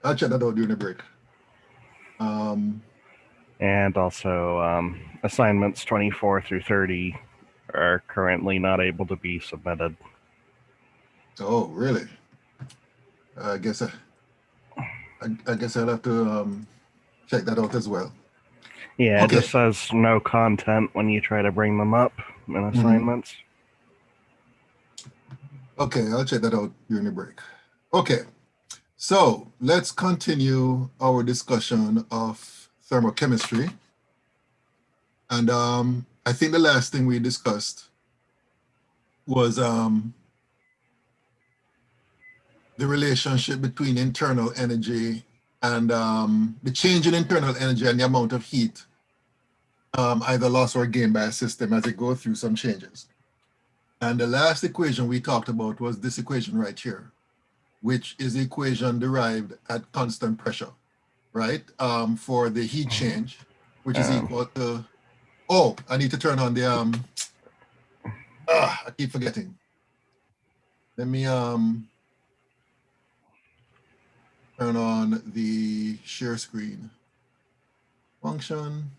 I'll check that out during the break. And also, assignments 24 through 30 are currently not able to be submitted. Oh, really? I guess I guess I'll have to check that out as well. Yeah, Okay. it just says no content when you try to bring them up in assignments. Okay, I'll check that out during the break. Okay, so let's continue our discussion of thermochemistry. And I think the last thing we discussed was the relationship between internal energy and the change in internal energy and the amount of heat either lost or gained by a system as it goes through some changes. And the last equation we talked about was this equation right here, which is the equation derived at constant pressure, right? For the heat change, which is equal to, oh, I need to turn on the, I keep forgetting. Let me turn on the share screen function.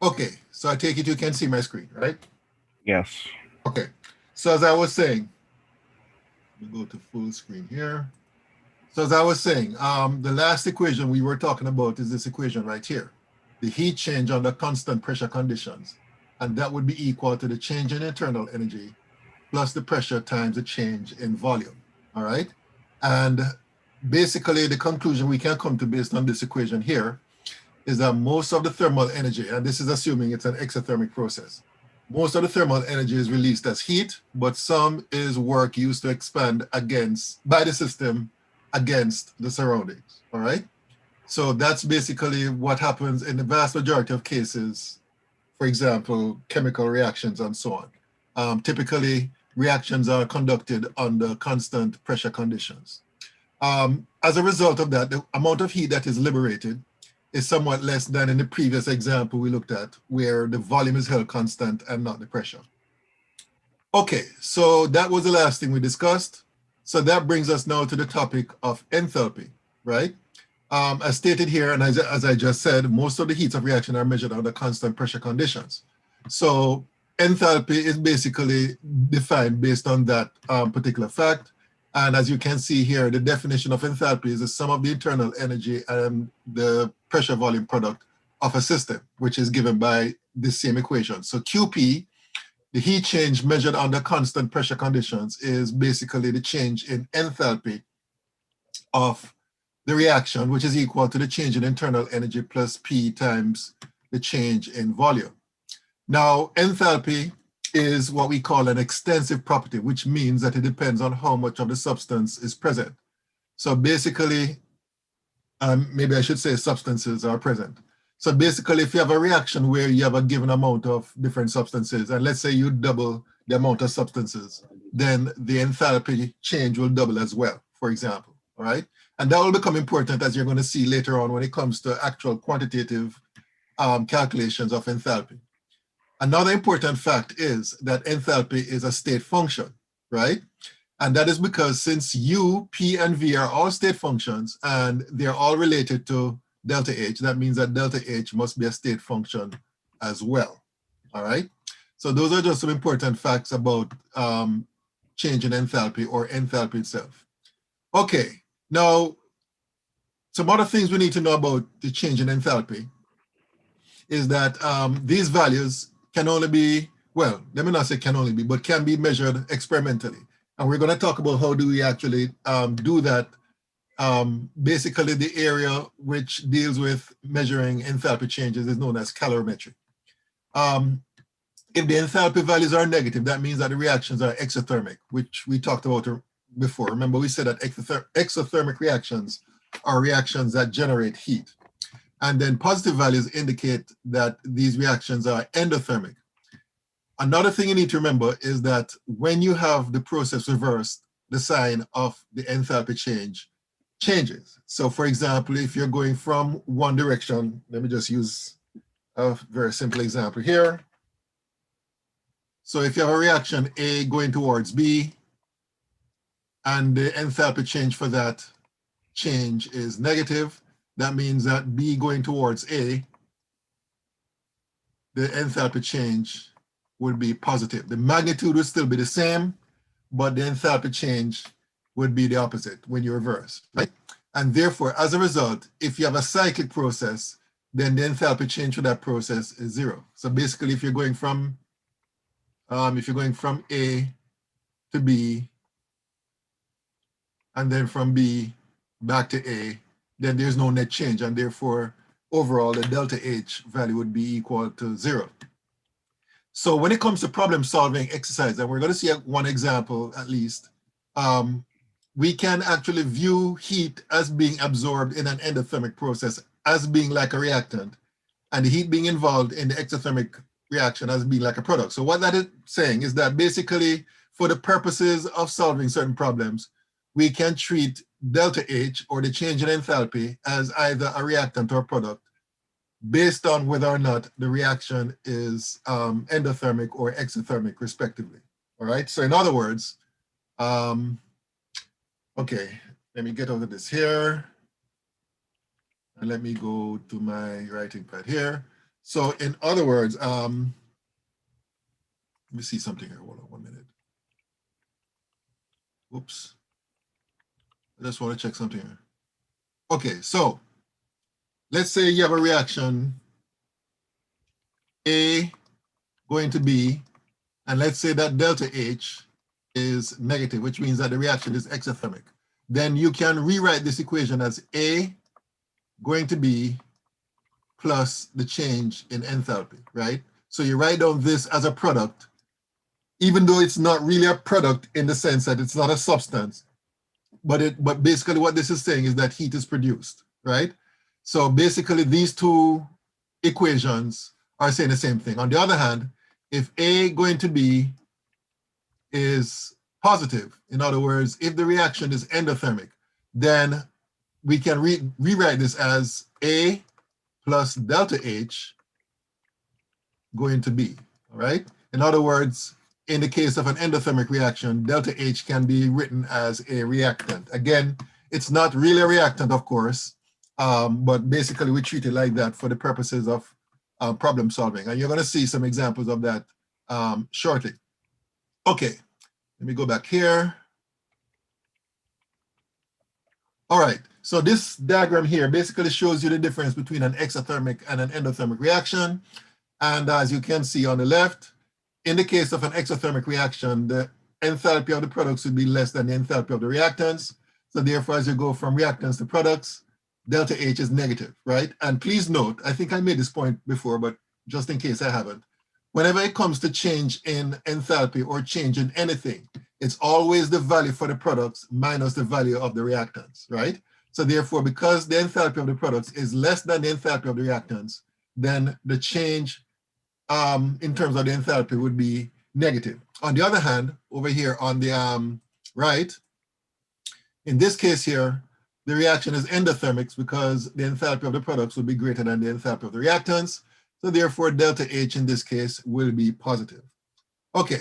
Okay, so I take it you can see my screen, right? Yes. Okay, so as I was saying, let me go to full screen here. So as I was saying, the last equation we were talking about is this equation right here, the heat change under constant pressure conditions. And that would be equal to the change in internal energy plus the pressure times the change in volume, all right? And basically the conclusion we can come to based on this equation here is that most of the thermal energy, and this is assuming it's an exothermic process, most of the thermal energy is released as heat, but some is work used to expand by the system against the surroundings, all right? So that's basically what happens in the vast majority of cases, for example, chemical reactions and so on. Typically, reactions are conducted under constant pressure conditions. As a result of that, the amount of heat that is liberated is somewhat less than in the previous example we looked at, where the volume is held constant and not the pressure. Okay, so that was the last thing we discussed. So that brings us now to the topic of enthalpy, right? As stated here, and as I just said, most of the heats of reaction are measured under constant pressure conditions. So enthalpy is basically defined based on that particular fact. And as you can see here, the definition of enthalpy is the sum of the internal energy and the pressure volume product of a system, which is given by this same equation. So QP, the heat change measured under constant pressure conditions, is basically the change in enthalpy of the reaction, which is equal to the change in internal energy plus P times the change in volume. Now, enthalpy is what we call an extensive property, which means that it depends on how much of the substance is present. So basically, maybe I should say substances are present. So basically, if you have a reaction where you have a given amount of different substances, and let's say you double the amount of substances, then the enthalpy change will double as well, for example, all right? And that will become important, as you're going to see later on when it comes to actual quantitative calculations of enthalpy. Another important fact is that enthalpy is a state function, right? And that is because since U, P, and V are all state functions and they're all related to delta H, that means that delta H must be a state function as well, all right? So those are just some important facts about change in enthalpy or enthalpy itself. Okay, now some other things we need to know about the change in enthalpy is that these values can only be, well, let me not say can only be, but can be measured experimentally. And we're going to talk about how do we actually do that. Basically, the area which deals with measuring enthalpy changes is known as calorimetry. If the enthalpy values are negative, that means that the reactions are exothermic, which we talked about before. Remember, we said that exothermic reactions are reactions that generate heat. And then positive values indicate that these reactions are endothermic. Another thing you need to remember is that when you have the process reversed, the sign of the enthalpy change changes. So for example, if you're going from one direction, let me just use a very simple example here. So if you have a reaction A going towards B, and the enthalpy change for that change is negative, that means that B going towards A, the enthalpy change would be positive. The magnitude would still be the same, but the enthalpy change would be the opposite when you reverse, right? And therefore, as a result, if you have a cyclic process, then the enthalpy change for that process is 0. So basically, if you're going from A to B, and then from B back to A, then there's no net change, and therefore, overall, the delta H value would be equal to 0. So when it comes to problem solving exercise, and we're going to see one example at least, we can actually view heat as being absorbed in an endothermic process as being like a reactant, and the heat being involved in the exothermic reaction as being like a product. So what that is saying is that basically, for the purposes of solving certain problems, we can treat delta H, or the change in enthalpy, as either a reactant or a product, based on whether or not the reaction is endothermic or exothermic, respectively. All right, so in other words, okay, let me get out of this here. And let me go to my writing pad here. So in other words, let me see something here. Hold on 1 minute. Oops. I just want to check something here. Okay, so let's say you have a reaction A going to B, and let's say that delta H is negative, which means that the reaction is exothermic. Then you can rewrite this equation as A going to B plus the change in enthalpy, right? So you write down this as a product, even though it's not really a product in the sense that it's not a substance, but basically what this is saying is that heat is produced, right? So basically these two equations are saying the same thing. On the other hand, if A going to B is positive, in other words, if the reaction is endothermic, then we can rewrite this as A plus delta H going to B, all right? In other words, in the case of an endothermic reaction, delta H can be written as a reactant. Again, it's not really a reactant, of course, but basically we treat it like that for the purposes of problem solving. And you're gonna see some examples of that shortly. Okay, let me go back here. All right, so this diagram here basically shows you the difference between an exothermic and an endothermic reaction. And as you can see on the left, in the case of an exothermic reaction, the enthalpy of the products would be less than the enthalpy of the reactants. So therefore, as you go from reactants to products, delta H is negative, right? And please note, I think I made this point before, but just in case I haven't, whenever it comes to change in enthalpy or change in anything, it's always the value for the products minus the value of the reactants, right? So therefore, because the enthalpy of the products is less than the enthalpy of the reactants, then the change in terms of the enthalpy would be negative. On the other hand, over here on the right, in this case here, the reaction is endothermic because the enthalpy of the products would be greater than the enthalpy of the reactants. So therefore, delta H in this case will be positive. Okay,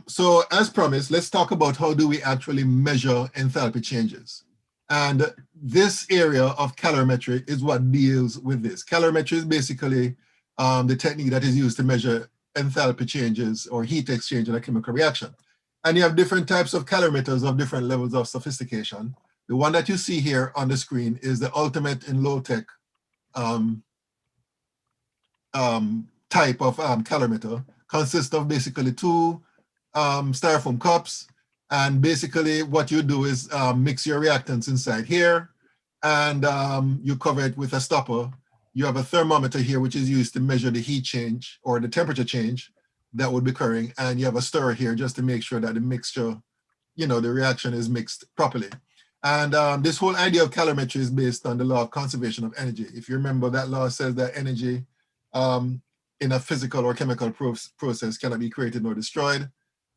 so as promised, let's talk about how do we actually measure enthalpy changes. And this area of calorimetry is what deals with this. Calorimetry is basically the technique that is used to measure enthalpy changes or heat exchange in a chemical reaction. And you have different types of calorimeters of different levels of sophistication. The one that you see here on the screen is the ultimate in low-tech type of calorimeter. Consists of basically two styrofoam cups. And basically what you do is mix your reactants inside here and you cover it with a stopper. You have a thermometer here, which is used to measure the heat change or the temperature change that would be occurring. And you have a stirrer here just to make sure that the mixture, the reaction is mixed properly. And this whole idea of calorimetry is based on the law of conservation of energy. If you remember, that law says that energy in a physical or chemical process cannot be created nor destroyed,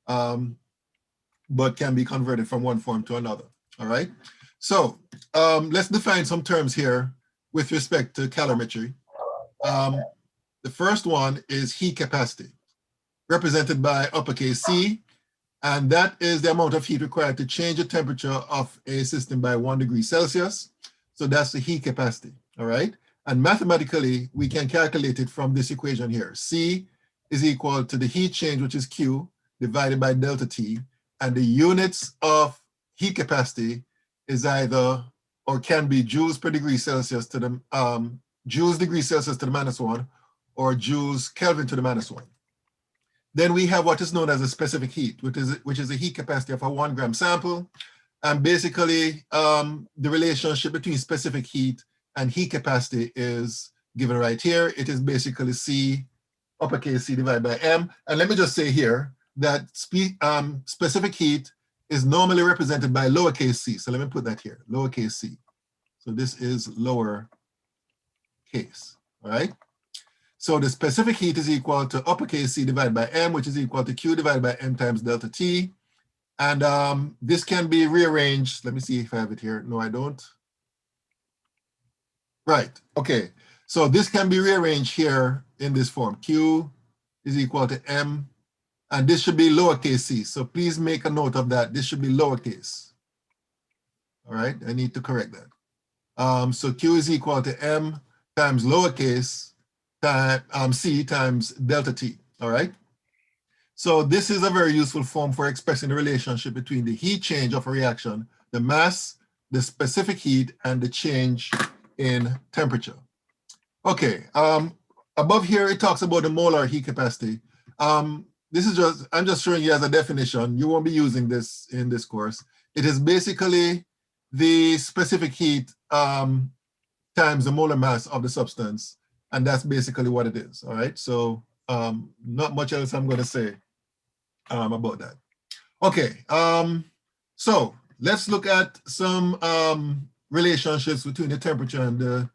but can be converted from one form to another, all right? So let's define some terms here with respect to calorimetry. The first one is heat capacity, represented by uppercase C. And that is the amount of heat required to change the temperature of a system by 1 degree Celsius. So that's the heat capacity, all right? And mathematically, we can calculate it from this equation here. C is equal to the heat change, which is Q, divided by delta T. And the units of heat capacity is either, or can be joules per degree Celsius to the, joules degree Celsius to the -1, or joules Kelvin to the -1. Then we have what is known as a specific heat, which is a heat capacity of a 1 gram sample. And basically, the relationship between specific heat and heat capacity is given right here. It is basically C, uppercase C divided by M. And let me just say here that specific heat is normally represented by lowercase c. So let me put that here, lowercase c. So this is lower case, all right? So the specific heat is equal to uppercase C divided by M, which is equal to Q divided by M times delta T. And this can be rearranged. Let me see if I have it here. No, I don't. Right, okay. So this can be rearranged here in this form. Q is equal to M, and this should be lowercase c. So please make a note of that. This should be lowercase. All right, I need to correct that. So Q is equal to M times lowercase C times delta T, all right? So this is a very useful form for expressing the relationship between the heat change of a reaction, the mass, the specific heat, and the change in temperature. Okay, above here, it talks about the molar heat capacity. This is just, I'm just showing you as a definition. You won't be using this in this course. It is basically the specific heat times the molar mass of the substance. And that's basically what it is, all right? So not much else I'm gonna say about that. Okay, so let's look at some relationships between the temperature and the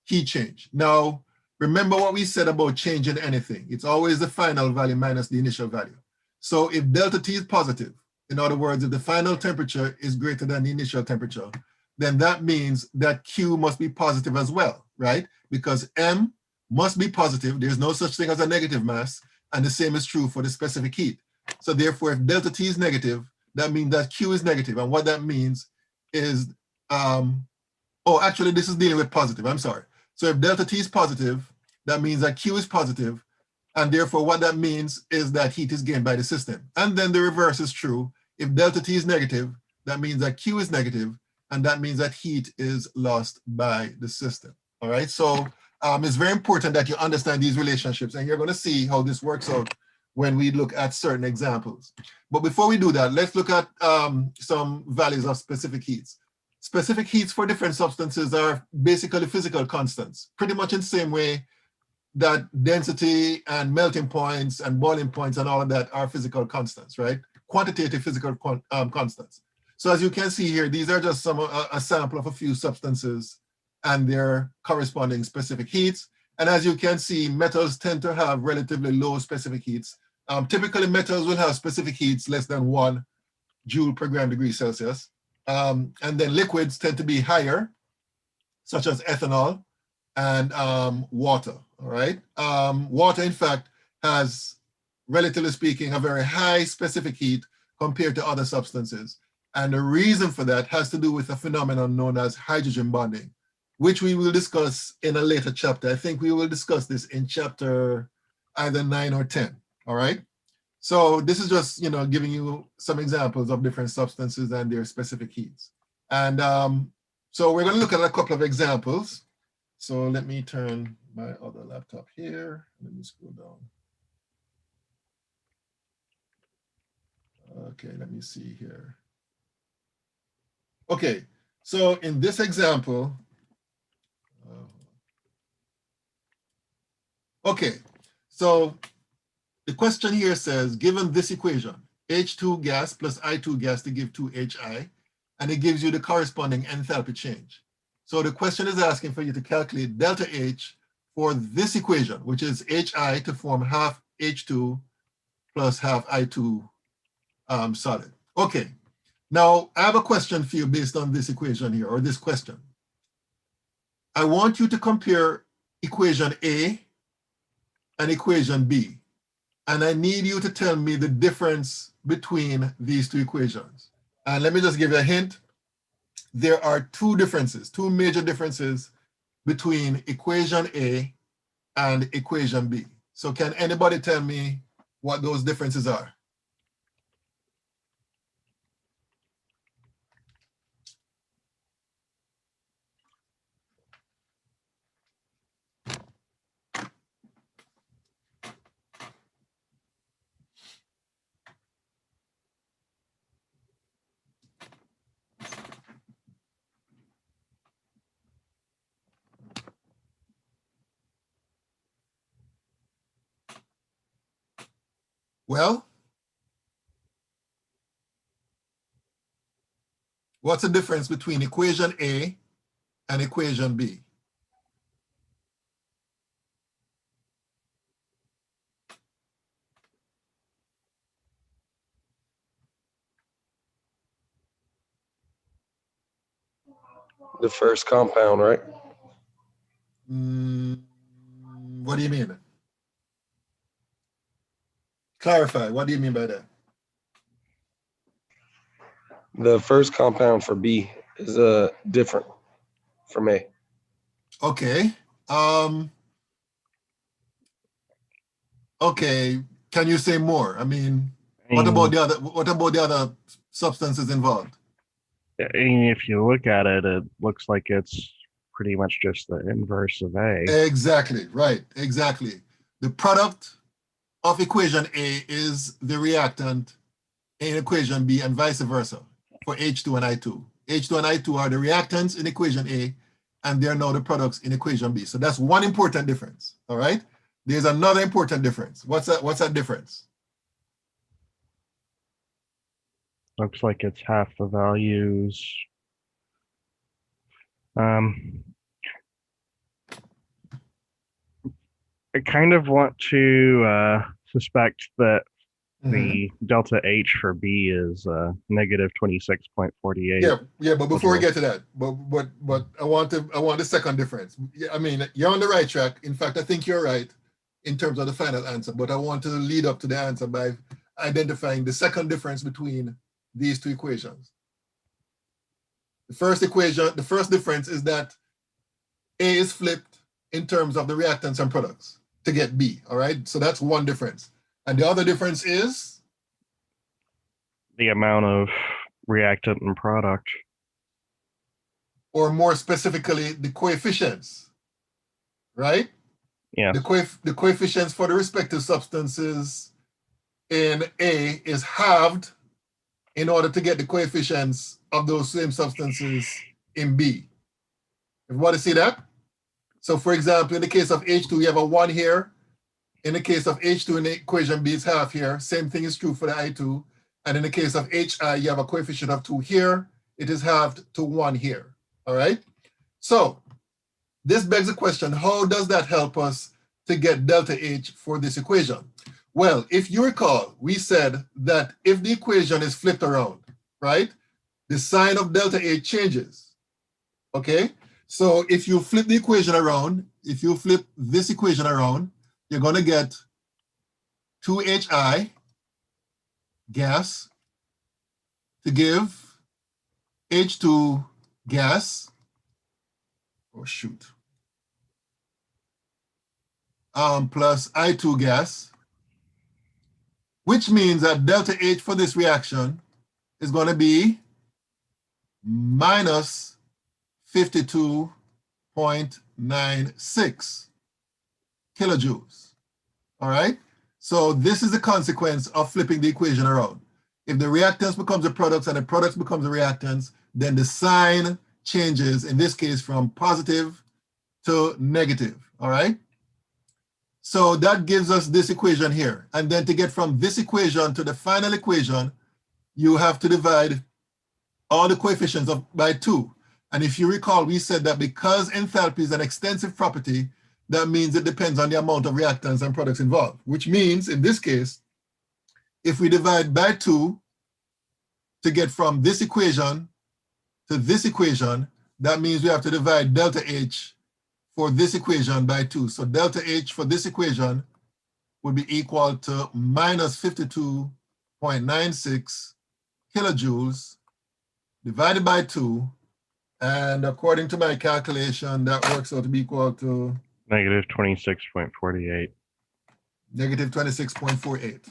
heat change. Now, remember what we said about changing anything. It's always the final value minus the initial value. So if delta T is positive, in other words, if the final temperature is greater than the initial temperature, then that means that Q must be positive as well, right? Because M must be positive. There's no such thing as a negative mass, and the same is true for the specific heat. So therefore, if delta T is negative, that means that Q is negative. And what that means is, oh, actually, this is dealing with positive. I'm sorry. So if delta T is positive, that means that Q is positive, and therefore what that means is that heat is gained by the system. And then the reverse is true. If delta T is negative, that means that Q is negative, and that means that heat is lost by the system. All right, so it's very important that you understand these relationships, and you're going to see how this works out when we look at certain examples. But before we do that, let's look at some values of specific heats. Specific heats for different substances are basically physical constants, pretty much in the same way that density and melting points and boiling points and all of that are physical constants, right? Quantitative physical constants. So as you can see here, these are just a sample of a few substances and their corresponding specific heats. And as you can see, metals tend to have relatively low specific heats. Typically, metals will have specific heats less than 1 joule per gram degree Celsius. And then liquids tend to be higher, such as ethanol and water, all right? Water, in fact, has, relatively speaking, a very high specific heat compared to other substances. And the reason for that has to do with a phenomenon known as hydrogen bonding, which we will discuss in a later chapter. I think we will discuss this in chapter either 9 or 10, all right? So this is just, giving you some examples of different substances and their specific heats. And so we're gonna look at a couple of examples. So let me turn my other laptop here. Let me scroll down. Okay, let me see here. Okay, so in this example, okay, so the question here says, given this equation, H2 gas plus I2 gas to give 2HI, and it gives you the corresponding enthalpy change. So the question is asking for you to calculate delta H for this equation, which is HI to form half H2 plus half I2 solid. Okay, now I have a question for you based on this equation here, or this question. I want you to compare equation A and equation B. and I need you to tell me the difference between these two equations. And let me just give you a hint. There are two differences, two major differences between equation A and equation B. So can anybody tell me what those differences are? Well, what's the difference between equation A and equation B? The first compound, right? What do you mean? Clarify, what do you mean by that? The first compound for B is different from A. Okay. Okay, can you say more? I mean, what about the other substances involved? If you look at it, it looks like it's pretty much just the inverse of A. Exactly, right, exactly. The product of equation A is the reactant in equation B and vice versa for H2 and I2. H2 and I2 are the reactants in equation A, and they're now the products in equation B. So that's one important difference, all right? There's another important difference. What's that difference? Looks like it's half the values. I kind of want to suspect that the delta H for B is negative 26.48. Yeah, but before we get to that, but I want the second difference. I mean, you're on the right track. In fact, I think you're right in terms of the final answer, but I want to lead up to the answer by identifying the second difference between these two equations. The first difference is that A is flipped in terms of the reactants and products to get B, all right? So that's one difference. And the other difference is? The amount of reactant and product. Or more specifically, the coefficients, right? Yeah. The coefficients for the respective substances in A is halved in order to get the coefficients of those same substances in B. Everybody see that? So for example, in the case of H2, you have a 1 here. In the case of H2 in the equation B, it's half here. Same thing is true for the I2. And in the case of HI, you have a coefficient of 2 here. It is halved to 1 here, all right? So this begs the question, how does that help us to get delta H for this equation? Well, if you recall, we said that if the equation is flipped around, right, the sign of delta H changes, okay? So if you flip the equation around, if you flip this equation around, you're going to get 2HI gas to give H2 gas, oh shoot, plus I2 gas, which means that delta H for this reaction is going to be minus 52.96 kilojoules. All right? So this is the consequence of flipping the equation around. If the reactants becomes the products and the products becomes the reactants, then the sign changes, in this case, from positive to negative. All right? So that gives us this equation here. And then to get from this equation to the final equation, you have to divide all the coefficients by 2. And if you recall, we said that because enthalpy is an extensive property, that means it depends on the amount of reactants and products involved, which means in this case, if we divide by 2 to get from this equation to this equation, that means we have to divide delta H for this equation by 2. So delta H for this equation would be equal to minus 52.96 kilojoules divided by 2. And according to my calculation, that works out to be equal to Negative 26.48. negative 26.48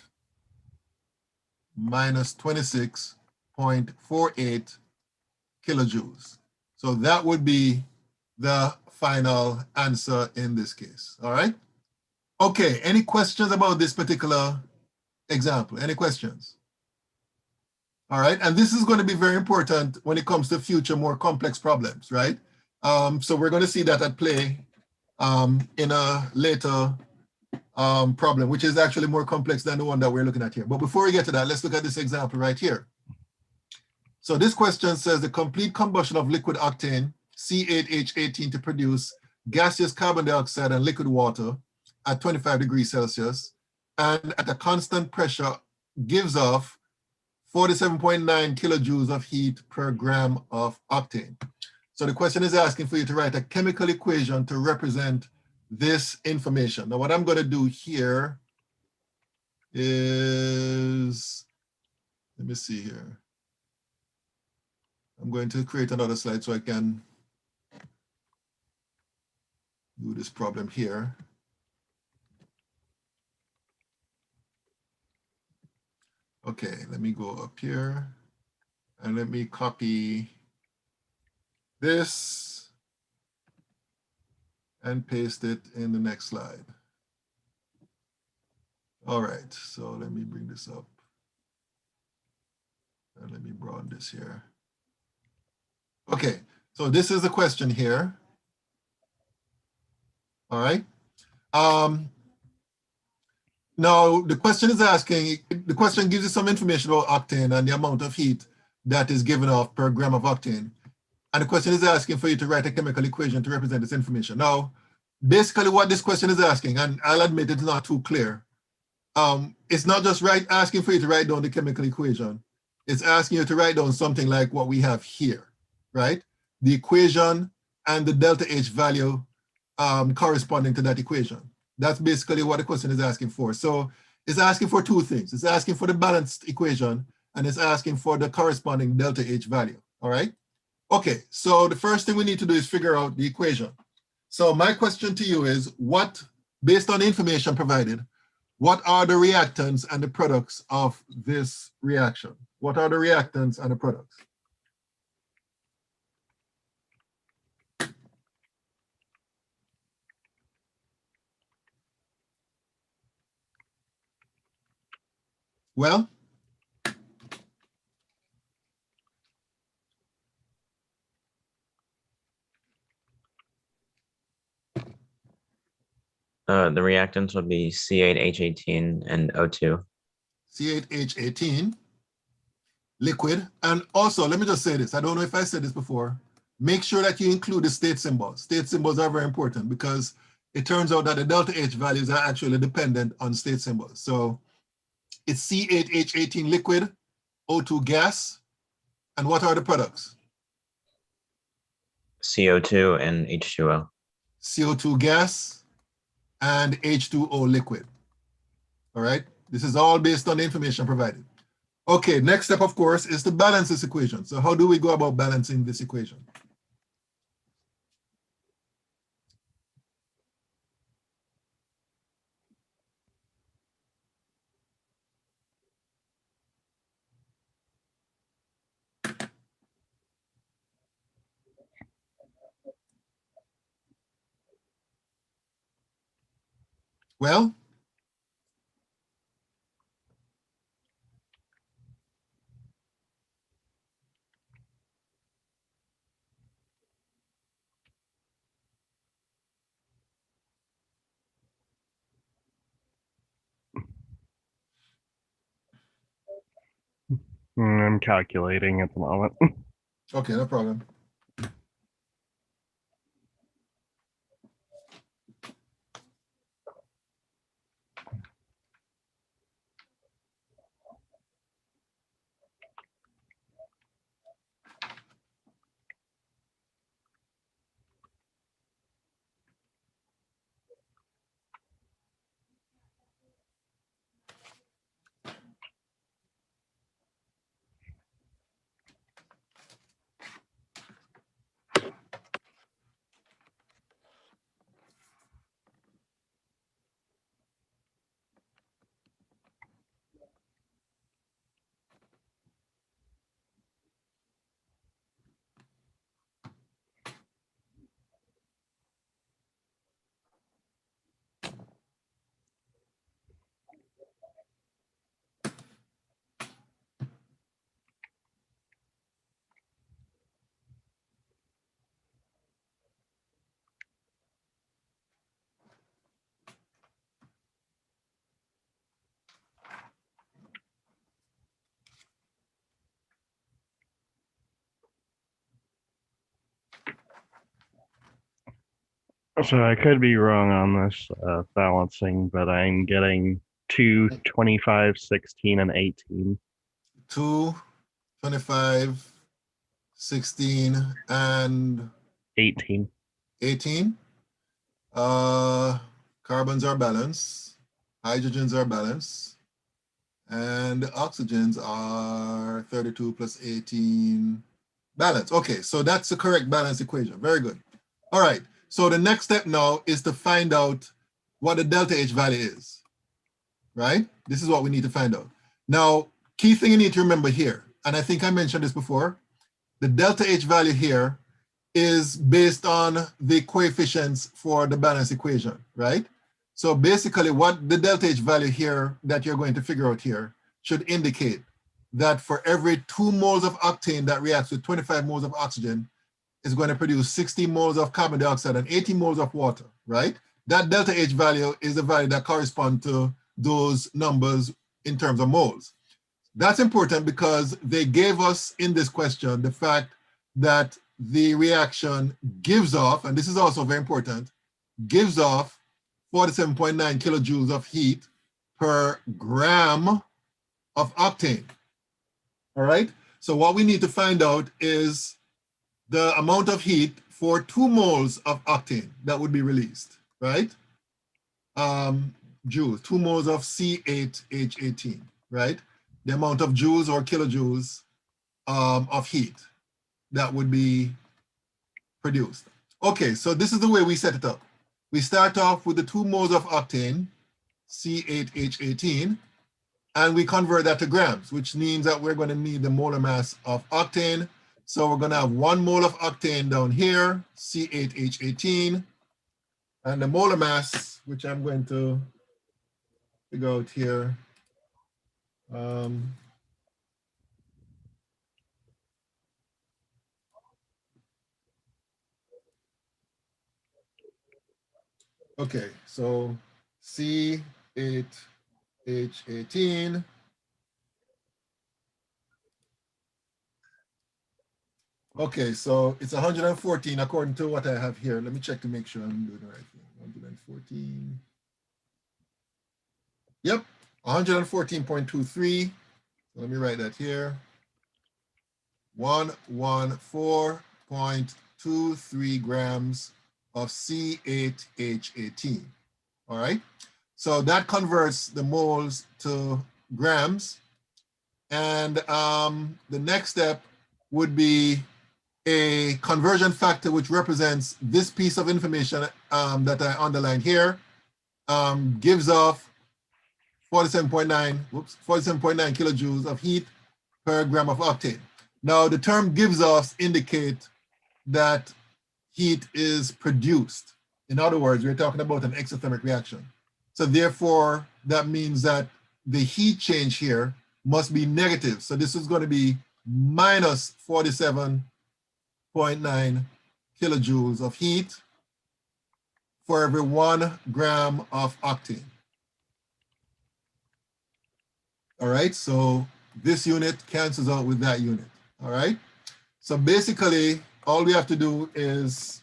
minus 26.48 kilojoules. So that would be the final answer in this case. All right. Okay. Any questions about this particular example? Any questions? All right. And this is going to be very important when it comes to future more complex problems, right? So we're going to see that at play in a later problem, which is actually more complex than the one that we're looking at here. But before we get to that, let's look at this example right here. So this question says the complete combustion of liquid octane, C8H18, to produce gaseous carbon dioxide and liquid water at 25 degrees Celsius and at a constant pressure gives off 47.9 kilojoules of heat per gram of octane. So the question is asking for you to write a chemical equation to represent this information. Now what I'm going to do here is, let me see here. I'm going to create another slide so I can do this problem here. Okay, let me go up here and let me copy this and paste it in the next slide. All right, so let me bring this up and let me broaden this here. Okay, so this is the question here. All right. Now the question is asking, the question gives you some information about octane and the amount of heat that is given off per gram of octane. And the question is asking for you to write a chemical equation to represent this information. Now, basically what this question is asking, and I'll admit it's not too clear, it's not just asking for you to write down the chemical equation. It's asking you to write down something like what we have here, right? The equation and the delta H value corresponding to that equation. That's basically what the question is asking for. So it's asking for two things. It's asking for the balanced equation and it's asking for the corresponding delta H value, all right? Okay, so the first thing we need to do is figure out the equation. So my question to you is what, based on the information provided, what are the reactants and the products of this reaction? What are the reactants and the products? Well, the reactants would be C8H18 and O2. C8H18, liquid. And also, let me just say this. I don't know if I said this before. Make sure that you include the state symbols. State symbols are very important because it turns out that the delta H values are actually dependent on state symbols. So it's C8H18 liquid, O2 gas, and what are the products? CO2 and H2O. CO2 gas and H2O liquid. All right, this is all based on the information provided. Okay, next step, of course, is to balance this equation. So how do we go about balancing this equation? Well, I'm calculating at the moment. okay, no problem. So I could be wrong on this balancing, but I'm getting 2, 25, 16, and 18. 2, 25, 16, and 18. 18. Carbons are balanced, hydrogens are balanced, and oxygens are 32 plus 18 balanced. Okay, so that's the correct balance equation. Very good. All right, so the next step now is to find out what the delta H value is, right? This is what we need to find out. Now, key thing you need to remember here, and I think I mentioned this before, the delta H value here is based on the coefficients for the balance equation, right? So basically what the delta H value here that you're going to figure out here should indicate that for every 2 moles of octane that reacts with 25 moles of oxygen is going to produce 60 moles of carbon dioxide and 80 moles of water, right? That delta H value is the value that corresponds to those numbers in terms of moles. That's important because they gave us in this question the fact that the reaction gives off, and this is also very important, gives off 47.9 kilojoules of heat per gram of octane. All right, so what we need to find out is the amount of heat for 2 moles of octane that would be released, right? Joules, 2 moles of C8H18, right? The amount of joules or kilojoules of heat that would be produced. Okay, so this is the way we set it up. We start off with the 2 moles of octane, C8H18, and we convert that to grams, which means that we're going to need the molar mass of octane. So we're going to have 1 mole of octane down here, C8H18, and the molar mass, which I'm going to figure out here. Okay, so C8H18. Okay, so it's 114 according to what I have here. Let me check to make sure I'm doing the right thing. 114. Yep, 114.23. Let me write that here. 114.23 grams of C8H18. All right, so that converts the moles to grams. And the next step would be a conversion factor which represents this piece of information that I underlined here, gives off 47.9 kilojoules of heat per gram of octane. Now the term gives off indicate that heat is produced. In other words, we're talking about an exothermic reaction. So therefore, that means that the heat change here must be negative. So this is going to be minus 47.9 kilojoules of heat for every 1 gram of octane. All right, so this unit cancels out with that unit. All right, so basically all we have to do is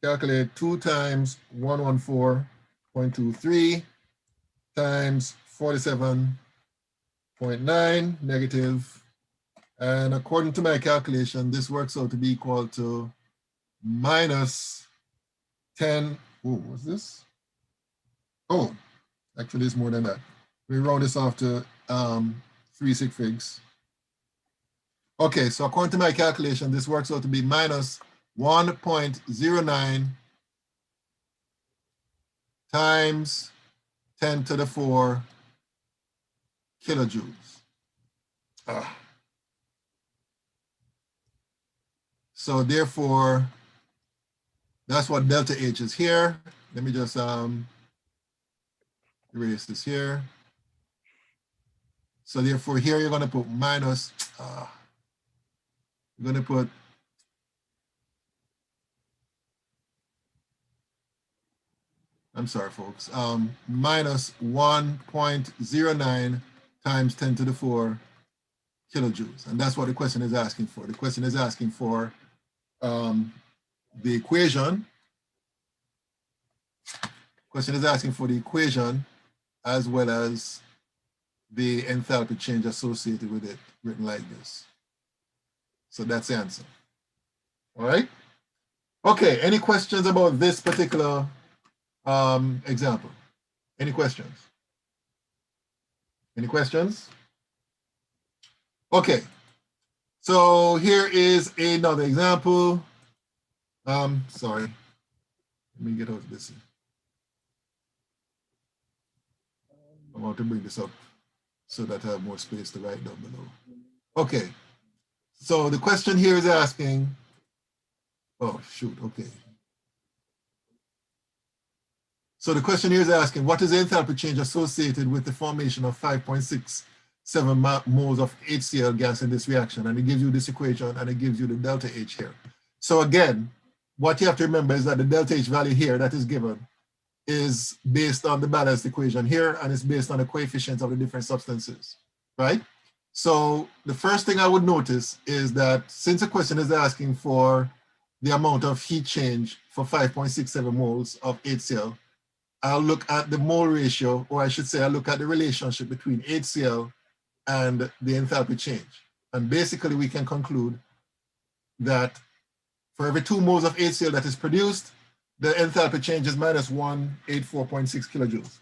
calculate 2 times 114.23 times 47.9 negative, and according to my calculation, this works out to be equal to minus 10. Oh, what's this? Oh, actually it's more than that. We round this off to 3 sig figs. Okay, so according to my calculation, this works out to be minus 1.09 times 10 to the 4 kilojoules. So therefore, that's what delta H is here. Let me just erase this here. So therefore here you're going to put minus, you're going to put I'm sorry, folks, minus 1.09 times 10 to the 4 kilojoules. And that's what the question is asking for. The question is asking for the equation Question is asking for the equation as well as the enthalpy change associated with it, written like this. So that's the answer. All right. Okay, any questions about this particular example? Any questions? Any questions? Okay, so here is another example. Sorry, let me get out of this. I want to bring this up so that I have more space to write down below. Okay, so the question here is asking, oh shoot, okay. So the question here is asking, what is the enthalpy change associated with the formation of 5.67 moles of HCl gas in this reaction? And it gives you this equation and it gives you the delta H here. So again, what you have to remember is that the delta H value here that is given is based on the balanced equation here, and it's based on the coefficients of the different substances, right? So the first thing I would notice is that since the question is asking for the amount of heat change for 5.67 moles of HCl, I'll look at the mole ratio, or I should say I'll look at the relationship between HCl and the enthalpy change. And basically we can conclude that for every 2 moles of HCl that is produced, the enthalpy change is minus 184.6 kilojoules.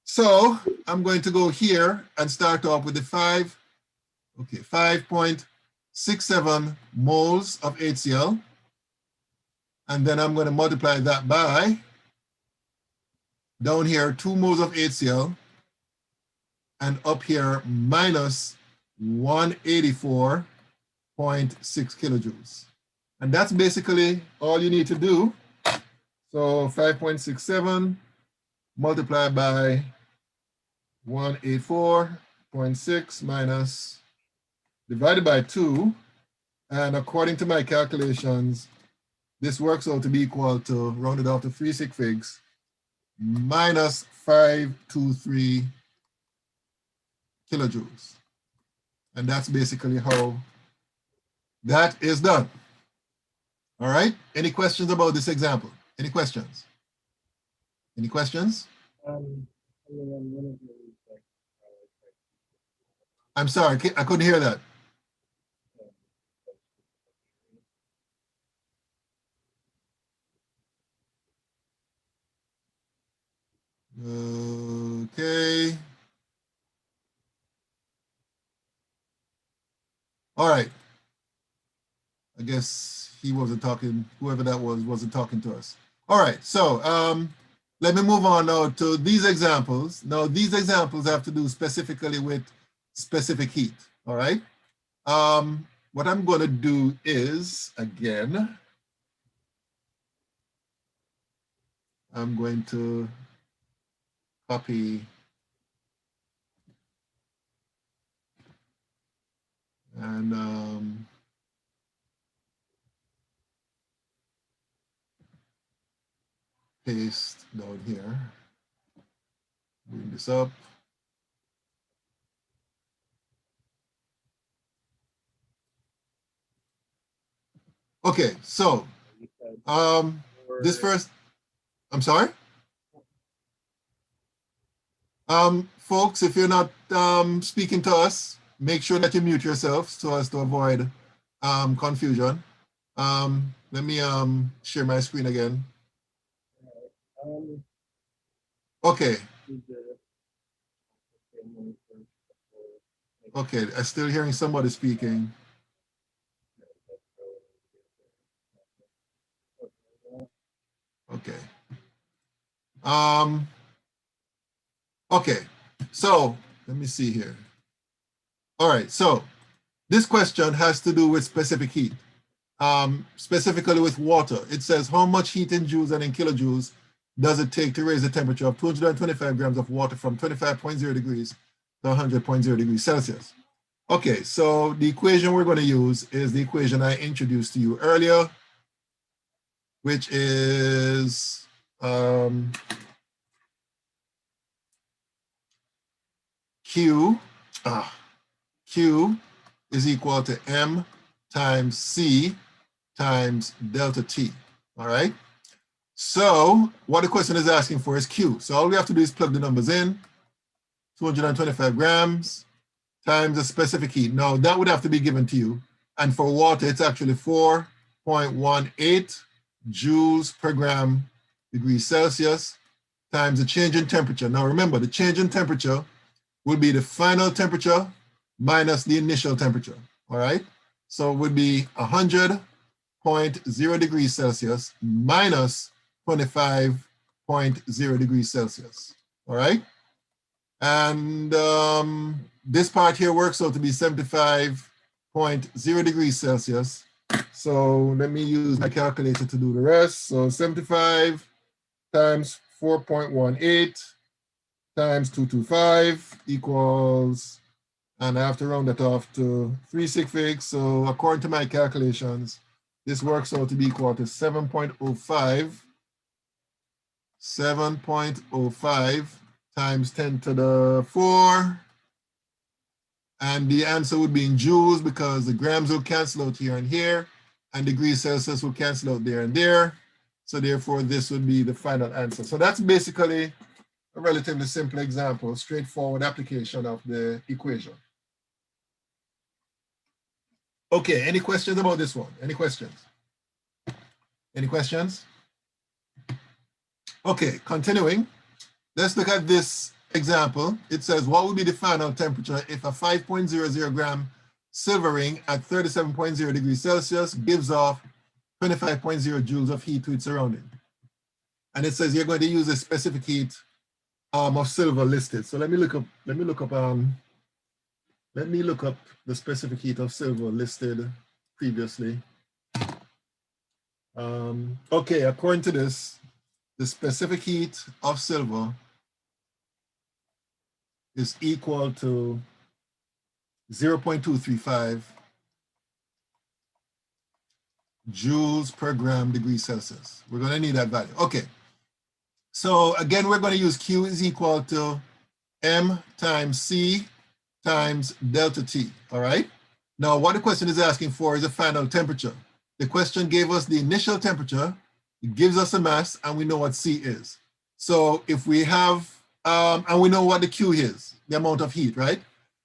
So I'm going to go here and start off with the 5.67 moles of HCl. And then I'm going to multiply that by, down here, 2 moles of HCl, and up here, minus 184.6 kilojoules. And that's basically all you need to do. So 5.67 multiplied by 184.6 minus divided by 2. And according to my calculations, this works out to be equal to, rounded off to 3 sig figs, minus 523 kilojoules. And that's basically how that is done. All right, any questions about this example? Any questions? Any questions? I'm sorry, I couldn't hear that. Okay. All right. I guess he wasn't talking, whoever that was, wasn't talking to us. All right, so let me move on now to these examples. Now, these examples have to do specifically with specific heat, all right? What I'm going to do is, again, I'm going to copy and paste down here. Bring this up. Okay, so this first, I'm sorry? Folks, if you're not speaking to us, make sure that you mute yourself so as to avoid confusion. Let me share my screen again. Okay. Okay, I'm still hearing somebody speaking. Okay. Okay, so let me see here. All right, so this question has to do with specific heat, specifically with water. It says how much heat in joules and in kilojoules does it take to raise the temperature of 225 grams of water from 25.0 degrees to 100.0 degrees Celsius. Okay, so the equation we're going to use is the equation I introduced to you earlier, which is Q is equal to M times C times delta T, all right? So what the question is asking for is Q. So all we have to do is plug the numbers in, 225 grams times the specific heat. Now that would have to be given to you. And for water, it's actually 4.18 joules per gram degrees Celsius times the change in temperature. Now remember, the change in temperature will be the final temperature minus the initial temperature, all right? So it would be 100.0 degrees Celsius minus 25.0 degrees Celsius, all right? And this part here works out to be 75.0 degrees Celsius. So let me use my calculator to do the rest. So 75 times 4.18 times 225 equals, and I have to round that off to 365. So according to my calculations, this works out to be equal to 7.05. 7.05 times 10 to the 4. And the answer would be in joules because the grams will cancel out here and here, and degrees Celsius will cancel out there and there. So therefore, this would be the final answer. So that's basically a relatively simple example, straightforward application of the equation. Okay, any questions about this one? Any questions? Any questions? Okay, continuing. Let's look at this example. It says, what would be the final temperature if a 5.00 gram silver ring at 37.0 degrees Celsius gives off 25.0 joules of heat to its surrounding? And it says you're going to use a specific heat of silver listed. So let me look up the specific heat of silver listed previously. Okay, according to this, the specific heat of silver is equal to 0.235 joules per gram degree Celsius. We're going to need that value. Okay. So again, we're going to use Q is equal to M times C times delta T. All right. Now, what the question is asking for is a final temperature. The question gave us the initial temperature. It gives us a mass, and we know what C is. So if we have, and we know what the Q is, the amount of heat, right?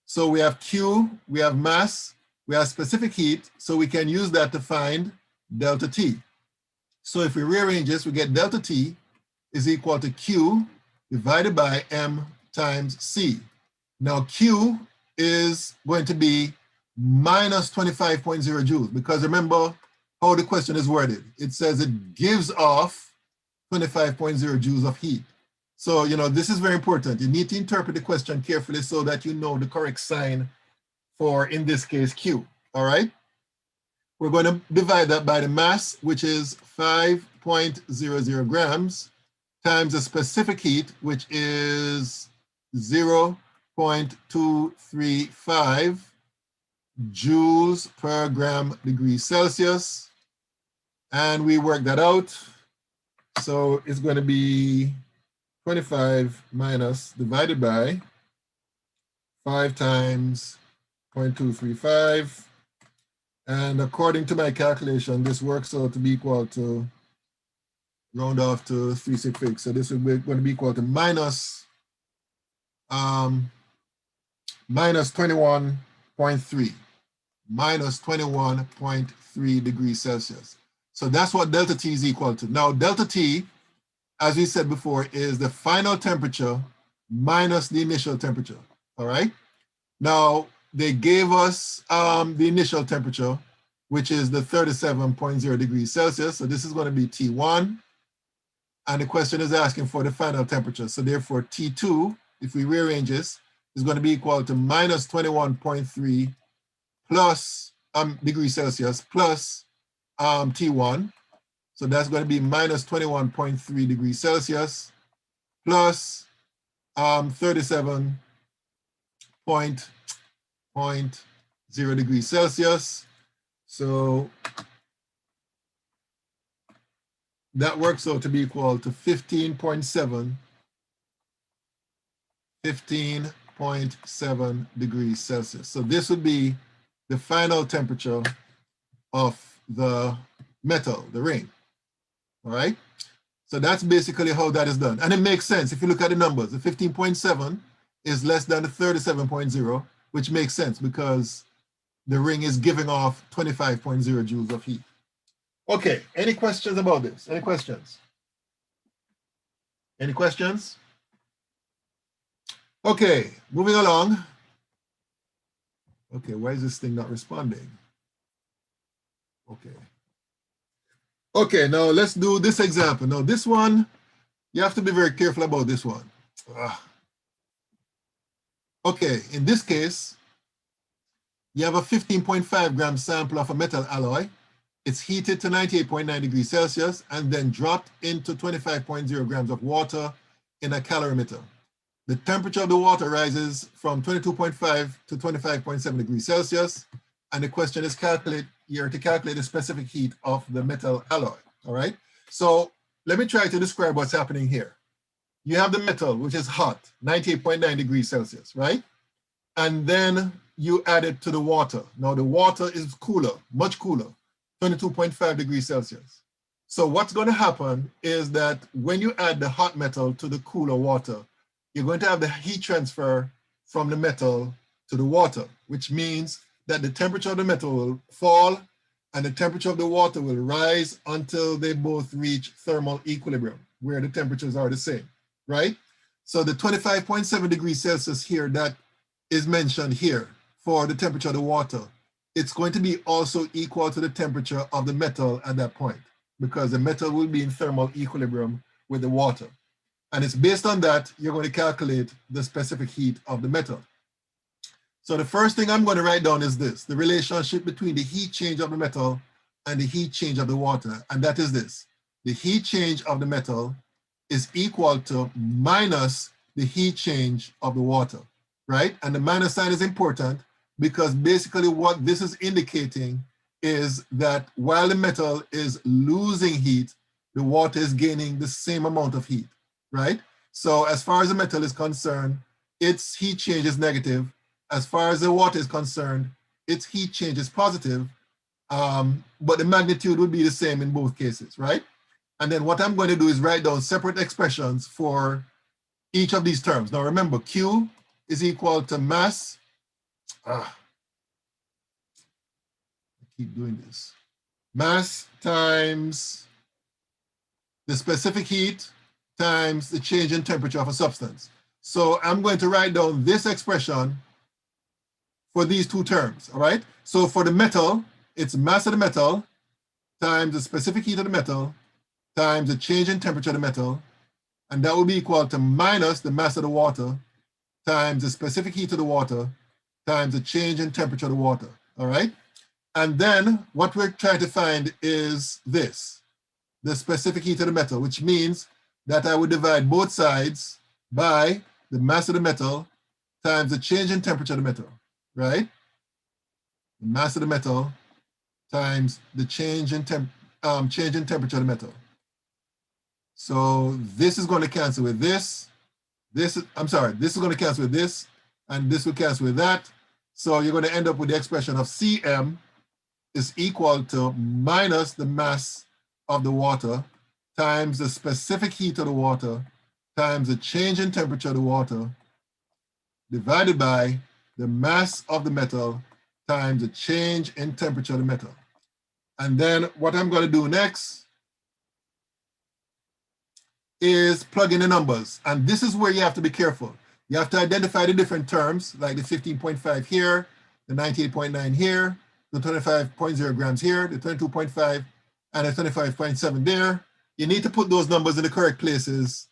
So we have Q, we have mass, we have specific heat, so we can use that to find delta T. So if we rearrange this, we get delta T is equal to Q divided by M times C. Now Q is going to be minus 25.0 joules, because remember how the question is worded. It says it gives off 25.0 joules of heat. So, you know, this is very important. You need to interpret the question carefully so that you know the correct sign for, in this case, Q, all right? We're going to divide that by the mass, which is 5.00 grams, times the specific heat, which is 0.235 joules per gram degree Celsius. And we work that out. So it's going to be 25 minus divided by 5 times 0.235. And according to my calculation, this works out to be equal to, round off to 365. So this is going to be equal to minus 21.3. Minus 21.3 degrees Celsius. So that's what delta T is equal to. Now, delta T, as we said before, is the final temperature minus the initial temperature, all right? Now, they gave us the initial temperature, which is the 37.0 degrees Celsius. So this is going to be T1. And the question is asking for the final temperature. So therefore, T2, if we rearrange this, is going to be equal to minus 21.3 plus degrees Celsius plus T1. So that's going to be minus 21.3 degrees Celsius plus 37.0 degrees Celsius. So that works out to be equal to 15.7 degrees Celsius. So this would be the final temperature of the metal, the ring, all right? So that's basically how that is done. And it makes sense if you look at the numbers. The 15.7 is less than the 37.0, which makes sense because the ring is giving off 25.0 joules of heat. Okay, any questions about this? Any questions? Any questions? Okay, moving along. Okay, why is this thing not responding? Okay. Okay, now let's do this example. Now this one, you have to be very careful about this one. Okay, in this case, you have a 15.5 gram sample of a metal alloy. It's heated to 98.9 degrees Celsius and then dropped into 25.0 grams of water in a calorimeter. The temperature of the water rises from 22.5 to 25.7 degrees Celsius. And the question is you're to calculate the specific heat of the metal alloy, all right? So let me try to describe what's happening here. You have the metal, which is hot, 98.9 degrees Celsius, right? And then you add it to the water. Now the water is cooler, much cooler, 22.5 degrees Celsius. So what's going to happen is that when you add the hot metal to the cooler water, you're going to have the heat transfer from the metal to the water, which means that the temperature of the metal will fall and the temperature of the water will rise until they both reach thermal equilibrium, where the temperatures are the same, right? So the 25.7 degrees Celsius here that is mentioned here for the temperature of the water, it's going to be also equal to the temperature of the metal at that point, because the metal will be in thermal equilibrium with the water. And it's based on that, you're going to calculate the specific heat of the metal. So the first thing I'm going to write down is this, the relationship between the heat change of the metal and the heat change of the water. And that is this, the heat change of the metal is equal to minus the heat change of the water, right? And the minus sign is important because basically what this is indicating is that while the metal is losing heat, the water is gaining the same amount of heat, right? So as far as the metal is concerned, its heat change is negative. As far as the water is concerned, its heat change is positive, but the magnitude would be the same in both cases, right? And then what I'm going to do is write down separate expressions for each of these terms. Now remember, Q is equal to mass. I keep doing this. Mass times the specific heat times the change in temperature of a substance. So I'm going to write down this expression for these two terms, all right? So for the metal, it's mass of the metal times the specific heat of the metal times the change in temperature of the metal, and that will be equal to minus the mass of the water times the specific heat of the water times the change in temperature of the water, all right? And then what we're trying to find is this, the specific heat of the metal, which means that I would divide both sides by the mass of the metal times the change in temperature of the metal, right? The mass of the metal times the change in temperature of the metal. So this is going to cancel with this. This is going to cancel with this, and this will cancel with that. So you're going to end up with the expression of Cm is equal to minus the mass of the water times the specific heat of the water times the change in temperature of the water divided by the mass of the metal times the change in temperature of the metal. And then what I'm going to do next is plug in the numbers. And this is where you have to be careful. You have to identify the different terms, like the 15.5 here, the 98.9 here, the 25.0 grams here, the 22.5, and the 25.7 there. You need to put those numbers in the correct places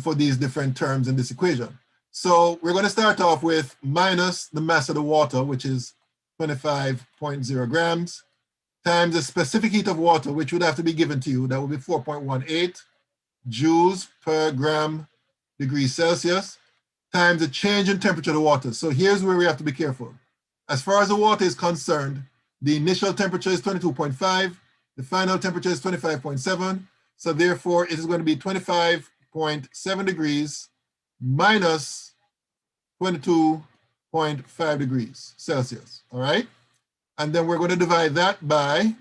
for these different terms in this equation. So we're going to start off with minus the mass of the water, which is 25.0 grams, times the specific heat of water, which would have to be given to you. That would be 4.18 joules per gram degrees Celsius, times the change in temperature of the water. So here's where we have to be careful. As far as the water is concerned, the initial temperature is 22.5, the final temperature is 25.7. So therefore, it is going to be 25.7 degrees minus 22.5 degrees Celsius, all right? And then we're going to divide that by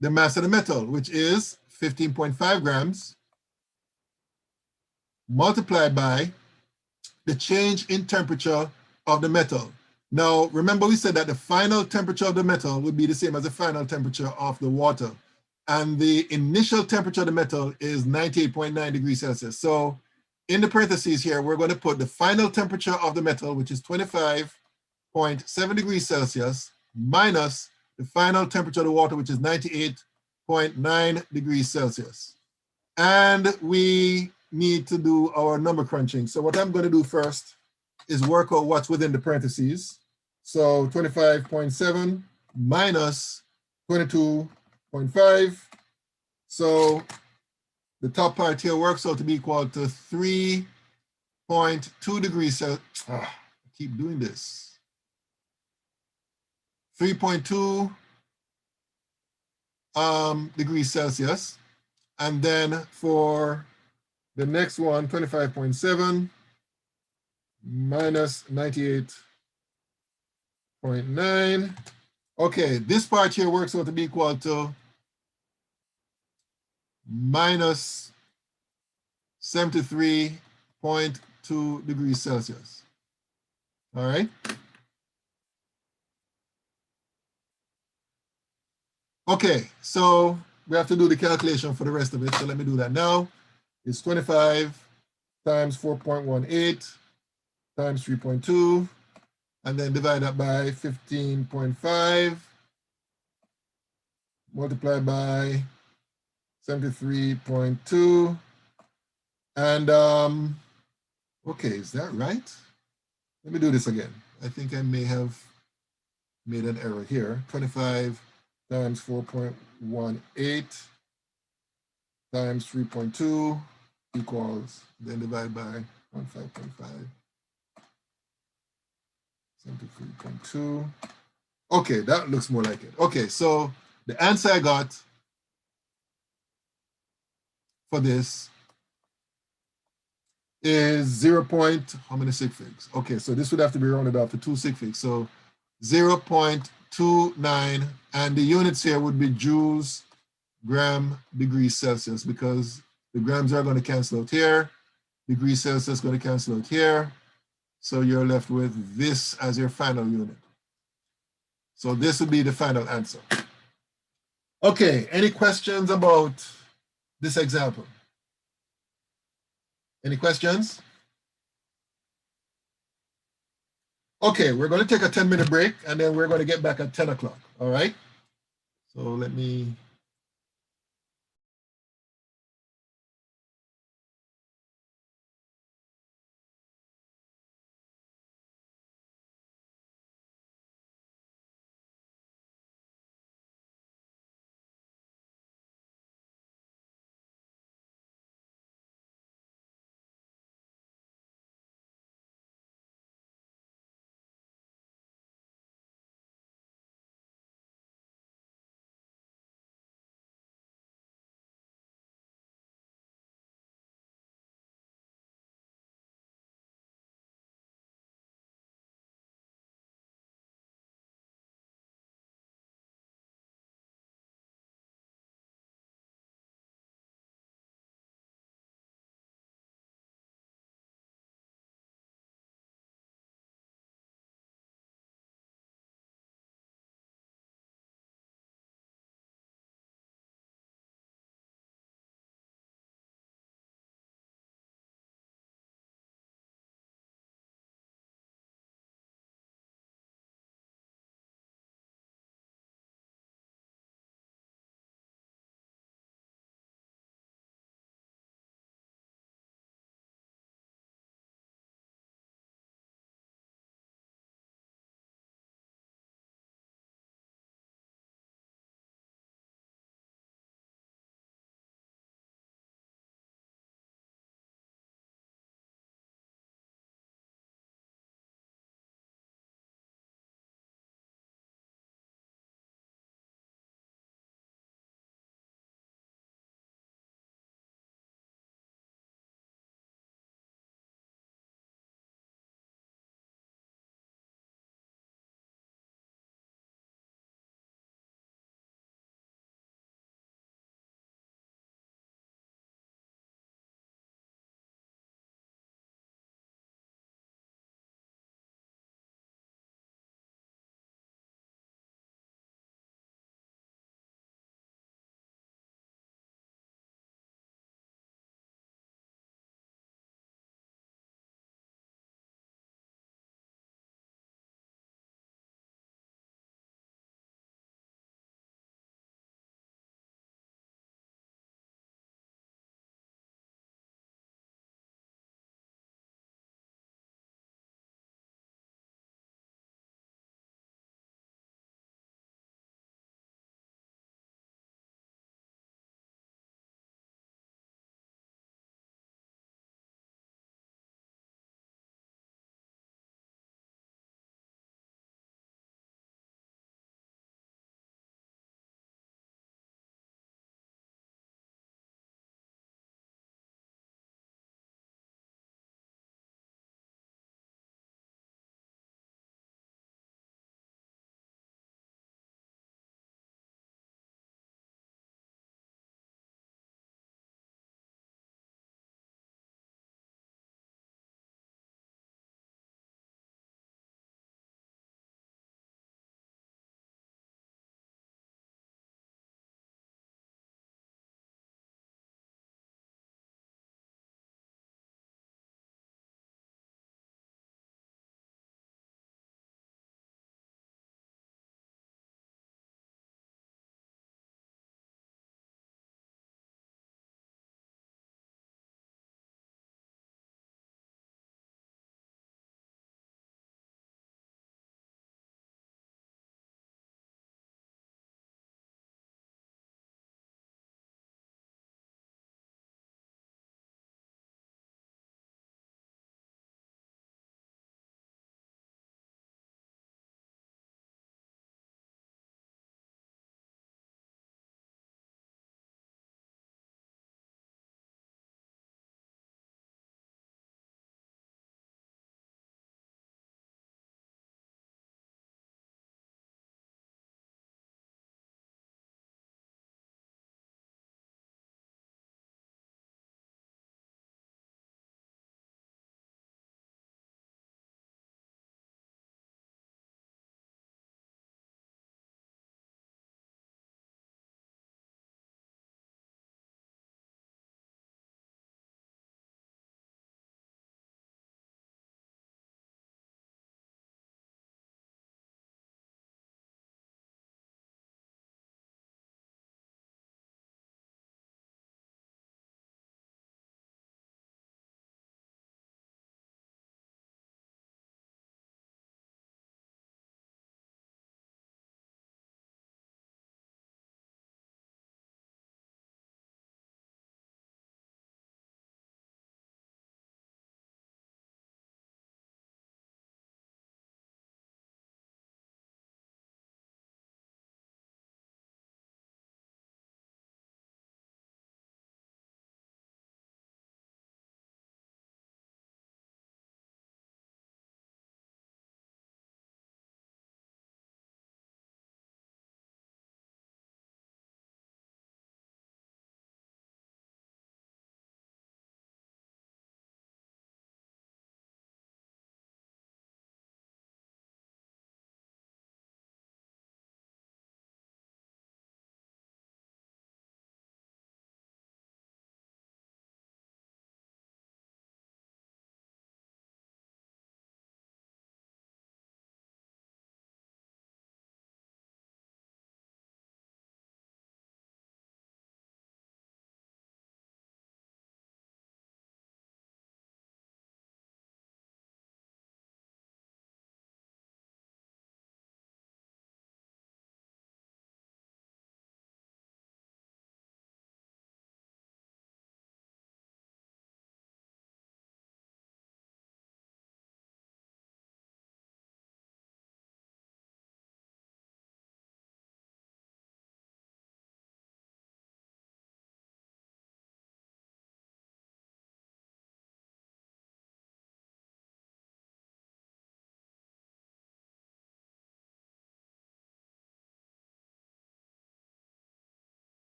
the mass of the metal, which is 15.5 grams multiplied by the change in temperature of the metal. Now, remember we said that the final temperature of the metal would be the same as the final temperature of the water. And the initial temperature of the metal is 98.9 degrees Celsius. So in the parentheses here, we're going to put the final temperature of the metal, which is 25.7 degrees Celsius, minus the final temperature of the water, which is 98.9 degrees Celsius. And we need to do our number crunching. So what I'm going to do first is work out what's within the parentheses. So 25.7 minus 22.5. So the top part here works out to be equal to 3.2 degrees Celsius. I keep doing this. 3.2 degrees Celsius. And then for the next one, 25.7 minus 98.9. Okay, this part here works out to be equal to minus 73.2 degrees Celsius. All right. Okay, so we have to do the calculation for the rest of it. So let me do that now. It's 25 times 4.18 times 3.2, and then divide that by 15.5, multiplied by 73.2. And okay, is that right? Let me do this again. I think I may have made an error here. 25 times 4.18 times 3.2 equals, then divide by 15.5. 73.2. Okay, that looks more like it. Okay, so the answer I got for this is 0. How many sig figs? Okay, so this would have to be rounded off to 2 sig figs. So 0.29, and the units here would be joules, gram, degrees Celsius, because the grams are going to cancel out here. Degrees Celsius is going to cancel out here. So you're left with this as your final unit. So this would be the final answer. Okay, any questions about this example? Any questions? Okay, we're going to take a 10-minute break, and then we're going to get back at 10 o'clock, all right? So let me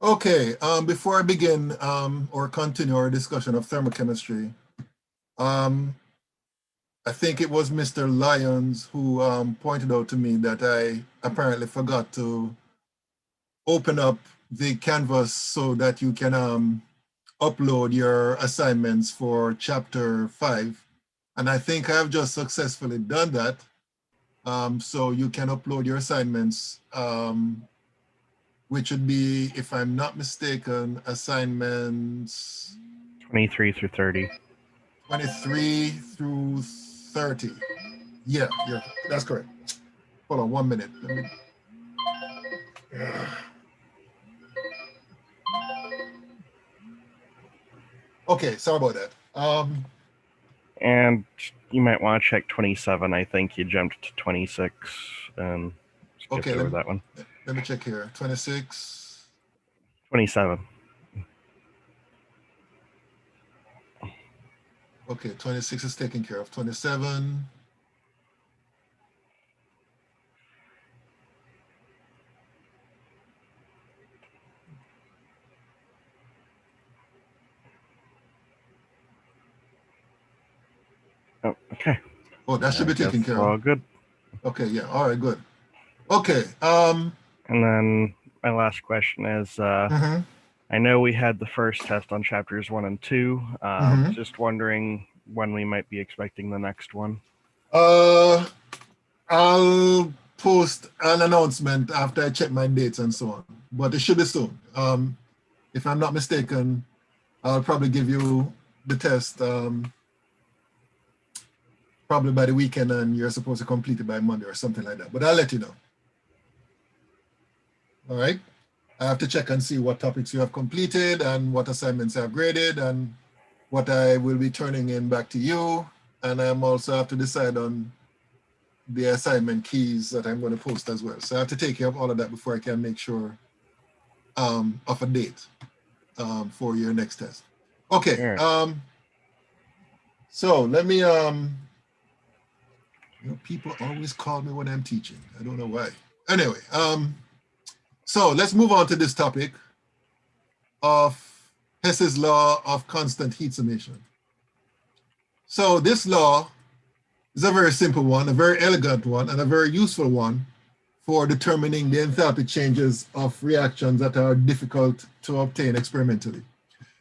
Okay, before I begin or continue our discussion of thermochemistry, I think it was Mr. Lyons who pointed out to me that I apparently forgot to open up the canvas so that you can upload your assignments for chapter 5. And I think I have just successfully done that. So you can upload your assignments, which would be, if I'm not mistaken, assignments 23 through 30. 23 through 30. Yeah, that's correct. Hold on 1 minute. Let me... Okay, sorry about that. And you might want to check 27. I think you jumped to 26 and skipped Okay, over that one. Let me check here. 26. 27. Okay, 26 is taken care of. 27. Oh, okay. Oh, that should be taken care of. All good. Okay, yeah. All right, good. Okay. And then my last question is, I know we had the first test on chapters 1 and 2. Just wondering when we might be expecting the next one. I'll post an announcement after I check my dates and so on, but it should be soon. If I'm not mistaken, I'll probably give you the test probably by the weekend, and you're supposed to complete it by Monday or something like that, but I'll let you know. All right. I have to check and see what topics you have completed and what assignments I have graded and what I will be turning in back to you. And I also have to decide on the assignment keys that I'm going to post as well. So I have to take care of all of that before I can make sure of a date for your next test. Okay. Right. So let me, people always call me when I'm teaching. I don't know why. Anyway, so let's move on to this topic of Hess's law of constant heat summation. So this law is a very simple one, a very elegant one, and a very useful one for determining the enthalpy changes of reactions that are difficult to obtain experimentally.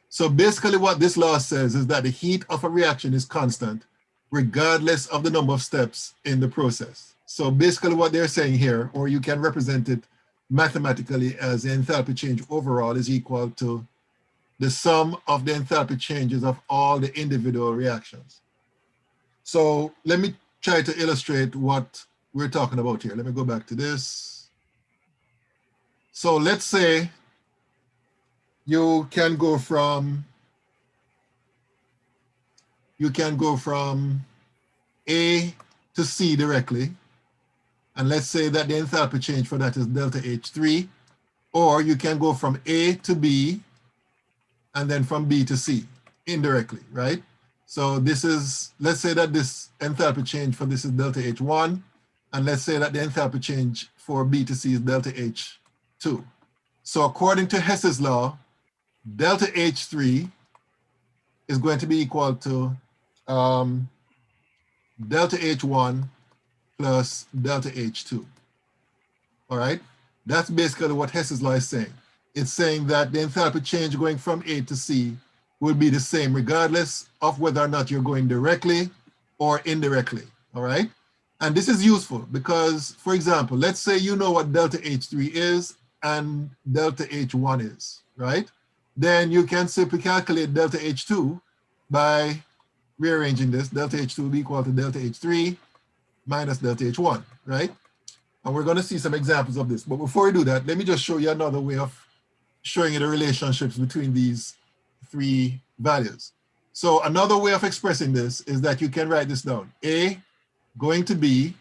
So basically what this law says is that the heat of a reaction is constant regardless of the number of steps in the process. So basically what they're saying here, or you can represent it mathematically as the enthalpy change overall is equal to the sum of the enthalpy changes of all the individual reactions. So let me try to illustrate what we're talking about here. Let me go back to this. So let's say you can go from A to C directly. And let's say that the enthalpy change for that is delta H3. Or you can go from A to B and then from B to C indirectly, right? So this is, let's say that this enthalpy change for this is delta H1. And let's say that the enthalpy change for B to C is delta H2. So according to Hess's law, delta H3 is going to be equal to delta H1 plus delta H2. All right? That's basically what Hess's law is saying. It's saying that the enthalpy change going from A to C will be the same regardless of whether or not you're going directly or indirectly. All right? And this is useful because, for example, let's say you know what delta H3 is and delta H1 is, right? Then you can simply calculate delta H2 by rearranging this. Delta H2 will be equal to delta H3 minus delta H1, right? And we're going to see some examples of this. But before we do that, let me just show you another way of showing you the relationships between these three values. So another way of expressing this is that you can write this down. A going to B,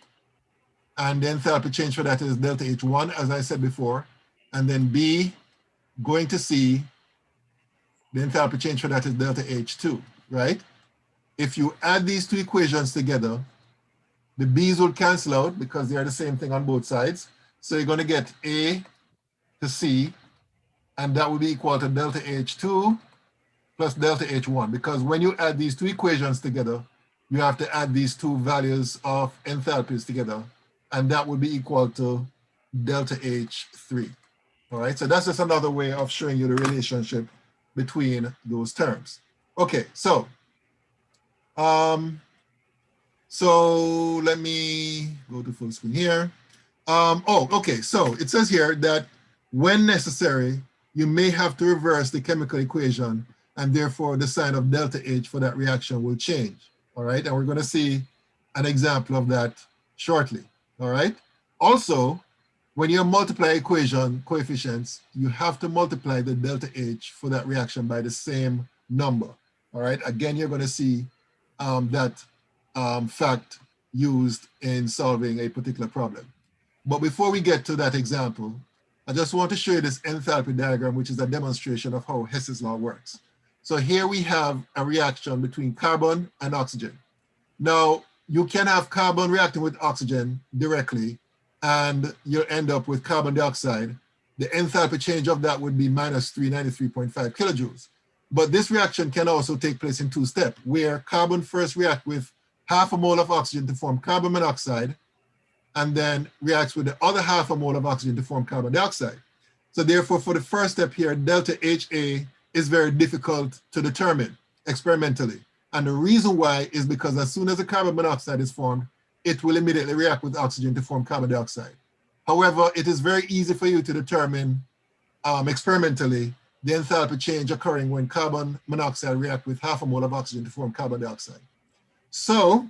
and the enthalpy change for that is delta H1, as I said before. And then B going to C, the enthalpy change for that is delta H2, right? If you add these two equations together, the B's will cancel out because they are the same thing on both sides. So you're going to get A to C and that will be equal to delta H2 plus delta H1, because when you add these two equations together, you have to add these two values of enthalpies together, and that would be equal to delta H3. All right, so that's just another way of showing you the relationship between those terms. Okay, so let me go to full screen here. Okay, so it says here that when necessary, you may have to reverse the chemical equation, and therefore the sign of delta H for that reaction will change. All right, and we're going to see an example of that shortly. All right, also, when you multiply equation coefficients, you have to multiply the delta H for that reaction by the same number. All right, again, you're going to see that fact used in solving a particular problem. But before we get to that example, I just want to show you this enthalpy diagram, which is a demonstration of how Hess's law works. So here we have a reaction between carbon and oxygen. Now, you can have carbon reacting with oxygen directly, and you'll end up with carbon dioxide. The enthalpy change of that would be minus 393.5 kilojoules. But this reaction can also take place in two steps, where carbon first reacts with half a mole of oxygen to form carbon monoxide, and then reacts with the other half a mole of oxygen to form carbon dioxide. So therefore, for the first step here, delta HA is very difficult to determine experimentally. And the reason why is because as soon as the carbon monoxide is formed, it will immediately react with oxygen to form carbon dioxide. However, it is very easy for you to determine experimentally the enthalpy change occurring when carbon monoxide reacts with half a mole of oxygen to form carbon dioxide. So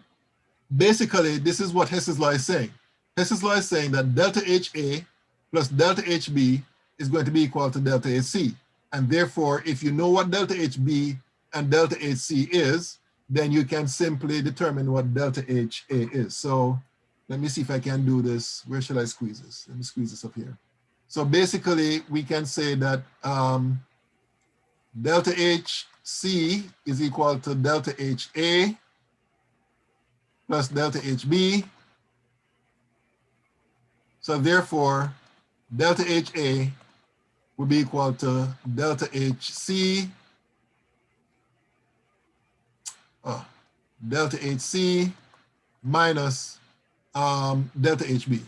basically, this is what Hess's law is saying. Hess's law is saying that delta HA plus delta HB is going to be equal to delta HC. And therefore, if you know what delta HB and delta HC is, then you can simply determine what delta HA is. So let me see if I can do this. Where should I squeeze this? Let me squeeze this up here. So basically, we can say that delta HC is equal to delta HA plus delta HB. So therefore, delta HA will be equal to delta HC, delta HC minus delta HB.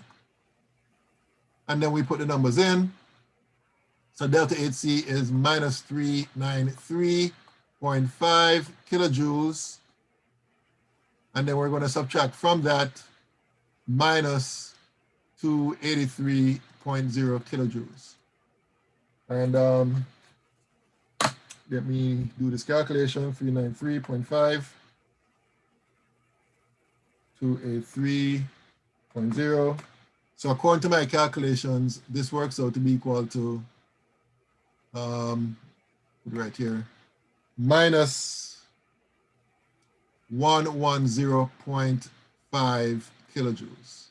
And then we put the numbers in. So delta HC is minus 393.5 kilojoules. And then we're going to subtract from that minus 283.0 kilojoules. And let me do this calculation, 393.5, 283.0. So according to my calculations, this works out to be equal to, right here, minus 110.5 kilojoules.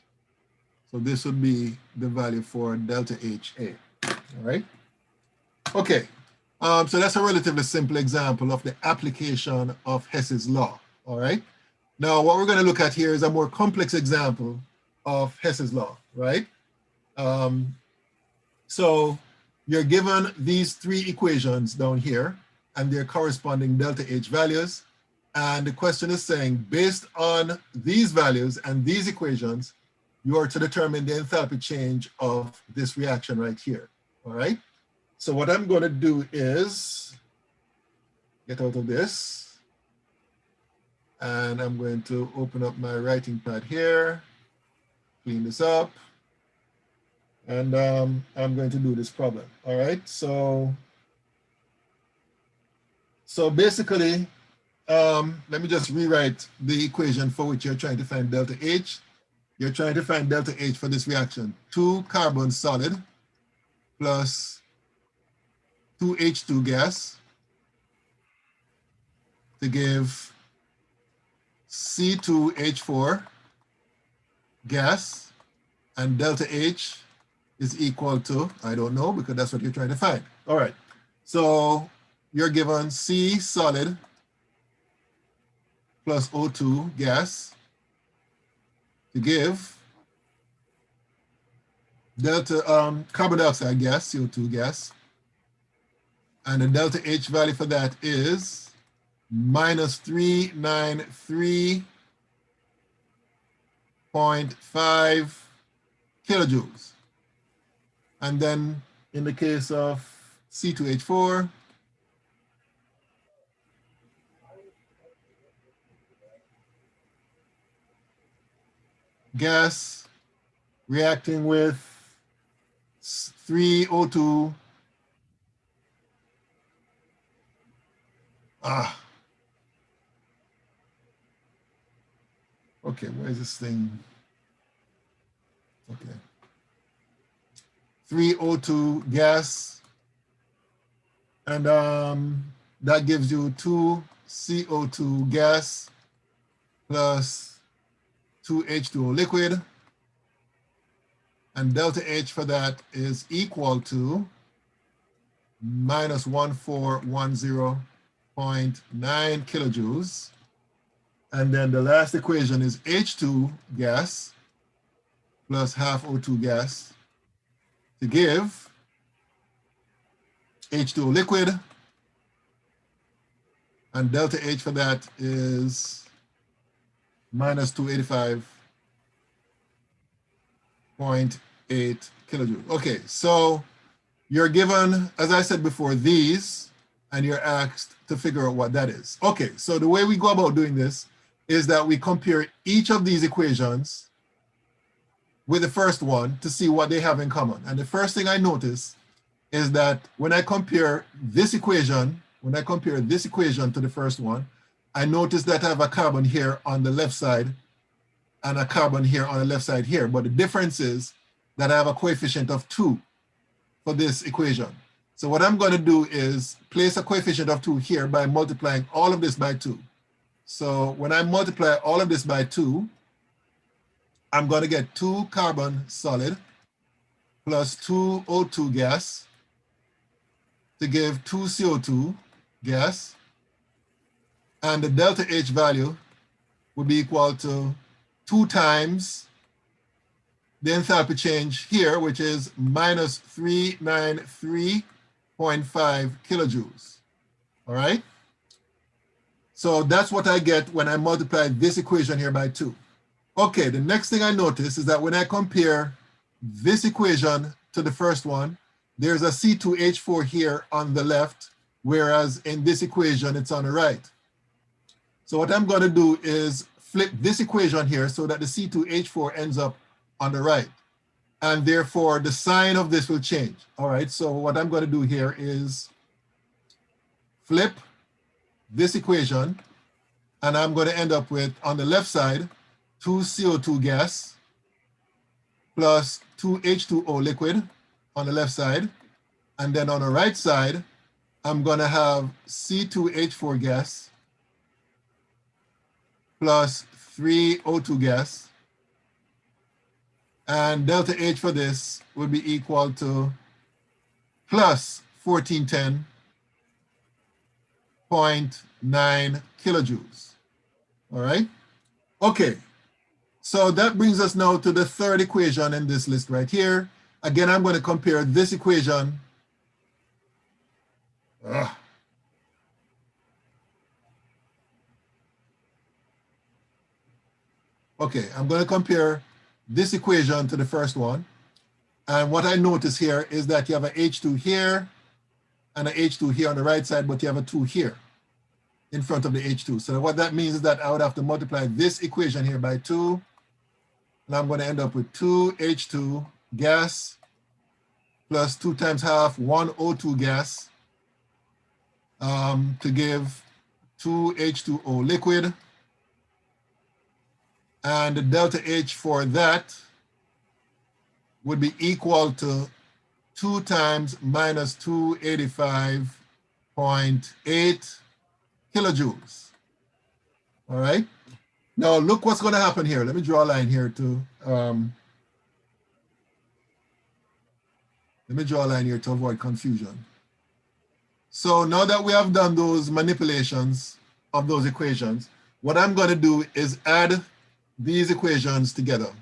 So this would be the value for delta HA, all right? Okay, so that's a relatively simple example of the application of Hess's law, all right? Now, what we're gonna look at here is a more complex example of Hess's law, right? So you're given these three equations down here and their corresponding delta H values. And the question is saying, based on these values and these equations, you are to determine the enthalpy change of this reaction right here, all right? So what I'm gonna do is get out of this, and I'm going to open up my writing pad here, clean this up, and I'm going to do this problem, all right? So basically, let me just rewrite the equation for which you're trying to find delta H. You're trying to find delta H for this reaction. 2 carbon solid plus 2 H2 gas to give C2H4 gas, and delta H is equal to, I don't know, because that's what you're trying to find. All right, so you're given C solid plus O2 gas to give delta carbon dioxide gas, CO2 gas, And the delta H value for that is minus 393.5 kilojoules. And then in the case of C2H4, gas reacting with 3O2. Okay, where's this thing? Okay. 3O2 gas, and that gives you 2 CO2 gas plus 2 H2O liquid, and delta H for that is equal to minus 1410.9 kilojoules. And then the last equation is H2 gas plus half O2 gas to give H2O liquid, and delta H for that is minus 285.8 kilojoules. Okay, so you're given, as I said before, these, and you're asked to figure out what that is. Okay, so the way we go about doing this is that we compare each of these equations with the first one to see what they have in common. And the first thing I notice is that when I compare this equation to the first one, I notice that I have a carbon here on the left side and a carbon here on the left side here. But the difference is that I have a coefficient of 2 for this equation. So what I'm going to do is place a coefficient of 2 here by multiplying all of this by 2. So when I multiply all of this by 2, I'm going to get 2 carbon solid plus 2 O2 gas to give 2 CO2 gas. And the delta H value will be equal to 2 times the enthalpy change here, which is minus 393.5 kilojoules. All right? So that's what I get when I multiply this equation here by 2. Okay, the next thing I notice is that when I compare this equation to the first one, there's a C2H4 here on the left, whereas in this equation, it's on the right. So what I'm going to do is flip this equation here so that the C2H4 ends up on the right. And therefore, the sign of this will change. All right, so what I'm going to do here is flip this equation, and I'm going to end up with, on the left side, 2 CO2 gas plus 2 H2O liquid on the left side. And then on the right side, I'm going to have C2H4 gas plus 3 O2 gas. And delta H for this would be equal to plus 1410.9 kilojoules. All right? Okay. So that brings us now to the third equation in this list right here. Again, I'm going to compare this equation. Okay, I'm going to compare this equation to the first one. And what I notice here is that you have an H2 here and an H2 here on the right side, but you have a 2 here in front of the H2. So what that means is that I would have to multiply this equation here by 2. And I'm going to end up with 2 H2 gas plus 2 times half 1 O2 gas to give 2 H2O liquid. And the delta H for that would be equal to 2 times minus 285.8 kilojoules. All right. Now look what's going to happen here. Let me draw a line here to avoid confusion. So now that we have done those manipulations of those equations, what I'm going to do is add these equations together.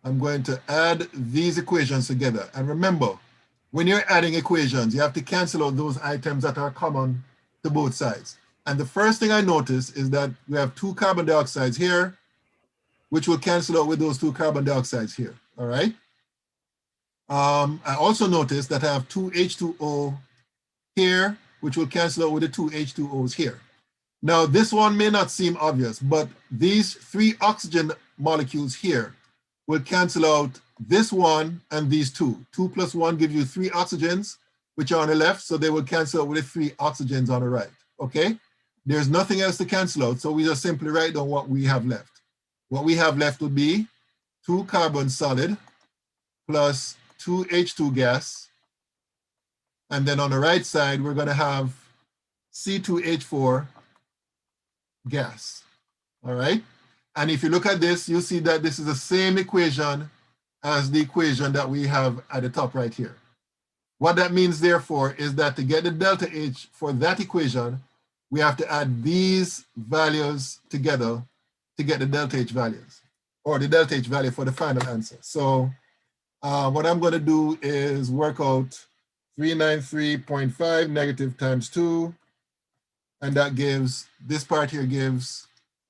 I'm going to add these equations together. And remember, when you're adding equations, you have to cancel out those items that are common to both sides. And the first thing I notice is that we have 2 carbon dioxides here, which will cancel out with those 2 carbon dioxides here, all right? I also notice that I have 2 H2O here, which will cancel out with the 2 H2Os here. Now, this one may not seem obvious, but these 3 oxygen molecules here will cancel out this one and these 2. 2 plus 1 gives you 3 oxygens, which are on the left, so they will cancel out with the 3 oxygens on the right, okay? There's nothing else to cancel out, so we just simply write down what we have left. What we have left would be 2 carbon solid plus 2 H2 gas, and then on the right side, we're gonna have C2H4 gas, all right? And if you look at this, you'll see that this is the same equation as the equation that we have at the top right here. What that means, therefore, is that to get the delta H for that equation, we have to add these values together to get the delta H values, or the delta H value for the final answer. So what I'm going to do is work out 393.5 negative times 2, and that gives, this part here gives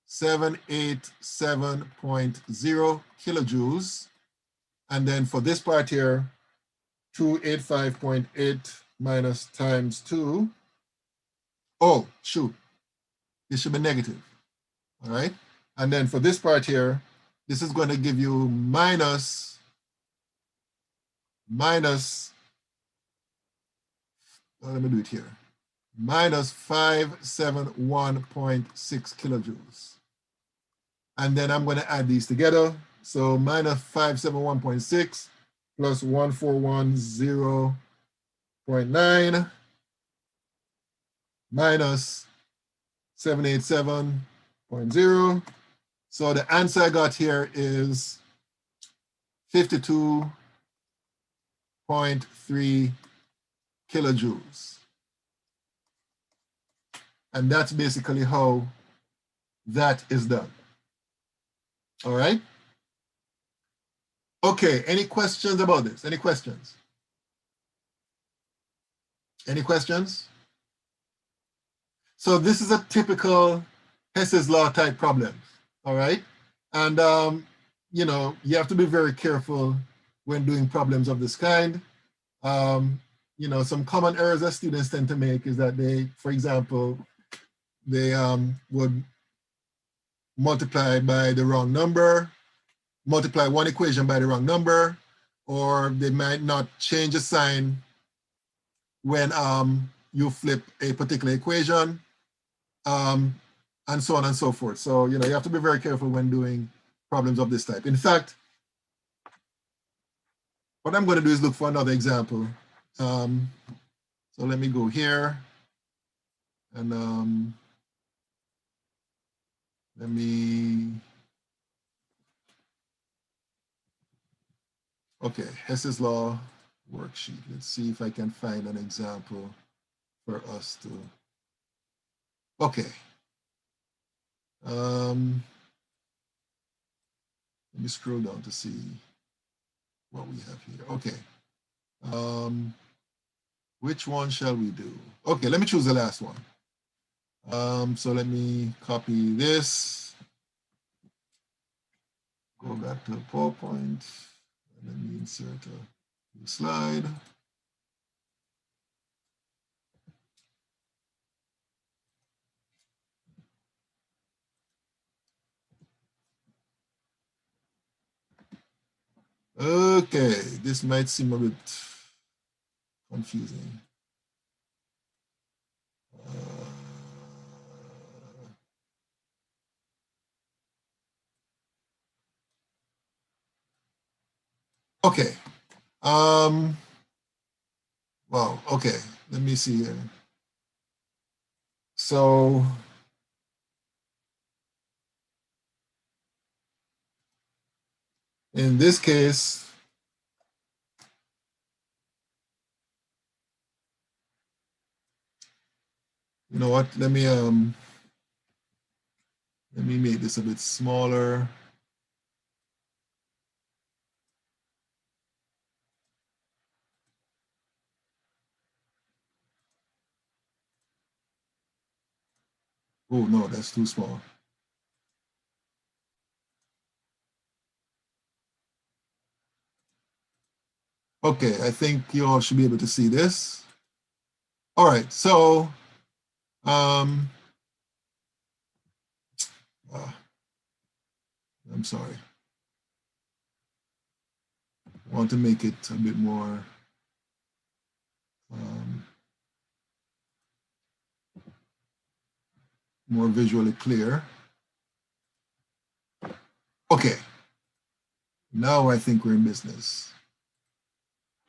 787.0 kilojoules. And then for this part here, 285.8 minus times 2. Oh, shoot. This should be negative. All right. And then for this part here, this is going to give you minus, let me do it here, minus 571.6 kilojoules. And then I'm going to add these together. So minus 571.6 plus 1410.9 minus 787.0. So the answer I got here is 52.3 kilojoules. And that's basically how that is done. All right. Okay, any questions about this? Any questions? Any questions? So this is a typical Hess's law type problem, all right? And, you know, you have to be very careful when doing problems of this kind. You know, some common errors that students tend to make is that they, for example, they would multiply by the wrong number, multiply one equation by the wrong number, or they might not change a sign when you flip a particular equation, and so on and so forth. So, you know, you have to be very careful when doing problems of this type. In fact, what I'm going to do is look for another example. So let me go here and let me, okay, Hess's law worksheet. Let's see if I can find an example for us to, okay. Let me scroll down to see what we have here. Okay. Which one shall we do? Okay, let me choose the last one. So let me copy this. Go back to the PowerPoint. And let me insert a new slide. Okay, this might seem a bit confusing. Okay. Well, okay, let me see here. So in this case, you know what, let me make this a bit smaller. Oh, no, that's too small. Okay, I think you all should be able to see this. All right, so I'm sorry. I want to make it a bit more more visually clear. Okay, now I think we're in business.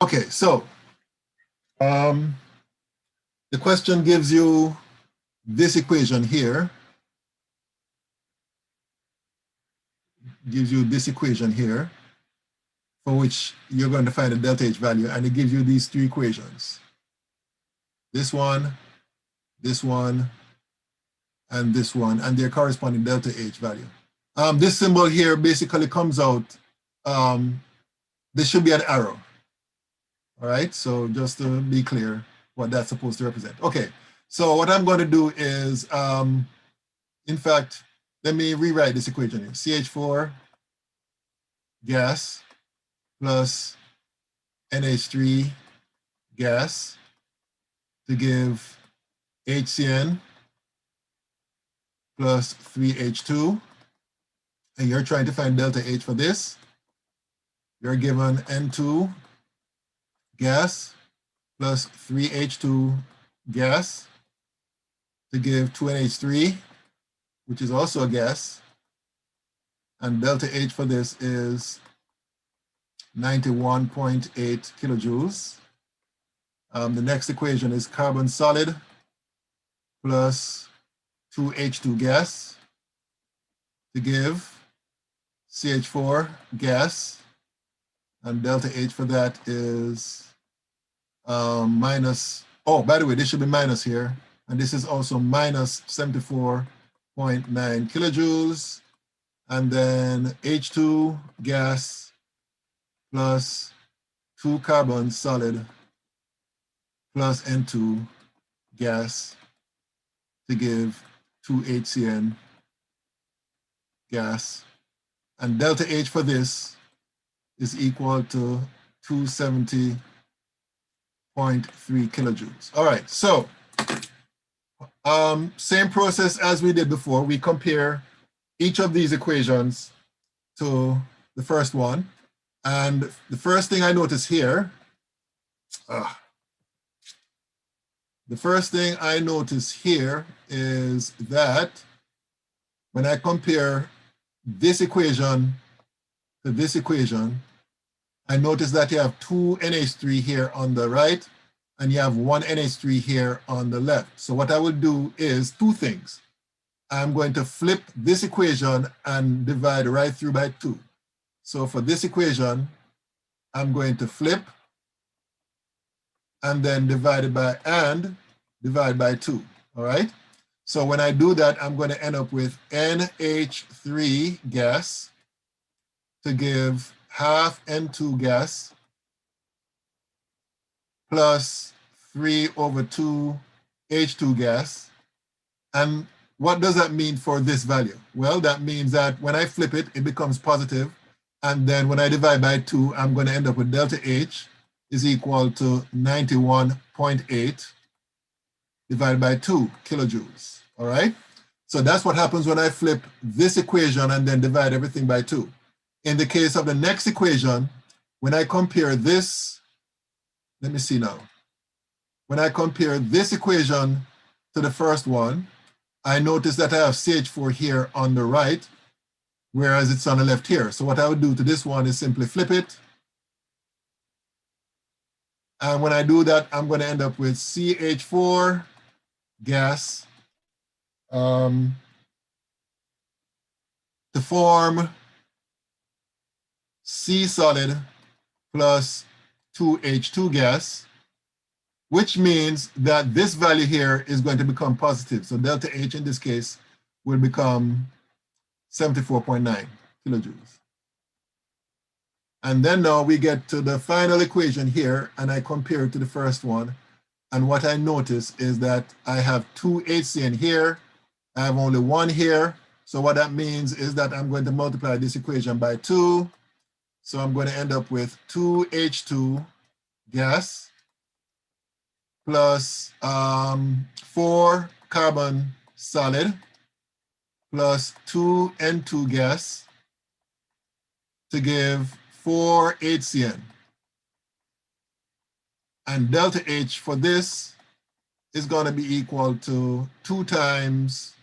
Okay, so the question gives you this equation here. Gives you this equation here, for which you're going to find a delta H value, and it gives you these three equations. This one, and this one, and their corresponding delta H value. This symbol here basically comes out, this should be an arrow. All right, so just to be clear what that's supposed to represent. Okay, so what I'm going to do is, in fact, let me rewrite this equation here. CH4 gas plus NH3 gas to give HCN plus 3H2. And you're trying to find delta H for this. You're given N2 gas plus 3H2 gas to give 2NH3, which is also a gas. And delta H for this is 91.8 kilojoules. The next equation is carbon solid plus 2H2 gas to give CH4 gas, and delta H for that is minus, oh, by the way, this should be minus here, and this is also minus 74.9 kilojoules, and then H2 gas plus 2 carbon solid plus N2 gas to give 2 HCN gas. And delta H for this is equal to 270.3 kilojoules. All right, so same process as we did before. We compare each of these equations to the first one. And the first thing I notice here, is that when I compare this equation to this equation, I notice that you have 2 NH3 here on the right, and you have 1 NH3 here on the left. So what I will do is two things. I'm going to flip this equation and divide right through by 2. So for this equation, I'm going to flip and then divide by 2, all right? So when I do that, I'm going to end up with NH3 gas to give half N2 gas plus 3/2 H2 gas. And what does that mean for this value? Well, that means that when I flip it, it becomes positive. And then when I divide by 2, I'm going to end up with delta H is equal to 91.8 divided by 2 kilojoules, all right? So that's what happens when I flip this equation and then divide everything by 2. In the case of the next equation, when I compare this, let me see now. When I compare this equation to the first one, I notice that I have CH4 here on the right, whereas it's on the left here. So what I would do to this one is simply flip it. And when I do that, I'm going to end up with CH4 gas to form C solid plus 2H2 gas, which means that this value here is going to become positive. So delta H in this case will become 74.9 kilojoules. And then now we get to the final equation here, and I compare it to the first one. And what I notice is that I have 2 HCN here I have only one here. So what that means is that I'm going to multiply this equation by 2. So I'm going to end up with 2H2 gas plus 4 carbon solid plus 2 N2 gas to give 4 HCN. And delta H for this is going to be equal to 2 times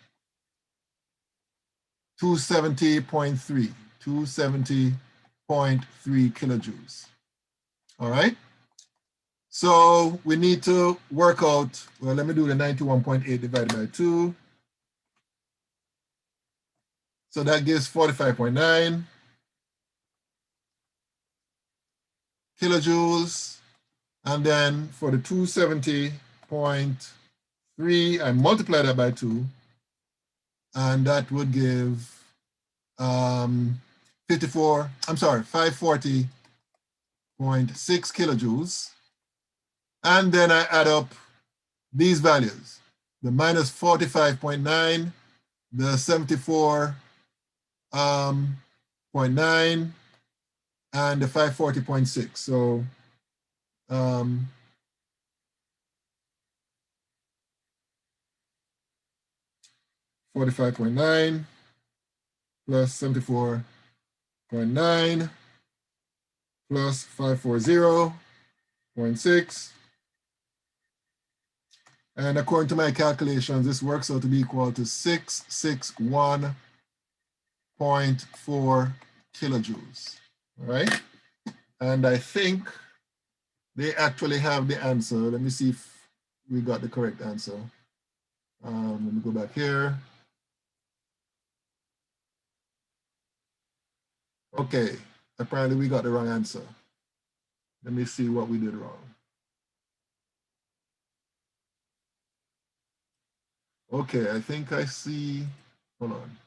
270.3, 270.3 kilojoules. All right. So we need to work out, well, let me do the 91.8 divided by 2. So that gives 45.9 kilojoules. And then for the 270.3, I multiply that by 2. And that would give 540.6 kilojoules. And then I add up these values, the minus 45.9, the 74.9, and the 540.6. So 45.9 plus 74.9 plus 540.6. And according to my calculations, this works out to be equal to 661.4 kilojoules. All right. And I think they actually have the answer. Let me see if we got the correct answer. Let me go back here. Okay, apparently we got the wrong answer. Let me see what we did wrong. Okay, I think I see, hold on.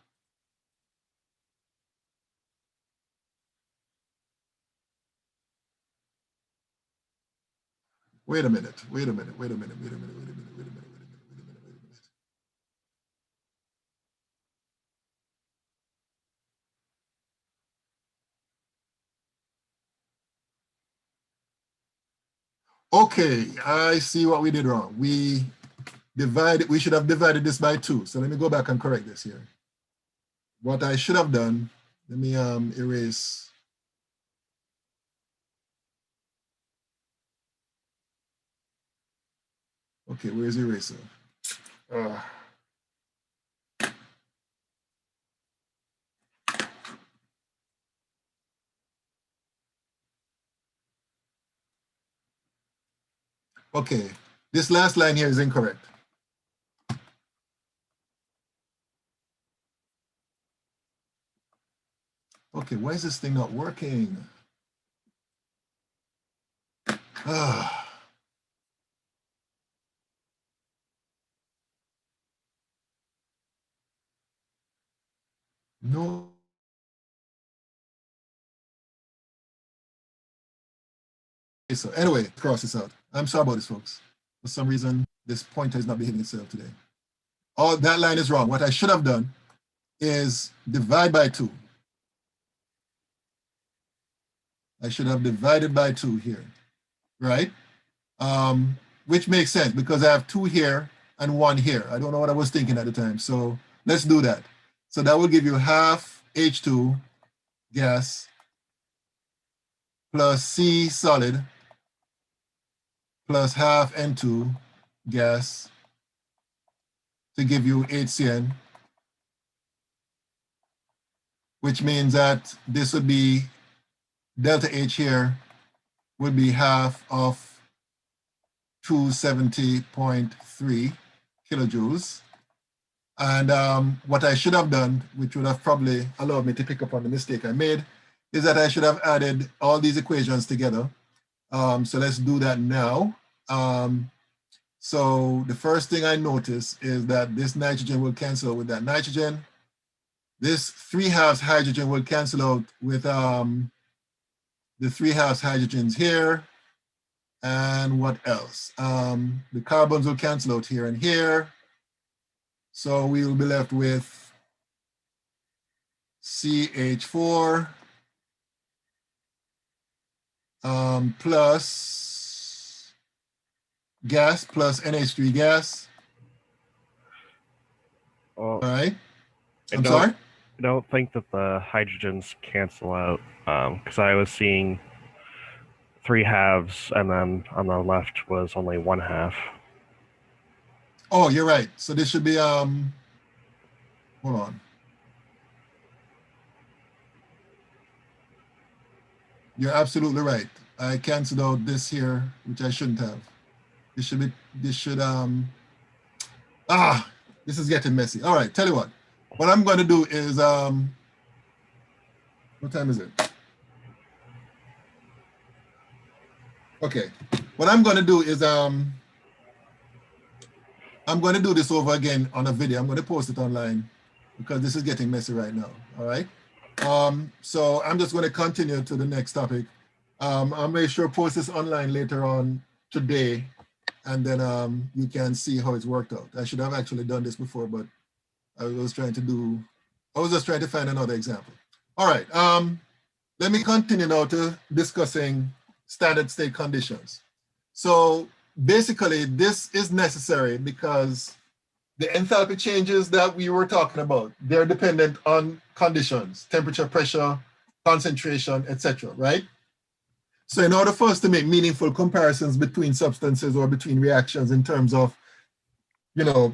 Wait a minute. Okay, I see what we did wrong. We should have divided this by 2. So let me go back and correct this here. What I should have done, let me erase. Okay, where's the eraser? Okay, this last line here is incorrect. Okay, why is this thing not working? No. So anyway, cross this out. I'm sorry about this, folks. For some reason, this pointer is not behaving itself today. Oh, that line is wrong. What I should have done is divide by 2. I should have divided by 2 here, right? Which makes sense because I have 2 here and 1 here. I don't know what I was thinking at the time. So let's do that. So that will give you half H2 gas plus C solid plus half N2 gas to give you HCN, which means that this would be delta H here would be half of 270.3 kilojoules. And what I should have done, which would have probably allowed me to pick up on the mistake I made, is that I should have added all these equations together. So let's do that now. So the first thing I notice is that this nitrogen will cancel with that nitrogen. This 3/2 hydrogen will cancel out with the 3/2 hydrogens here. And what else? The carbons will cancel out here and here. So we will be left with CH4 plus gas plus NH3 gas. Well, All right. I sorry? don't think that the hydrogens cancel out, because I was seeing 3 halves, and then on the left was only 1 half. Oh, you're right. So this should be, hold on. You're absolutely right. I canceled out this here, which I shouldn't have. This is getting messy. All right, tell you what I'm going to do is, what time is it? Okay, what I'm going to do is, I'm going to do this over again on a video. I'm going to post it online because this is getting messy right now. All right. So I'm just going to continue to the next topic. I'll make sure to post this online later on today, and then you can see how it's worked out. I should have actually done this before, but I was just trying to find another example. All right. Let me continue now to discussing standard state conditions. So basically, this is necessary because the enthalpy changes that we were talking about, they're dependent on conditions, temperature, pressure, concentration, etc., right? So in order for us to make meaningful comparisons between substances or between reactions in terms of, whether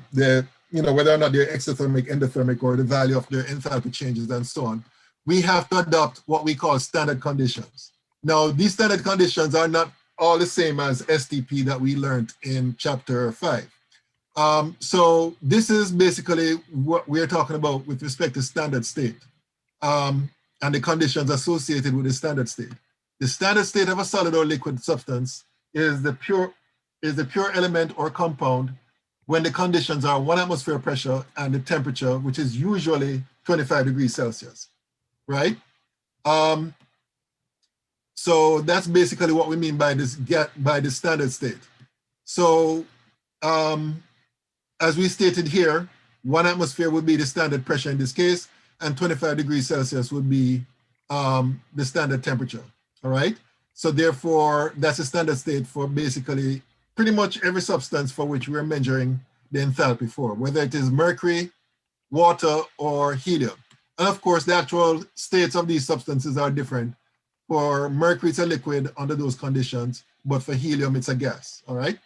or not they're exothermic, endothermic, or the value of their enthalpy changes and so on, we have to adopt what we call standard conditions. Now, these standard conditions are not all the same as STP that we learned in chapter 5. So this is basically what we're talking about with respect to standard state and the conditions associated with the standard state. The standard state of a solid or liquid substance is the pure element or compound when the conditions are 1 atmosphere pressure and the temperature, which is usually 25 degrees Celsius, right? So that's basically what we mean by this standard state. So as we stated here, 1 atmosphere would be the standard pressure in this case, and 25 degrees Celsius would be the standard temperature, all right? So therefore, that's a standard state for basically pretty much every substance for which we're measuring the enthalpy for, whether it is mercury, water, or helium. And of course, the actual states of these substances are different. For mercury, it's a liquid under those conditions, but for helium, it's a gas, all right?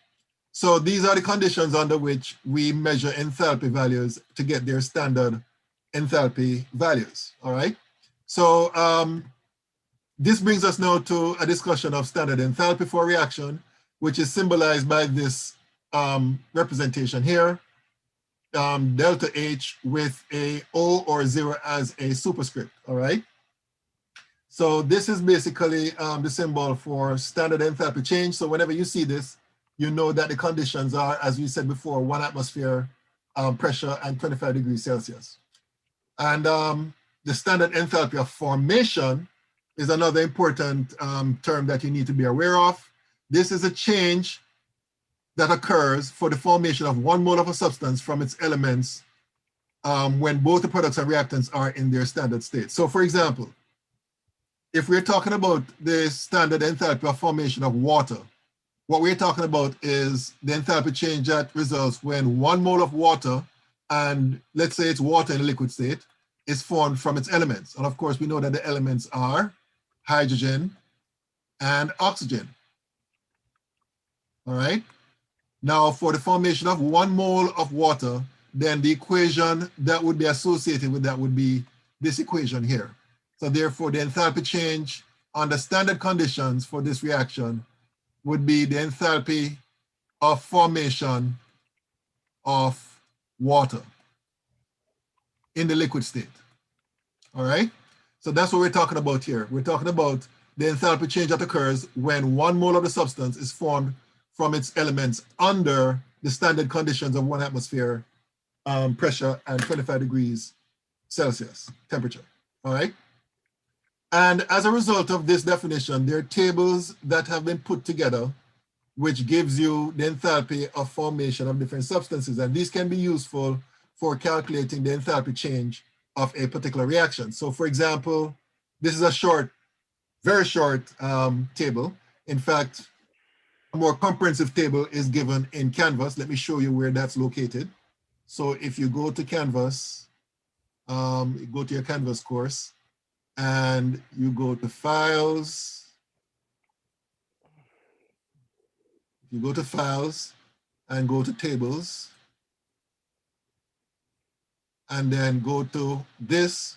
So these are the conditions under which we measure enthalpy values to get their standard enthalpy values, all right? So this brings us now to a discussion of standard enthalpy for reaction, which is symbolized by this representation here, delta H with a O or 0 as a superscript, all right? So this is basically the symbol for standard enthalpy change. So whenever you see this, you know that the conditions are, as we said before, 1 atmosphere pressure and 25 degrees Celsius. And the standard enthalpy of formation is another important term that you need to be aware of. This is a change that occurs for the formation of 1 mole of a substance from its elements when both the products and reactants are in their standard state. So for example, if we're talking about the standard enthalpy of formation of water, what we're talking about is the enthalpy change that results when 1 mole of water, and let's say it's water in a liquid state, is formed from its elements. And of course, we know that the elements are hydrogen and oxygen. All right. Now, for the formation of 1 mole of water, then the equation that would be associated with that would be this equation here. So therefore, the enthalpy change under standard conditions for this reaction would be the enthalpy of formation of water in the liquid state. All right? So that's what we're talking about here. We're talking about the enthalpy change that occurs when 1 mole of the substance is formed from its elements under the standard conditions of 1 atmosphere pressure and 25 degrees Celsius temperature. All right? And as a result of this definition, there are tables that have been put together which gives you the enthalpy of formation of different substances. And these can be useful for calculating the enthalpy change of a particular reaction. So for example, this is a short, very short table. In fact, a more comprehensive table is given in Canvas. Let me show you where that's located. So if you go to Canvas, go to your Canvas course, and you go to Files. You go to Files and go to Tables, and then go to this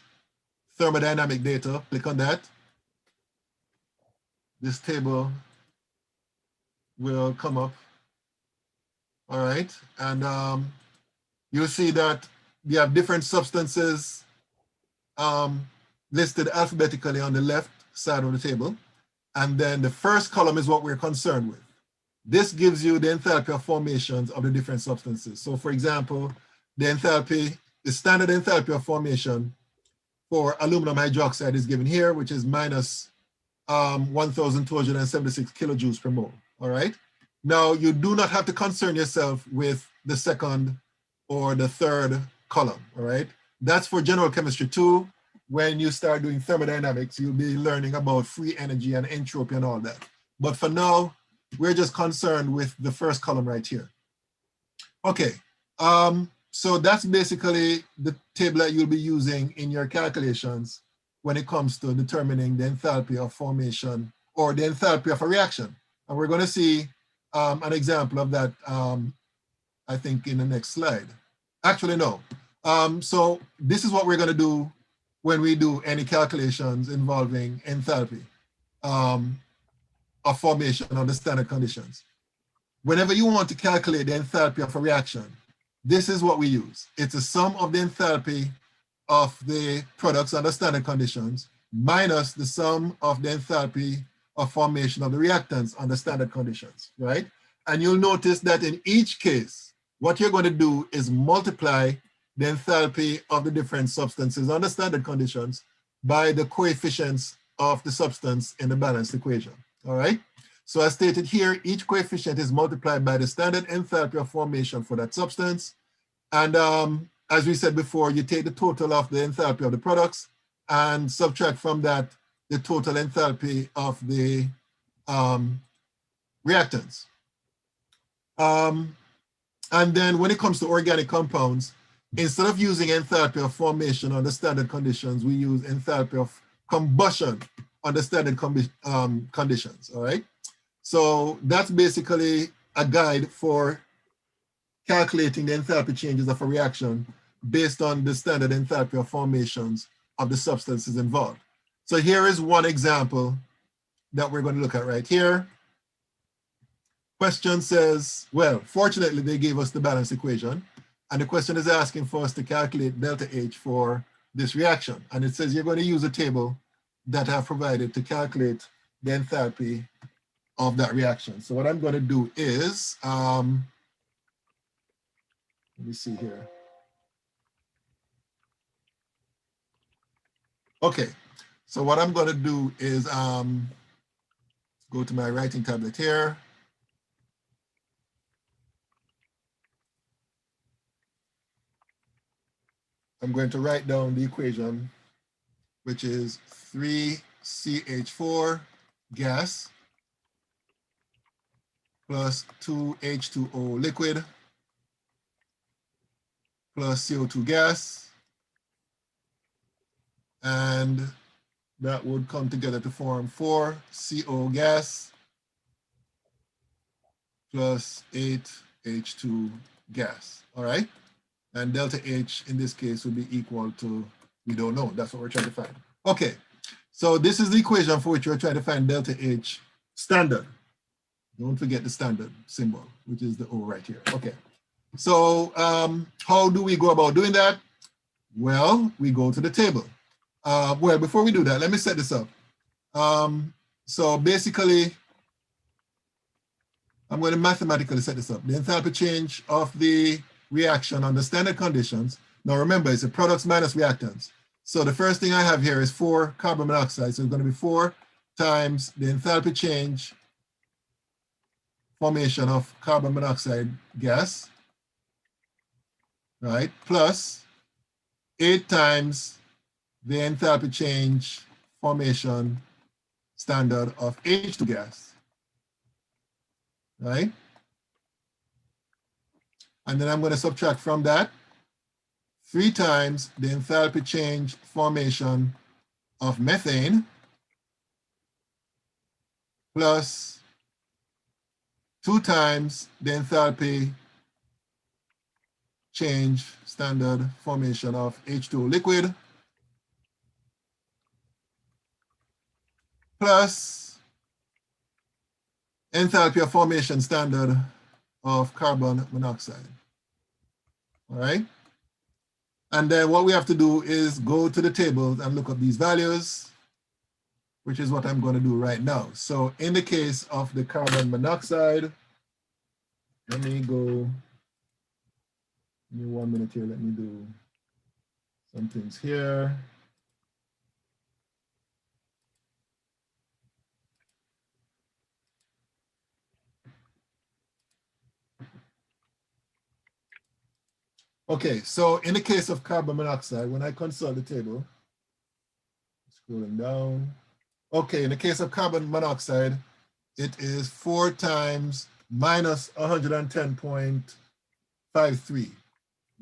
thermodynamic data, click on that. This table will come up, all right? And you'll see that we have different substances listed alphabetically on the left side of the table. And then the first column is what we're concerned with. This gives you the enthalpy of formations of the different substances. So for example, the standard enthalpy of formation for aluminum hydroxide is given here, which is minus 1,276 kilojoules per mole, all right? Now, you do not have to concern yourself with the second or the third column, all right? That's for general chemistry too. When you start doing thermodynamics, you'll be learning about free energy and entropy and all that. But for now, we're just concerned with the first column right here. Okay, so that's basically the table that you'll be using in your calculations when it comes to determining the enthalpy of formation or the enthalpy of a reaction. And we're going to see an example of that, I think, in the next slide. Actually, no. So this is what we're going to do when we do any calculations involving enthalpy of formation under standard conditions. Whenever you want to calculate the enthalpy of a reaction, this is what we use. It's a sum of the enthalpy of the products under standard conditions minus the sum of the enthalpy of formation of the reactants under standard conditions, right? And you'll notice that in each case, what you're going to do is multiply the enthalpy of the different substances under standard conditions by the coefficients of the substance in the balanced equation, all right? So as stated here, each coefficient is multiplied by the standard enthalpy of formation for that substance. And as we said before, you take the total of the enthalpy of the products and subtract from that the total enthalpy of the reactants. And then when it comes to organic compounds, instead of using enthalpy of formation under standard conditions, we use enthalpy of combustion under standard conditions, all right? So that's basically a guide for calculating the enthalpy changes of a reaction based on the standard enthalpy of formations of the substances involved. So here is one example that we're going to look at right here. Question says, well, fortunately, they gave us the balanced equation, and the question is asking for us to calculate delta H for this reaction. And it says you're going to use a table that I've provided to calculate the enthalpy of that reaction. So what I'm going to do is, let me see here. Okay, so what I'm going to do is go to my writing tablet here. I'm going to write down the equation, which is 3CH4 gas plus 2H2O liquid plus CO2 gas. And that would come together to form 4CO gas plus 8H2 gas, all right? And delta H in this case would be equal to, we don't know, that's what we're trying to find. Okay, so this is the equation for which we're trying to find delta H standard. Don't forget the standard symbol, which is the O right here. Okay, so how do we go about doing that? Well, we go to the table. Well, before we do that, let me set this up. So basically, I'm going to mathematically set this up. The enthalpy change of the reaction under standard conditions. Now remember, it's a products minus reactants. So the first thing I have here is 4 carbon monoxide. So it's going to be 4 times the enthalpy change formation of carbon monoxide gas. right, plus 8 times the enthalpy change formation standard of H2 gas, right? And then I'm going to subtract from that 3 times the enthalpy change formation of methane plus 2 times the enthalpy change standard formation of H2O liquid plus enthalpy of formation standard of carbon monoxide. All right. And then what we have to do is go to the table and look up these values, which is what I'm going to do right now. So in the case of the carbon monoxide, let me go, give me 1 minute here. Let me do some things here. Okay, so in the case of carbon monoxide, when I consult the table, scrolling down. Okay, in the case of carbon monoxide, it is 4 times minus 110.53,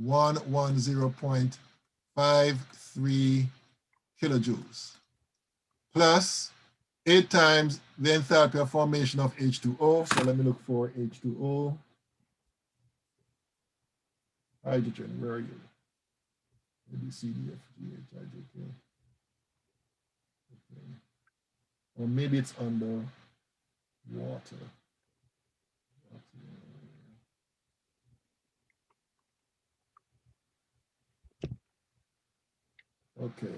110.53 kilojoules, plus 8 times the enthalpy of formation of H2O. So let me look for H2O. Hydrogen, where are you? A, B, C, D, F, G, H, I, J, K. Okay. Or maybe it's under water. Okay,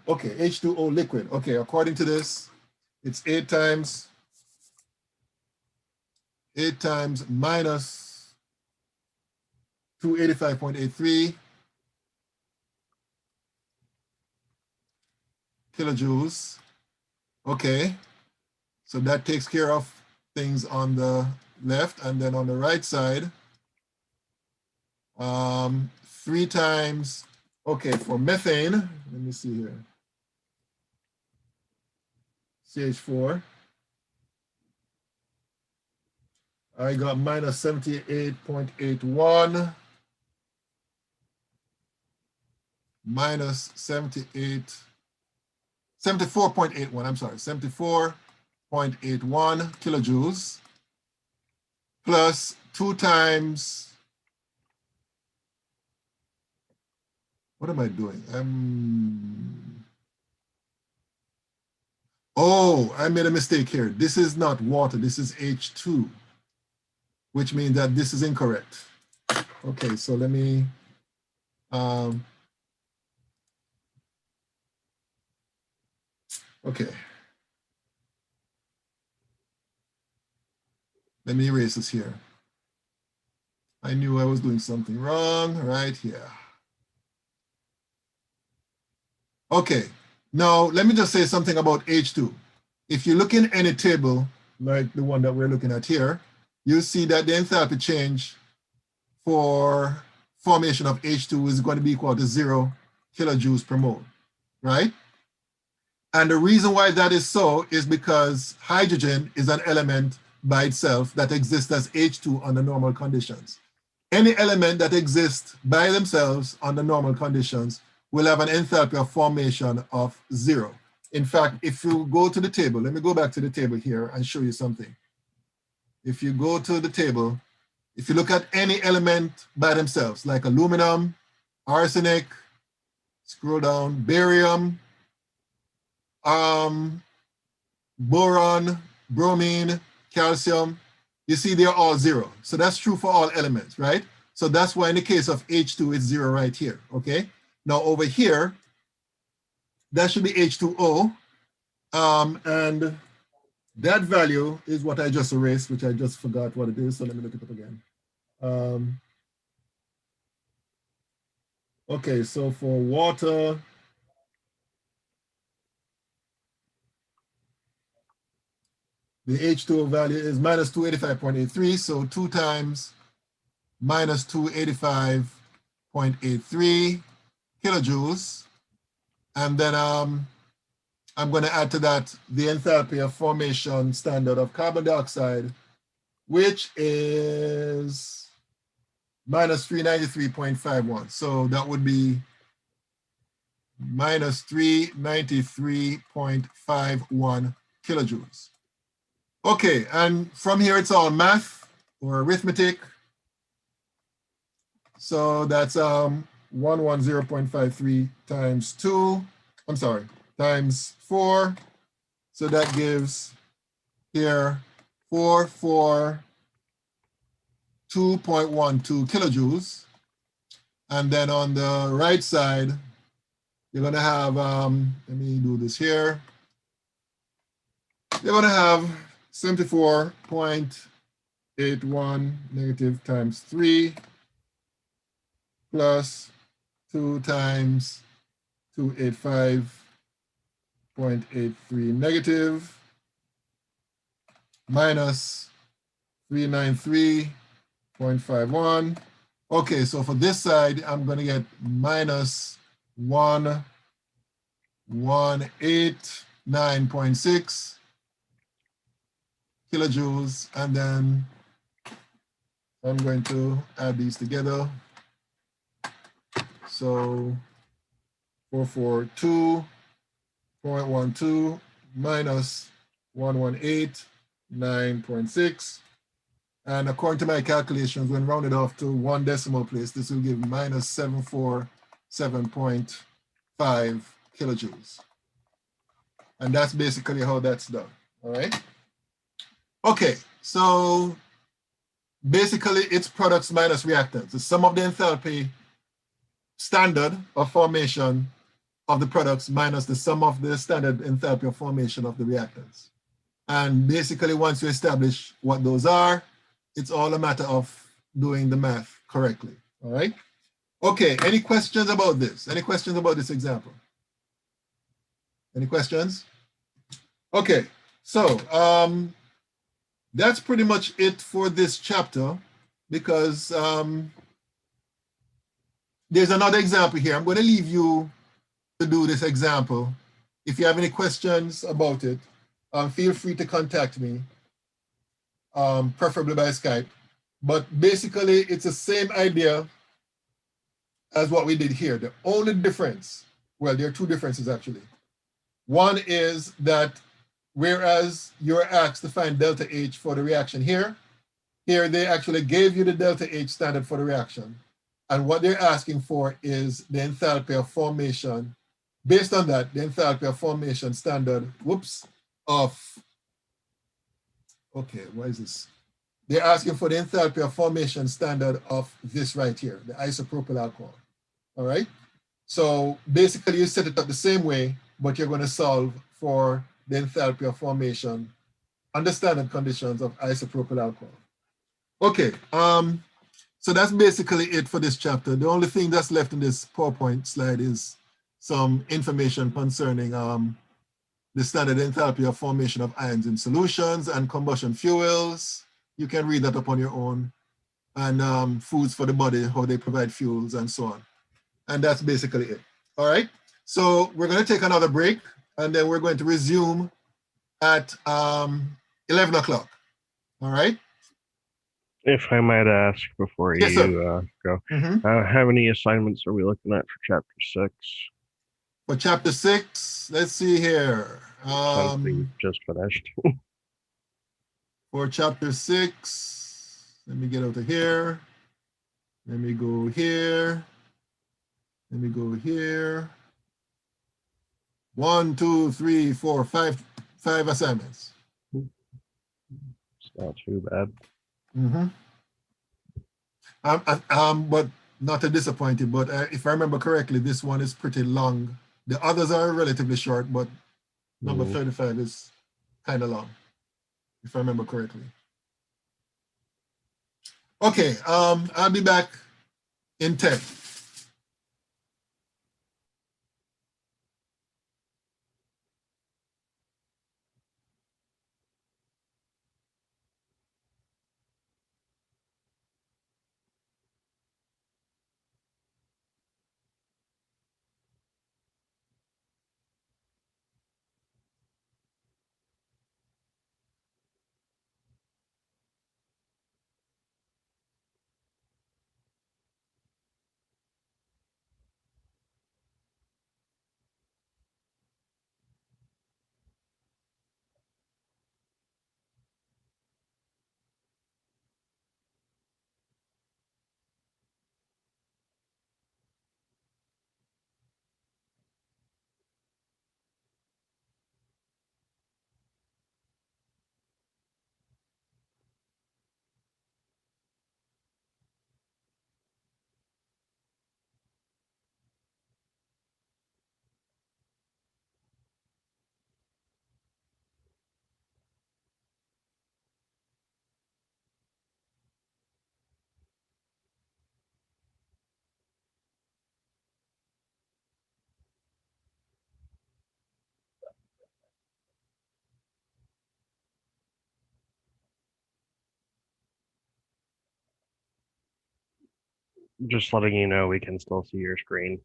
okay, H2O liquid. Okay, according to this, it's 8 times minus 285.83 kilojoules. Okay, so that takes care of things on the left, and then on the right side, 3 times, okay, for methane, let me see here, CH4, I got minus 78.81, minus 74.81, I'm sorry, 74.81 kilojoules, plus 2 times, what am I doing? Oh, I made a mistake here. This is not water, this is H2, which means that this is incorrect. Okay, so let me, okay. Let me erase this here. I knew I was doing something wrong right here. Okay, now let me just say something about H2. If you look in any table, like the one that we're looking at here, you'll see that the enthalpy change for formation of H2 is going to be equal to 0 kilojoules per mole, right? And the reason why that is so is because hydrogen is an element by itself that exists as H2 under normal conditions. Any element that exists by themselves under normal conditions will have an enthalpy of formation of 0. In fact, if you go to the table, let me go back to the table here and show you something. If you go to the table, if you look at any element by themselves, like aluminum, arsenic, scroll down, barium, boron, bromine, calcium, you see they're all 0. So that's true for all elements, right? So that's why in the case of H2, it's 0 right here, okay? Now over here, that should be H2O, and that value is what I just erased, which I just forgot what it is, so let me look it up again. Okay, so for water, the H2O value is minus 285.83, so 2 times minus 285 0.83 kilojoules. And then I'm going to add to that the enthalpy of formation standard of carbon dioxide, which is minus 393.51. So that would be minus 393.51 kilojoules. Okay, and from here it's all math or arithmetic. So that's 110.53 times 2, times 4. So that gives here 442.12 kilojoules. And then on the right side, you're going to have, let me do this here. You're going to have 74.81 negative times 3 plus 2 times 285.83 negative minus 393.51. Okay, so for this side, I'm going to get minus 189.6 kilojoules, and then I'm going to add these together. So 442.12 minus 118.9.6. And according to my calculations, when rounded off to one decimal place, this will give minus 747.5 kilojoules. And that's basically how that's done, all right? Okay, so basically it's products minus reactants. The sum of the enthalpy standard of formation of the products minus the sum of the standard enthalpy of formation of the reactants. And basically once you establish what those are, it's all a matter of doing the math correctly, all right? Okay, any questions about this? Any questions about this example? Any questions? Okay, so that's pretty much it for this chapter, because there's another example here. I'm going to leave you to do this example. If you have any questions about it, feel free to contact me, preferably by Skype. But basically, it's the same idea as what we did here. The only difference, well, there are two differences actually. One is that whereas you're asked to find delta H for the reaction here they actually gave you the delta H standard for the reaction. And what they're asking for is the enthalpy of formation. Based on that, the enthalpy of formation standard, okay, what is this? They're asking for the enthalpy of formation standard of this right here, the isopropyl alcohol, all right? So basically you set it up the same way, but you're gonna solve for the enthalpy of formation under standard conditions of isopropyl alcohol. Okay, so that's basically it for this chapter. The only thing that's left in this PowerPoint slide is some information concerning the standard enthalpy of formation of ions in solutions and combustion fuels. You can read that up on your own. And foods for the body, how they provide fuels and so on. And that's basically it. All right. So we're going to take another break, and then we're going to resume at 11 o'clock. All right. If I might ask before Yes, you go, how many assignments are we looking at for chapter 6? For chapter 6, let's see here. Something just finished. For chapter 6, let me get out of here. Let me go here. Let me go here. 1, 2, 3, 4, 5 assignments. It's not too bad. But not to disappoint you, but if I remember correctly, this one is pretty long. The others are relatively short, but number 35 is kind of long, if I remember correctly. Okay, I'll be back in 10. Just letting you know we can still see your screen.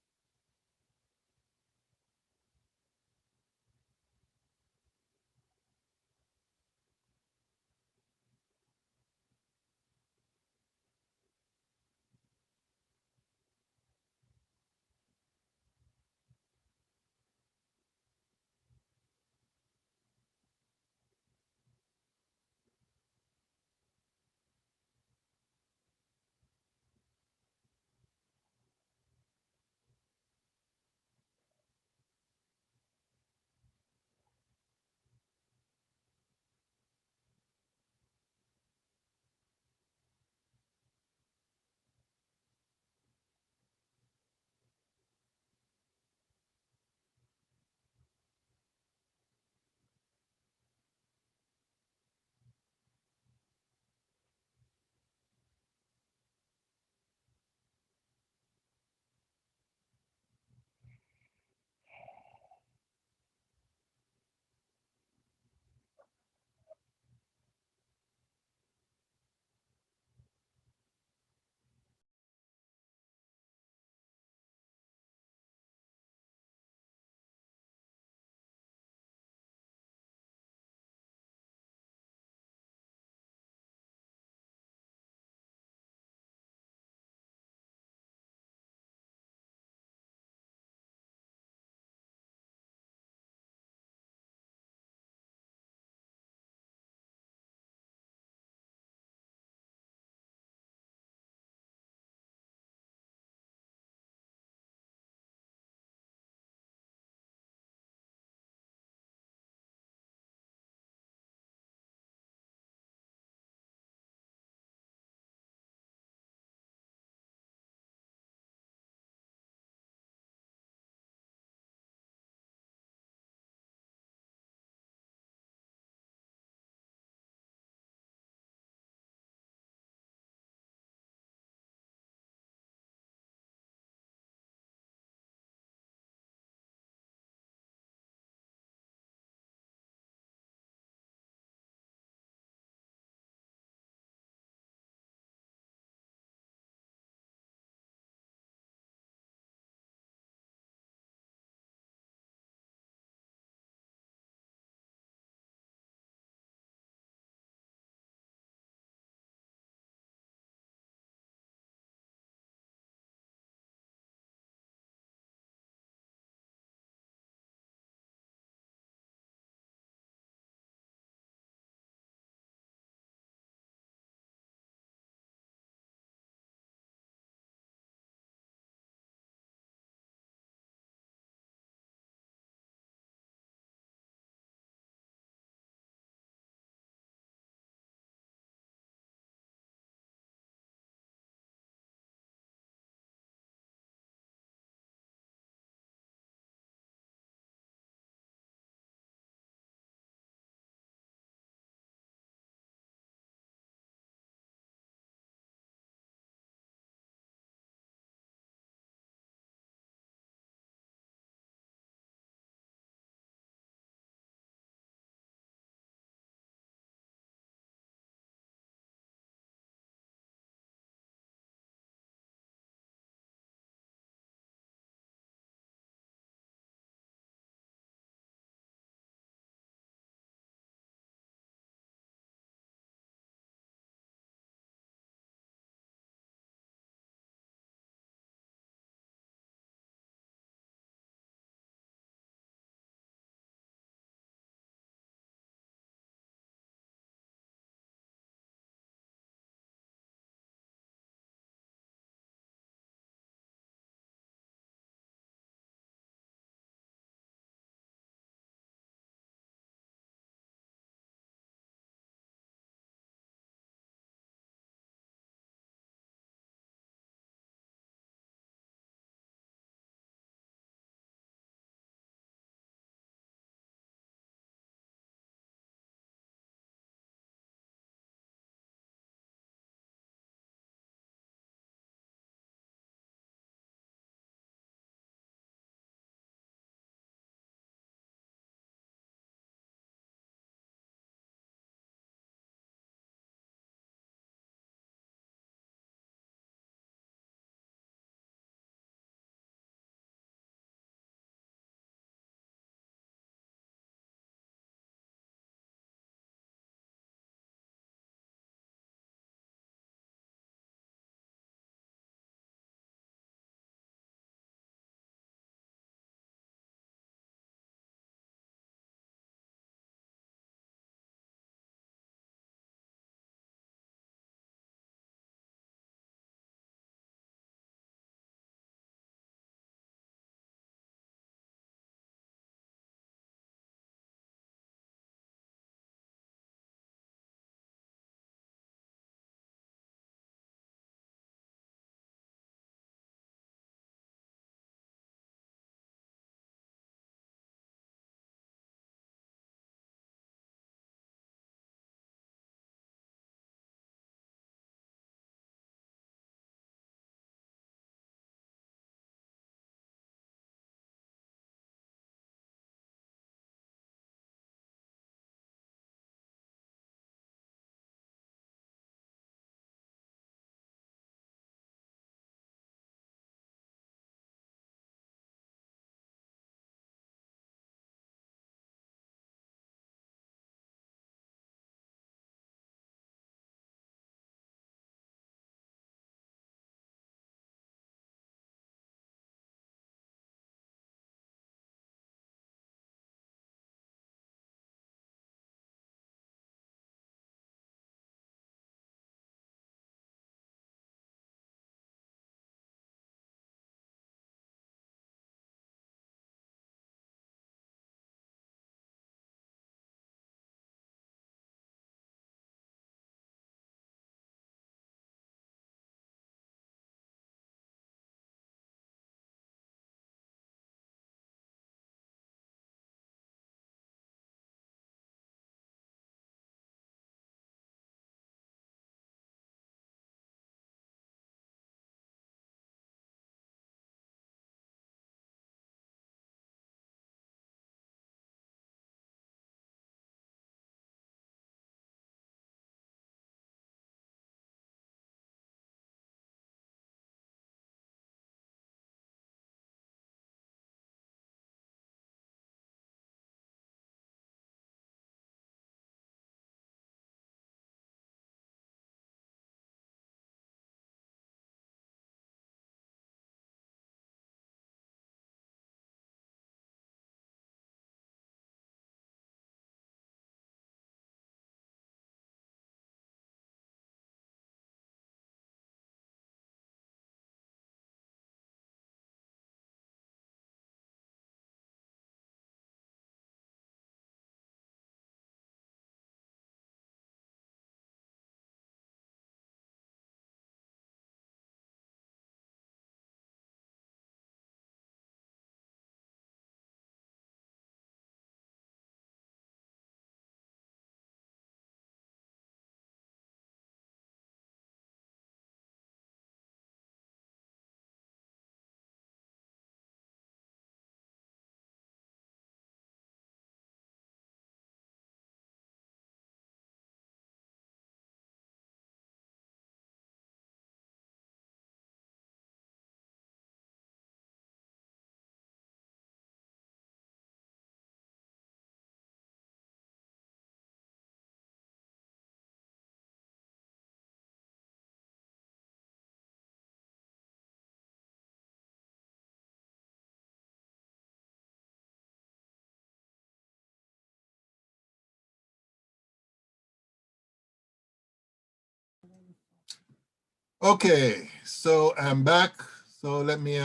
Okay, so I'm back. So let me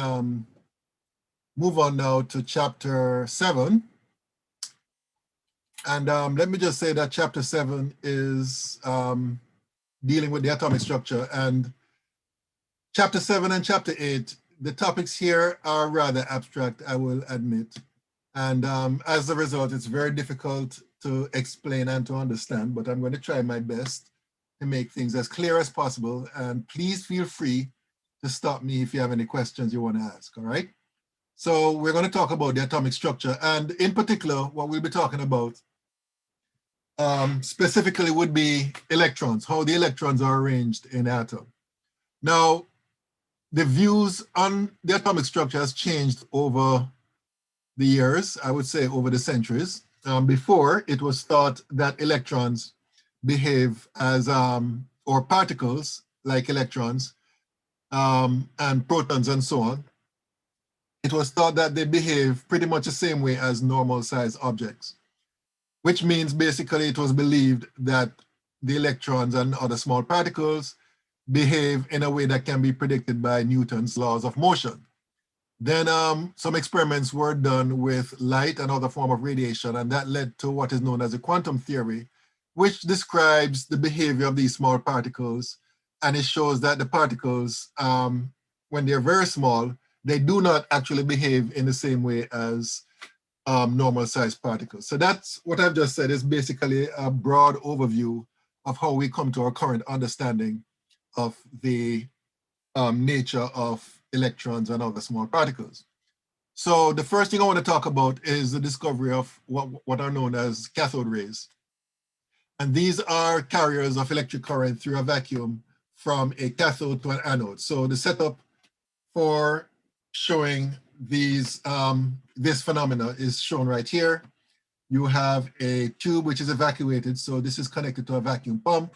move on now to chapter 7. And let me just say that chapter 7 is dealing with the atomic structure. And chapter 7 and chapter 8, the topics here are rather abstract, I will admit. And as a result, it's very difficult to explain and to understand, but I'm going to try my best to make things as clear as possible. And please feel free to stop me if you have any questions you want to ask, all right? So we're going to talk about the atomic structure. And in particular, what we'll be talking about specifically would be electrons, how the electrons are arranged in an atom. Now, the views on the atomic structure has changed over the years, I would say over the centuries. Before, it was thought that electrons behave as, or particles like electrons and protons and so on. It was thought that they behave pretty much the same way as normal sized objects, which means basically it was believed that the electrons and other small particles behave in a way that can be predicted by Newton's laws of motion. Then some experiments were done with light and other form of radiation, and that led to what is known as the quantum theory, which describes the behavior of these small particles. And it shows that the particles, when they're very small, they do not actually behave in the same way as normal sized particles. So that's what I've just said is basically a broad overview of how we come to our current understanding of the nature of electrons and other small particles. So the first thing I want to talk about is the discovery of what are known as cathode rays. And these are carriers of electric current through a vacuum from a cathode to an anode. So the setup for showing these this phenomena is shown right here. You have a tube which is evacuated. So this is connected to a vacuum pump.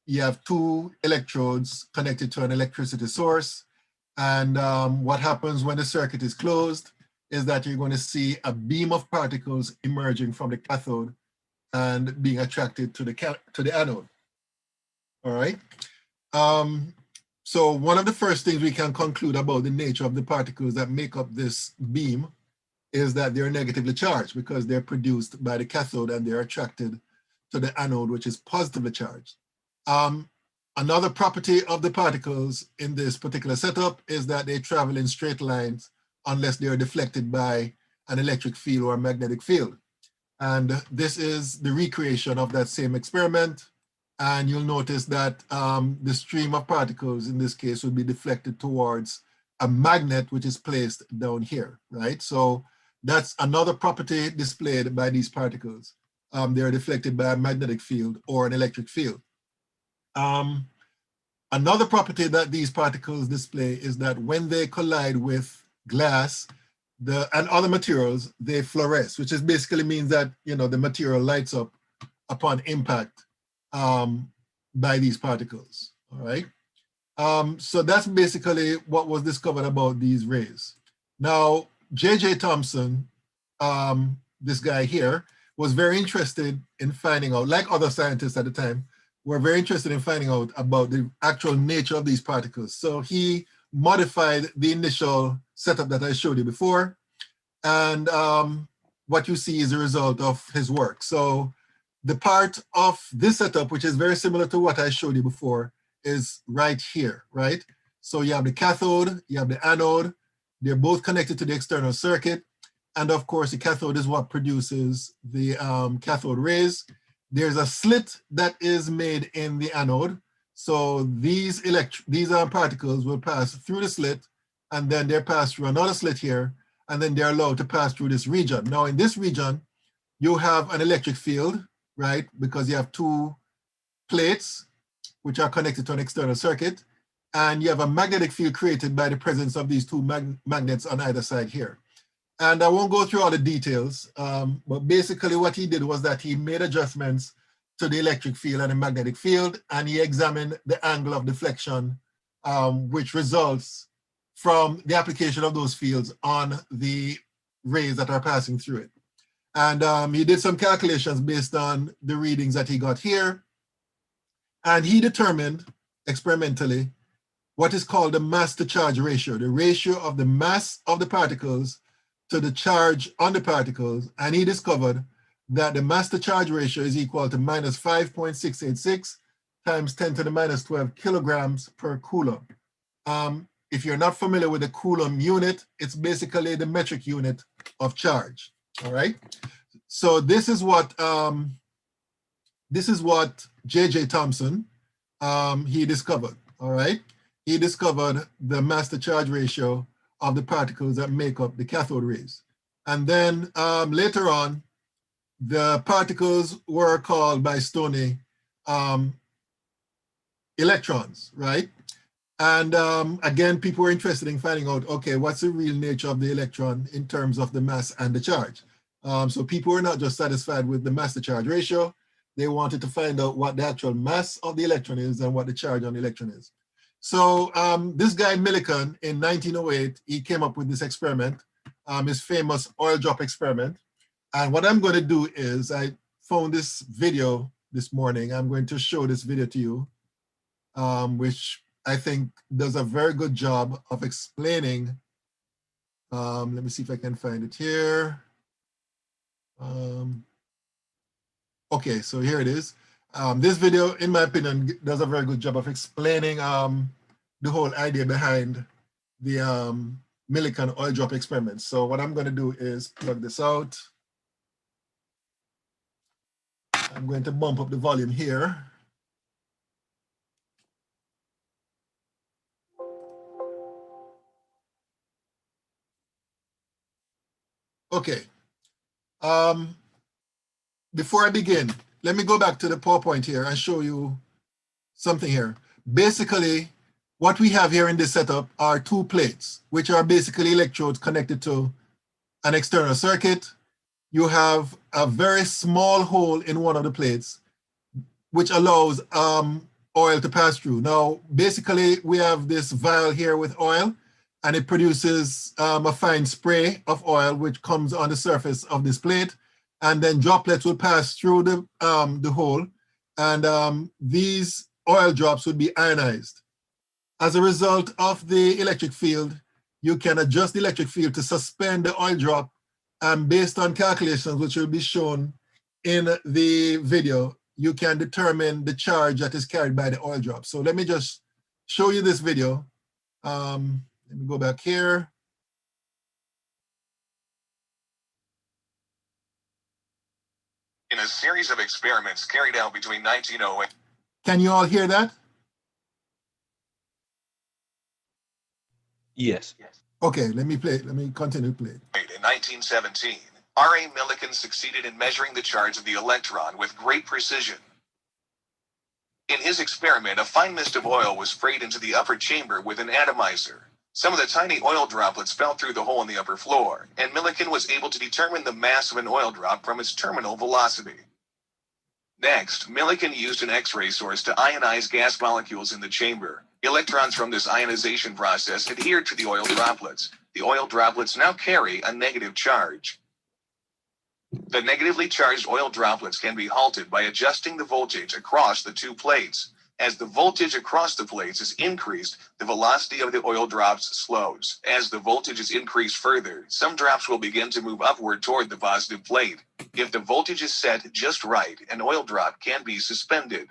You have two electrodes connected to an electricity source. And what happens when the circuit is closed is that you're going to see a beam of particles emerging from the cathode and being attracted to the anode. All right. So one of the first things we can conclude about the nature of the particles that make up this beam is that they're negatively charged because they're produced by the cathode and they're attracted to the anode, which is positively charged. Another property of the particles in this particular setup is that they travel in straight lines unless they are deflected by an electric field or a magnetic field. And this is the recreation of that same experiment. And you'll notice that the stream of particles in this case would be deflected towards a magnet which is placed down here, right? So that's another property displayed by these particles. They're deflected by a magnetic field or an electric field. Another property that these particles display is that when they collide with glass and other materials, they fluoresce, which is basically means that the material lights up upon impact by these particles. All right. So that's basically what was discovered about these rays. Now, J.J. Thompson, this guy here, was very interested in finding out, like other scientists at the time, were very interested in finding out about the actual nature of these particles. So he modified the initial setup that I showed you before. And what you see is a result of his work. So the part of this setup, which is very similar to what I showed you before, is right here, right? So you have the cathode, you have the anode, they're both connected to the external circuit. And of course, the cathode is what produces the cathode rays. There's a slit that is made in the anode. So these particles will pass through the slit, and then they're passed through another slit here, and then they're allowed to pass through this region. Now in this region, you have an electric field, right? Because you have two plates which are connected to an external circuit, and you have a magnetic field created by the presence of these two magnets on either side here. And I won't go through all the details, but basically what he did was that he made adjustments to the electric field and the magnetic field, and he examined the angle of deflection, which results from the application of those fields on the rays that are passing through it. And he did some calculations based on the readings that he got here. And he determined, experimentally what is called the mass to charge ratio, the ratio of the mass of the particles to the charge on the particles. And he discovered that the mass to charge ratio is equal to minus 5.686 times 10 to the minus 12 kilograms per coulomb. If you're not familiar with the coulomb unit, it's basically the metric unit of charge. All right. So this is what J.J. Thompson he discovered. All right. He discovered the mass to charge ratio of the particles that make up the cathode rays. And then later on, the particles were called by Stoney electrons, right? And again, people were interested in finding out, okay, what's the real nature of the electron in terms of the mass and the charge? So people were not just satisfied with the mass to charge ratio. They wanted to find out what the actual mass of the electron is and what the charge on the electron is. So this guy Millikan in 1908, he came up with this experiment, his famous oil drop experiment. And what I'm going to do is I found this video this morning. I'm going to show this video to you, which I think does a very good job of explaining. Let me see if I can find it here. Okay, so here it is. This video, in my opinion, does a very good job of explaining the whole idea behind the Millikan oil drop experiment. So what I'm going to do is plug this out. I'm going to bump up the volume here. Okay. Before I begin, let me go back to the PowerPoint here and show you something here. Basically, what we have here in this setup are two plates, which are basically electrodes connected to an external circuit. You have a very small hole in one of the plates, which allows oil to pass through. Now, basically, we have this vial here with oil, and it produces a fine spray of oil, which comes on the surface of this plate, and then droplets will pass through the hole, and these oil drops would be ionized. As a result of the electric field, you can adjust the electric field to suspend the oil drop, and based on calculations, which will be shown in the video, you can determine the charge that is carried by the oil drop. So let me just show you this video. Let me go back here. In a series of experiments carried out between 1908. Can you all hear that? Yes. Okay, let me play it. Let me continue to play it. In 1917, R.A. Millikan succeeded in measuring the charge of the electron with great precision. In his experiment, a fine mist of oil was sprayed into the upper chamber with an atomizer. Some of the tiny oil droplets fell through the hole in the upper floor, and Millikan was able to determine the mass of an oil drop from its terminal velocity. Next, Millikan used an X-ray source to ionize gas molecules in the chamber. Electrons from this ionization process adhered to the oil droplets. The oil droplets now carry a negative charge. The negatively charged oil droplets can be halted by adjusting the voltage across the two plates. As the voltage across the plates is increased, the velocity of the oil drops slows. As the voltage is increased further, some drops will begin to move upward toward the positive plate. If the voltage is set just right, an oil drop can be suspended.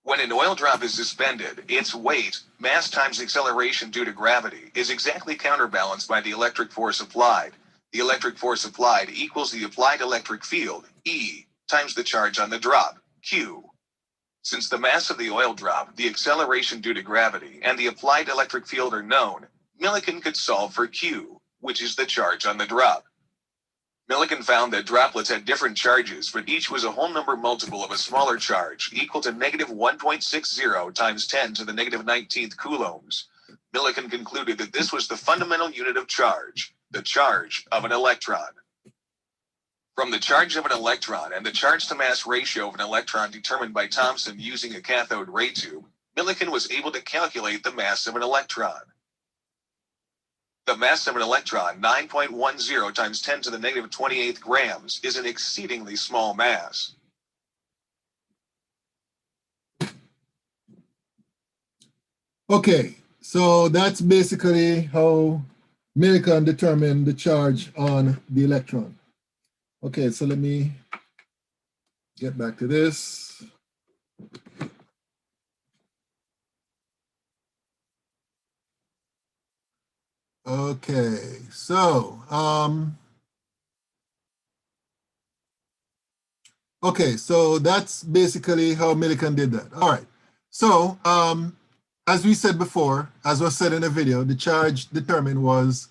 When an oil drop is suspended, its weight, mass times acceleration due to gravity, is exactly counterbalanced by the electric force applied. The electric force applied equals the applied electric field, E, times the charge on the drop, Q. Since the mass of the oil drop, the acceleration due to gravity, and the applied electric field are known, Millikan could solve for Q, which is the charge on the drop. Millikan found that droplets had different charges, but each was a whole number multiple of a smaller charge, equal to negative 1.60 times 10 to the negative 19th coulombs. Millikan concluded that this was the fundamental unit of charge, the charge of an electron. From the charge of an electron and the charge-to-mass ratio of an electron determined by Thompson using a cathode ray tube, Millikan was able to calculate the mass of an electron. The mass of an electron, 9.10 times 10 to the negative 28th grams, is an exceedingly small mass. Okay, so that's basically how Millikan determined the charge on the electron. Okay, so let me get back to this. Okay, so that's basically how Millikan did that. All right. So as we said before, as was said in the video, the charge determined was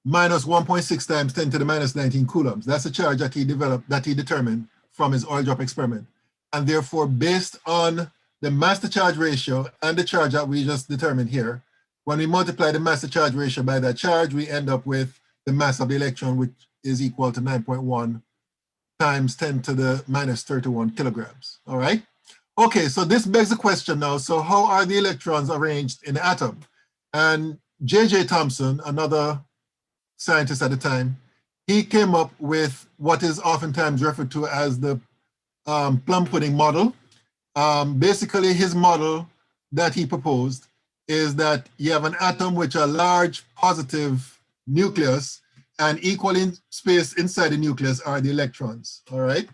minus 1.6 times 10 to the minus 19 coulombs. That's the charge that he determined from his oil drop experiment. And therefore, based on the mass to charge ratio and the charge that we just determined here, when we multiply the mass to charge ratio by that charge, we end up with the mass of the electron, which is equal to 9.1 times 10 to the minus 31 kilograms. All right. Okay, so this begs the question now. So how are the electrons arranged in the atom? And J.J. Thompson, another scientist at the time, he came up with what is oftentimes referred to as the plum pudding model. Basically, his model that he proposed is that you have an atom with a large positive nucleus, and equally spaced inside the nucleus are the electrons, all right?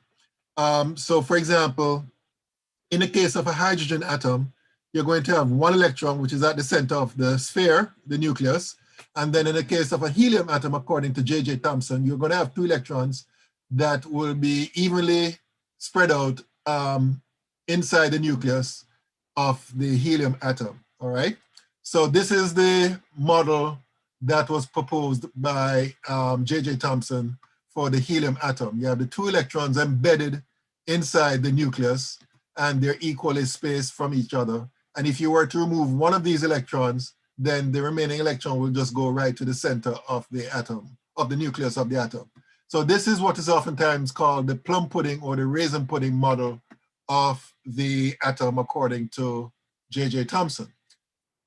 So for example, in the case of a hydrogen atom, you're going to have one electron, which is at the center of the sphere, the nucleus. And then in the case of a helium atom, according to J.J. Thompson, you're going to have two electrons that will be evenly spread out inside the nucleus of the helium atom, all right? So this is the model that was proposed by J.J. Thompson for the helium atom. You have the two electrons embedded inside the nucleus, and they're equally spaced from each other. And if you were to remove one of these electrons, then the remaining electron will just go right to the center of the atom, of the nucleus of the atom. So this is what is oftentimes called the plum pudding or the raisin pudding model of the atom, according to J.J. Thompson.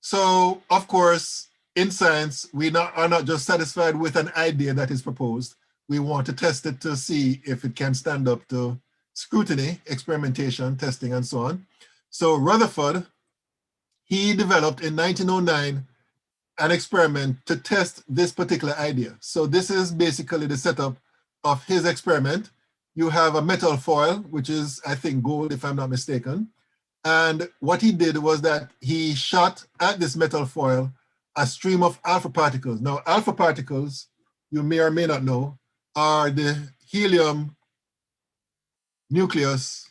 So, of course, in science, we are not just satisfied with an idea that is proposed. We want to test it to see if it can stand up to scrutiny, experimentation, testing, and so on. So Rutherford, he developed in 1909 an experiment to test this particular idea. So this is basically the setup of his experiment. You have a metal foil, which is, I think, gold, if I'm not mistaken. And what he did was that he shot at this metal foil a stream of alpha particles. Now, alpha particles, you may or may not know, are the helium nucleus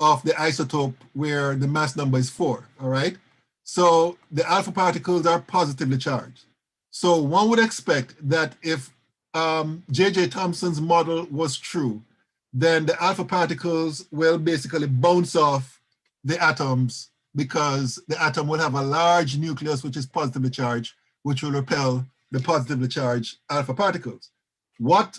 of the isotope where the mass number is 4, all right? So the alpha particles are positively charged. So one would expect that if J.J. Thompson's model was true, then the alpha particles will basically bounce off the atoms because the atom will have a large nucleus which is positively charged, which will repel the positively charged alpha particles. What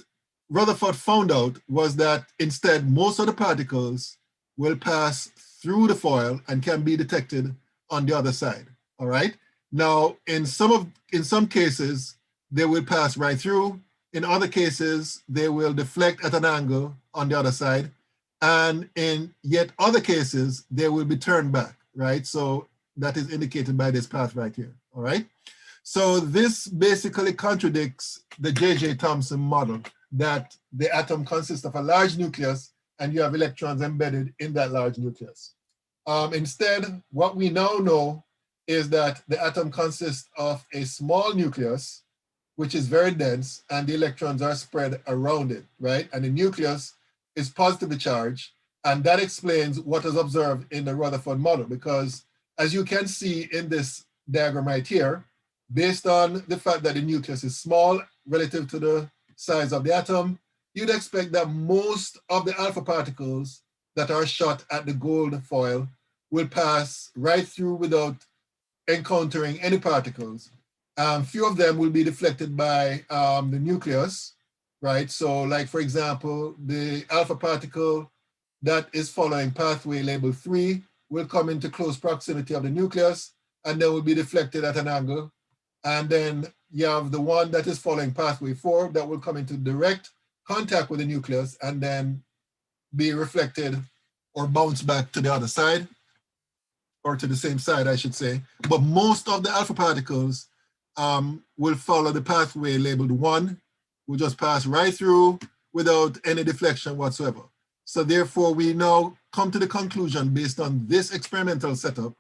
Rutherford found out was that instead, most of the particles will pass through the foil and can be detected on the other side, all right? Now, in some cases, they will pass right through. In other cases, they will deflect at an angle on the other side. And in yet other cases, they will be turned back, right? So that is indicated by this path right here, all right? So this basically contradicts the J.J. Thompson model that the atom consists of a large nucleus and you have electrons embedded in that large nucleus. Instead, what we now know is that the atom consists of a small nucleus, which is very dense, and the electrons are spread around it, right? And the nucleus is positively charged, and that explains what is observed in the Rutherford model, because as you can see in this diagram right here, based on the fact that the nucleus is small relative to the size of the atom, you'd expect that most of the alpha particles that are shot at the gold foil will pass right through without encountering any particles. Few of them will be deflected by the nucleus, right? So like, for example, the alpha particle that is following pathway label 3 will come into close proximity of the nucleus and then will be deflected at an angle. And then you have the one that is following pathway 4 that will come into direct contact with the nucleus and then be reflected or bounce back to the other side. or to the same side, I should say. But most of the alpha particles will follow the pathway labeled 1, will just pass right through without any deflection whatsoever. So therefore, we now come to the conclusion based on this experimental setup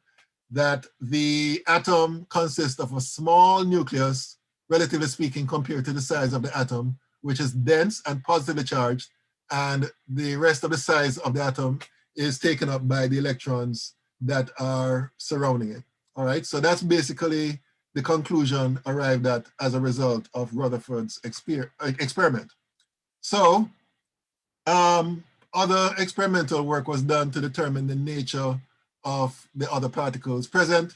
that the atom consists of a small nucleus, relatively speaking, compared to the size of the atom, which is dense and positively charged, and the rest of the size of the atom is taken up by the electrons that are surrounding it. All right, so that's basically the conclusion arrived at as a result of Rutherford's experiment. So other experimental work was done to determine the nature of the other particles present.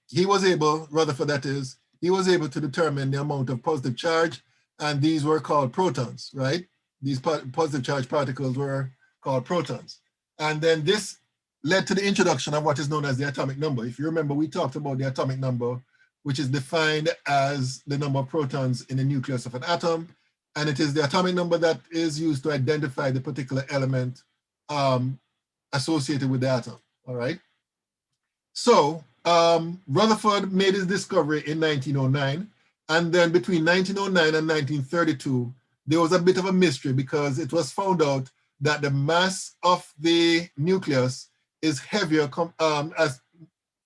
He was able, Rutherford that is, he was able to determine the amount of positive charge, and these were called protons, right? These positive charge particles were called protons. And then this led to the introduction of what is known as the atomic number. If you remember, we talked about the atomic number, which is defined as the number of protons in the nucleus of an atom. And it is the atomic number that is used to identify the particular element associated with the atom, all right? So Rutherford made his discovery in 1909. And then between 1909 and 1932, there was a bit of a mystery because it was found out that the mass of the nucleus is heavier,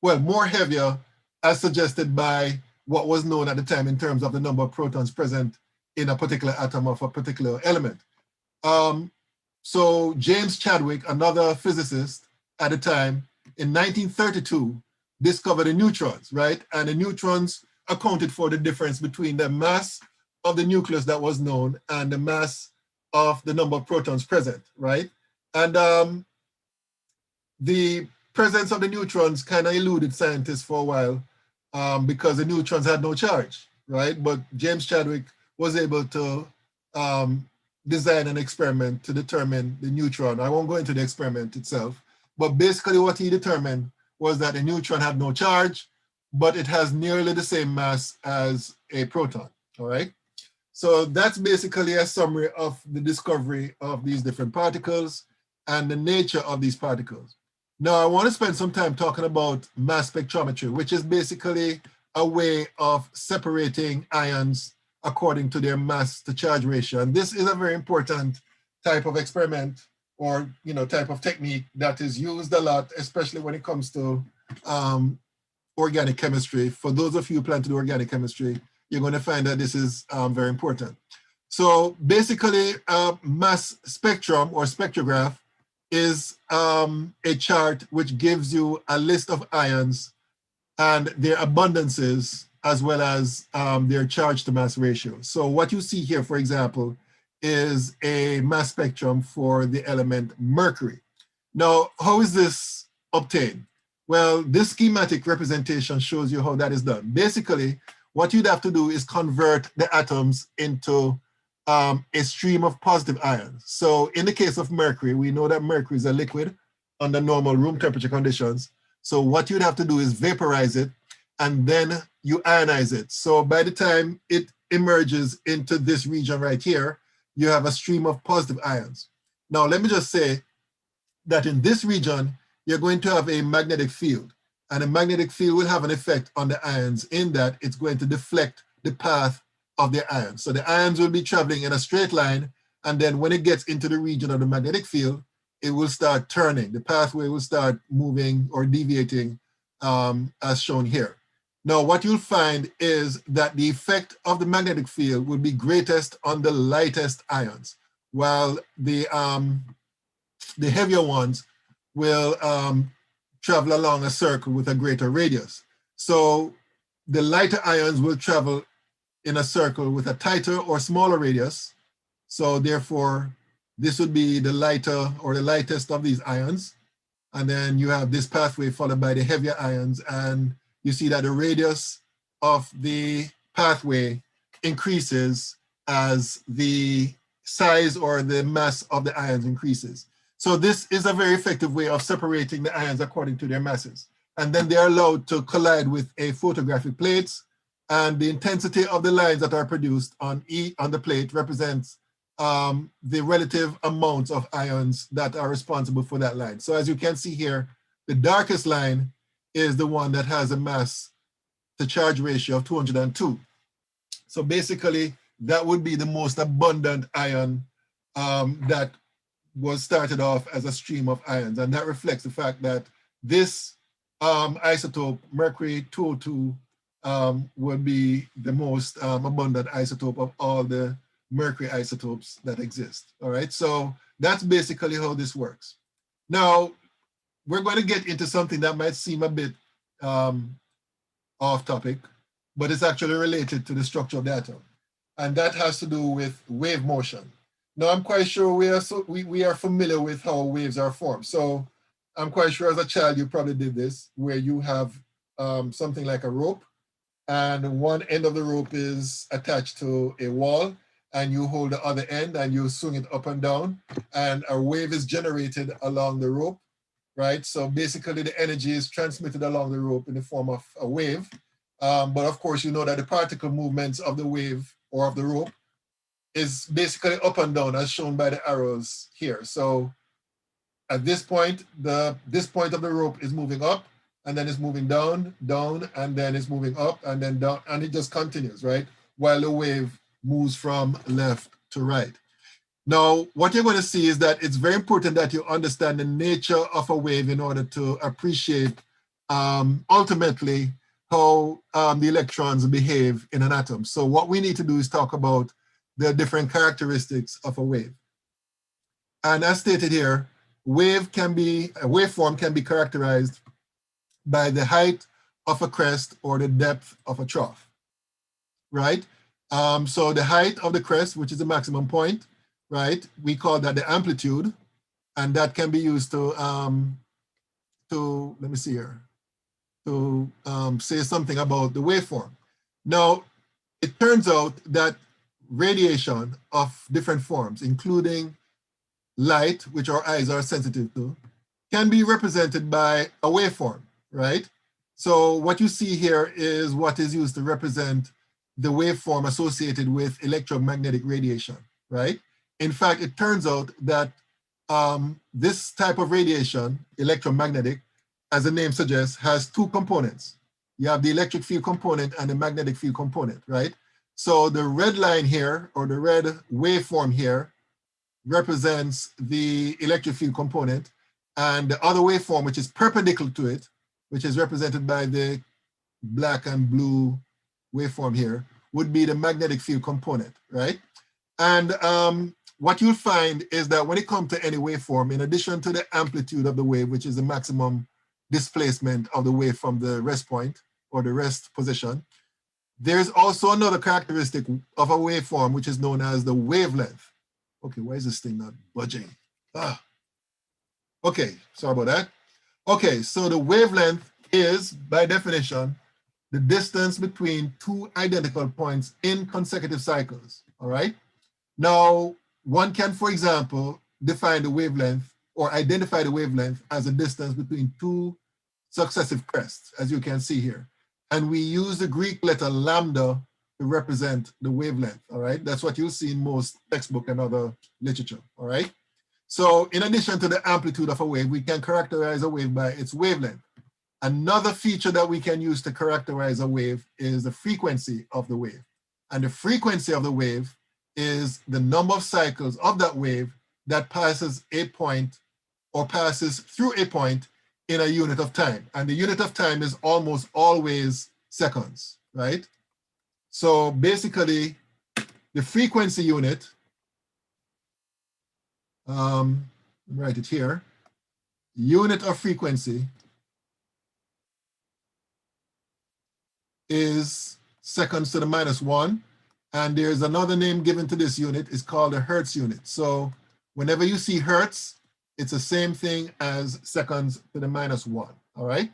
more heavier as suggested by what was known at the time in terms of the number of protons present in a particular atom of a particular element. So James Chadwick, another physicist at the time, in 1932, discovered the neutrons, right? And the neutrons accounted for the difference between the mass of the nucleus that was known and the mass of the number of protons present, right? And the presence of the neutrons kind of eluded scientists for a while because the neutrons had no charge, right? But James Chadwick was able to design an experiment to determine the neutron. I won't go into the experiment itself, but basically what he determined was that a neutron had no charge, but it has nearly the same mass as a proton, all right? So that's basically a summary of the discovery of these different particles and the nature of these particles. Now, I want to spend some time talking about mass spectrometry, which is basically a way of separating ions according to their mass to charge ratio. And this is a very important type of experiment or type of technique that is used a lot, especially when it comes to organic chemistry. For those of you who plan to do organic chemistry, you're going to find that this is very important. So basically, mass spectrum or spectrograph is a chart which gives you a list of ions and their abundances as well as their charge to mass ratio. So what you see here, for example, is a mass spectrum for the element mercury. Now, how is this obtained? Well, this schematic representation shows you how that is done. Basically, what you'd have to do is convert the atoms into a stream of positive ions. So in the case of mercury, we know that mercury is a liquid under normal room temperature conditions. So what you'd have to do is vaporize it and then you ionize it. So by the time it emerges into this region right here, you have a stream of positive ions. Now, let me just say that in this region, you're going to have a magnetic field. And a magnetic field will have an effect on the ions in that it's going to deflect the path of the ions. So the ions will be traveling in a straight line. And then when it gets into the region of the magnetic field, it will start turning. The pathway will start moving or deviating as shown here. Now, what you'll find is that the effect of the magnetic field will be greatest on the lightest ions, while the heavier ones will travel along a circle with a greater radius. So the lighter ions will travel in a circle with a tighter or smaller radius. So therefore, this would be the lighter or the lightest of these ions. And then you have this pathway followed by the heavier ions. And you see that the radius of the pathway increases as the size or the mass of the ions increases. So this is a very effective way of separating the ions according to their masses. And then they're allowed to collide with a photographic plates, and the intensity of the lines that are produced on the plate represents the relative amounts of ions that are responsible for that line. So as you can see here, The darkest line is the one that has a mass to charge ratio of 202. So basically, that would be the most abundant ion that was started off as a stream of ions. And that reflects the fact that this isotope, mercury 202, would be the most abundant isotope of all the mercury isotopes that exist. All right, so that's basically how this works. Now, we're going to get into something that might seem a bit off topic, but it's actually related to the structure of the atom. And that has to do with wave motion. Now, I'm quite sure we are familiar with how waves are formed. So I'm quite sure as a child, you probably did this, where you have something like a rope, and one end of the rope is attached to a wall, and you hold the other end and you swing it up and down, and a wave is generated along the rope, right? So basically the energy is transmitted along the rope in the form of a wave. But of course, you know that the particle movements of the wave or of the rope is basically up and down as shown by the arrows here. So at this point, this point of the rope is moving up, and then it's moving down, down, and then it's moving up and then down, and it just continues, right? While the wave moves from left to right. Now, what you're going to see is that it's very important that you understand the nature of a wave in order to appreciate ultimately how the electrons behave in an atom. So what we need to do is talk about the different characteristics of a wave. And as stated here, a waveform can be characterized by the height of a crest or the depth of a trough, right? So the height of the crest, which is the maximum point, right? We call that the amplitude, and that can be used to let me see here, to say something about the waveform. Now, it turns out that radiation of different forms, including light, which our eyes are sensitive to, can be represented by a waveform, right? So what you see here is what is used to represent the waveform associated with electromagnetic radiation, right? In fact, it turns out that this type of radiation, electromagnetic, as the name suggests, has two components. You have the electric field component and the magnetic field component, right? So the red line here, or the red waveform here, represents the electric field component, and the other waveform, which is perpendicular to it, which is represented by the black and blue waveform here, would be the magnetic field component, right? And what you'll find is that when it comes to any waveform, in addition to the amplitude of the wave, which is the maximum displacement of the wave from the rest point or the rest position, there's also another characteristic of a waveform, which is known as the wavelength. Okay, why is this thing not budging? Okay, sorry about that. Okay, so the wavelength is, by definition, the distance between two identical points in consecutive cycles, all right? Now, one can, for example, define the wavelength or identify the wavelength as a distance between two successive crests, as you can see here. And we use the Greek letter lambda to represent the wavelength, all right? That's what you'll see in most textbook and other literature, all right? So in addition to the amplitude of a wave, we can characterize a wave by its wavelength. Another feature that we can use to characterize a wave is the frequency of the wave. And the frequency of the wave is the number of cycles of that wave that passes a point or passes through a point in a unit of time. And the unit of time is almost always seconds, right? So basically, the frequency unit, write it here, unit of frequency is seconds to the -1. And there's another name given to this unit, it's called a Hertz unit. So whenever you see Hertz, it's the same thing as seconds to the -1, all right?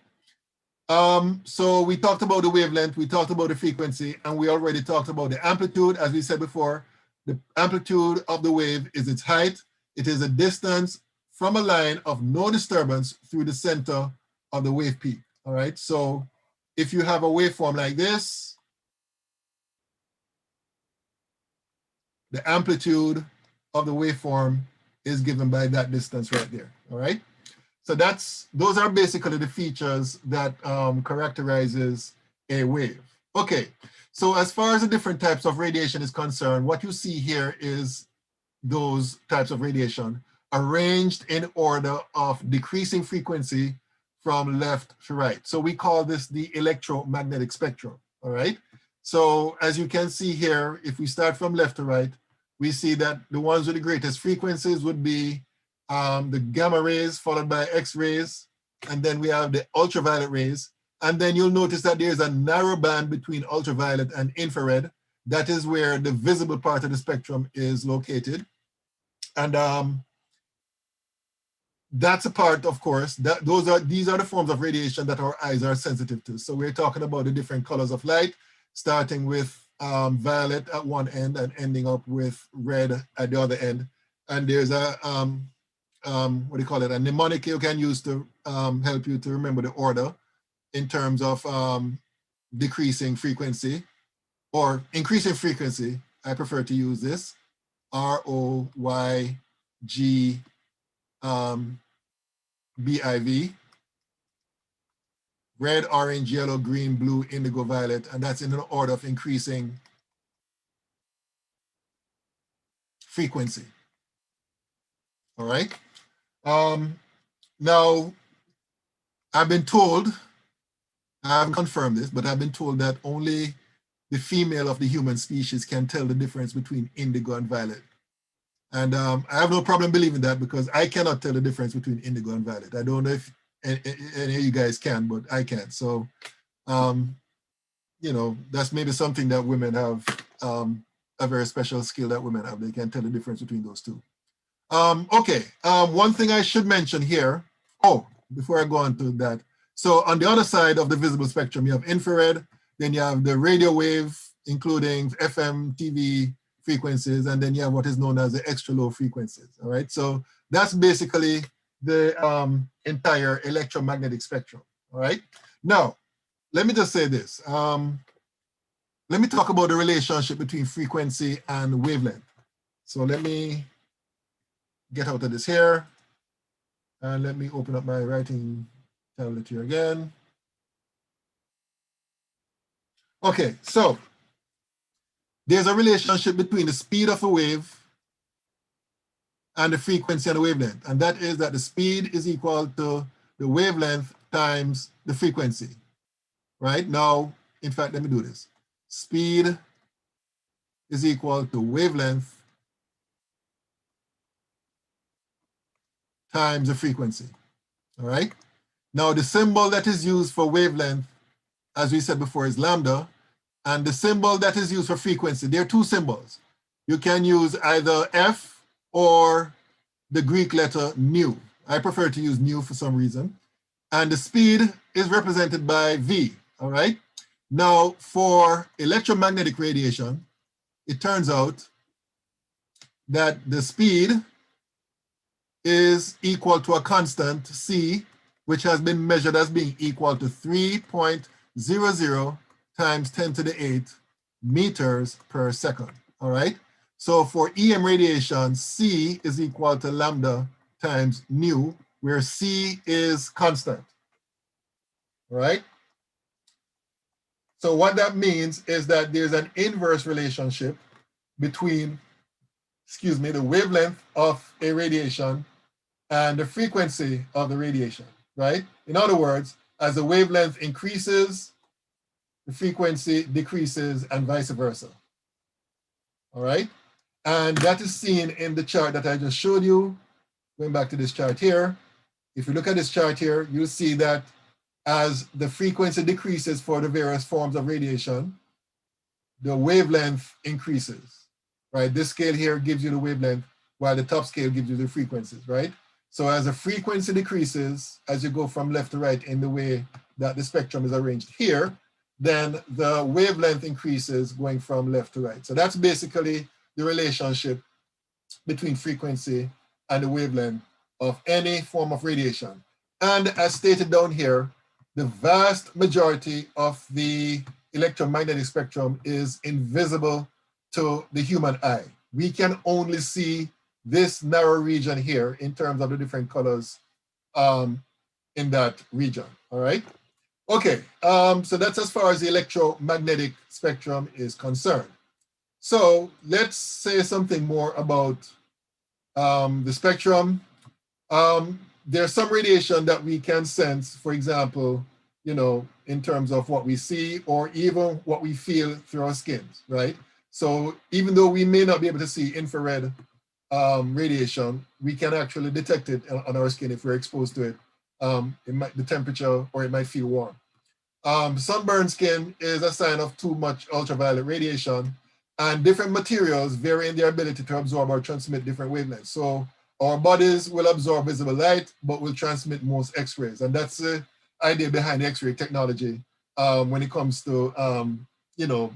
So we talked about the wavelength, we talked about the frequency, and we already talked about the amplitude. As we said before, the amplitude of the wave is its height. It is a distance from a line of no disturbance through the center of the wave peak, all right? So if you have a waveform like this, the amplitude of the waveform is given by that distance right there, all right? So those are basically the features that characterizes a wave. Okay, so as far as the different types of radiation is concerned, what you see here is those types of radiation arranged in order of decreasing frequency from left to right. So we call this the electromagnetic spectrum, all right? So as you can see here, if we start from left to right, we see that the ones with the greatest frequencies would be the gamma rays followed by X-rays, and then we have the ultraviolet rays. And then you'll notice that there's a narrow band between ultraviolet and infrared. That is where the visible part of the spectrum is located. And that's a part, of course, these are the forms of radiation that our eyes are sensitive to. So we're talking about the different colors of light, starting with violet at one end and ending up with red at the other end. And there's a, what do you call it, a mnemonic you can use to help you to remember the order in terms of decreasing frequency or increasing frequency. I prefer to use this, ROYG BIV, red, orange, yellow, green, blue, indigo, violet, and that's in an order of increasing frequency. All right. Now, I've been told, I haven't confirmed this, but I've been told that only the female of the human species can tell the difference between indigo and violet. And I have no problem believing that because I cannot tell the difference between indigo and violet. I don't know if any of you guys can, but I can't. So, you know, that's maybe something that women have, a very special skill that women have. They can tell the difference between those two. Okay, one thing I should mention here, before I go on to that. So on the other side of the visible spectrum, you have infrared, then you have the radio wave, including FM, TV frequencies, and then you have what is known as the extra low frequencies, all right? So that's basically the entire electromagnetic spectrum, all right? Now, let me just say this. Let me talk about the relationship between frequency and wavelength. So let me get out of this here, and let me open up my writing tablet here again. Okay, so there's a relationship between the speed of a wave and the frequency and the wavelength, and that is that the speed is equal to the wavelength times the frequency, right? Now, in fact, let me do this. Speed is equal to wavelength times the frequency, all right? Now, the symbol that is used for wavelength, as we said before, is lambda, and the symbol that is used for frequency, there are two symbols. You can use either F or the Greek letter nu. I prefer to use nu for some reason. And the speed is represented by V, all right? Now, for electromagnetic radiation, it turns out that the speed is equal to a constant C, which has been measured as being equal to 3.00 times 10 to the 8 meters per second, all right? So for EM radiation, C is equal to lambda times nu, where C is constant, all right? So what that means is that there's an inverse relationship between, the wavelength of a radiation and the frequency of the radiation, right? In other words, as the wavelength increases, the frequency decreases and vice versa, all right? And that is seen in the chart that I just showed you. Going back to this chart here, if you look at this chart here, you'll see that as the frequency decreases for the various forms of radiation, the wavelength increases, right? This scale here gives you the wavelength, while the top scale gives you the frequencies, right? So as the frequency decreases, as you go from left to right in the way that the spectrum is arranged here, then the wavelength increases going from left to right. So that's basically the relationship between frequency and the wavelength of any form of radiation. And as stated down here, the vast majority of the electromagnetic spectrum is invisible to the human eye. We can only see this narrow region here in terms of the different colors in that region, all right? Okay, so that's as far as the electromagnetic spectrum is concerned. So let's say something more about the spectrum. There's some radiation that we can sense, for example, you know, in terms of what we see or even what we feel through our skins, right? So even though we may not be able to see infrared radiation, we can actually detect it on our skin if we're exposed to it. The temperature, or it might feel warm. Sunburned skin is a sign of too much ultraviolet radiation, and different materials vary in their ability to absorb or transmit different wavelengths. So our bodies will absorb visible light, but will transmit most X-rays. And that's the idea behind X-ray technology when it comes to, not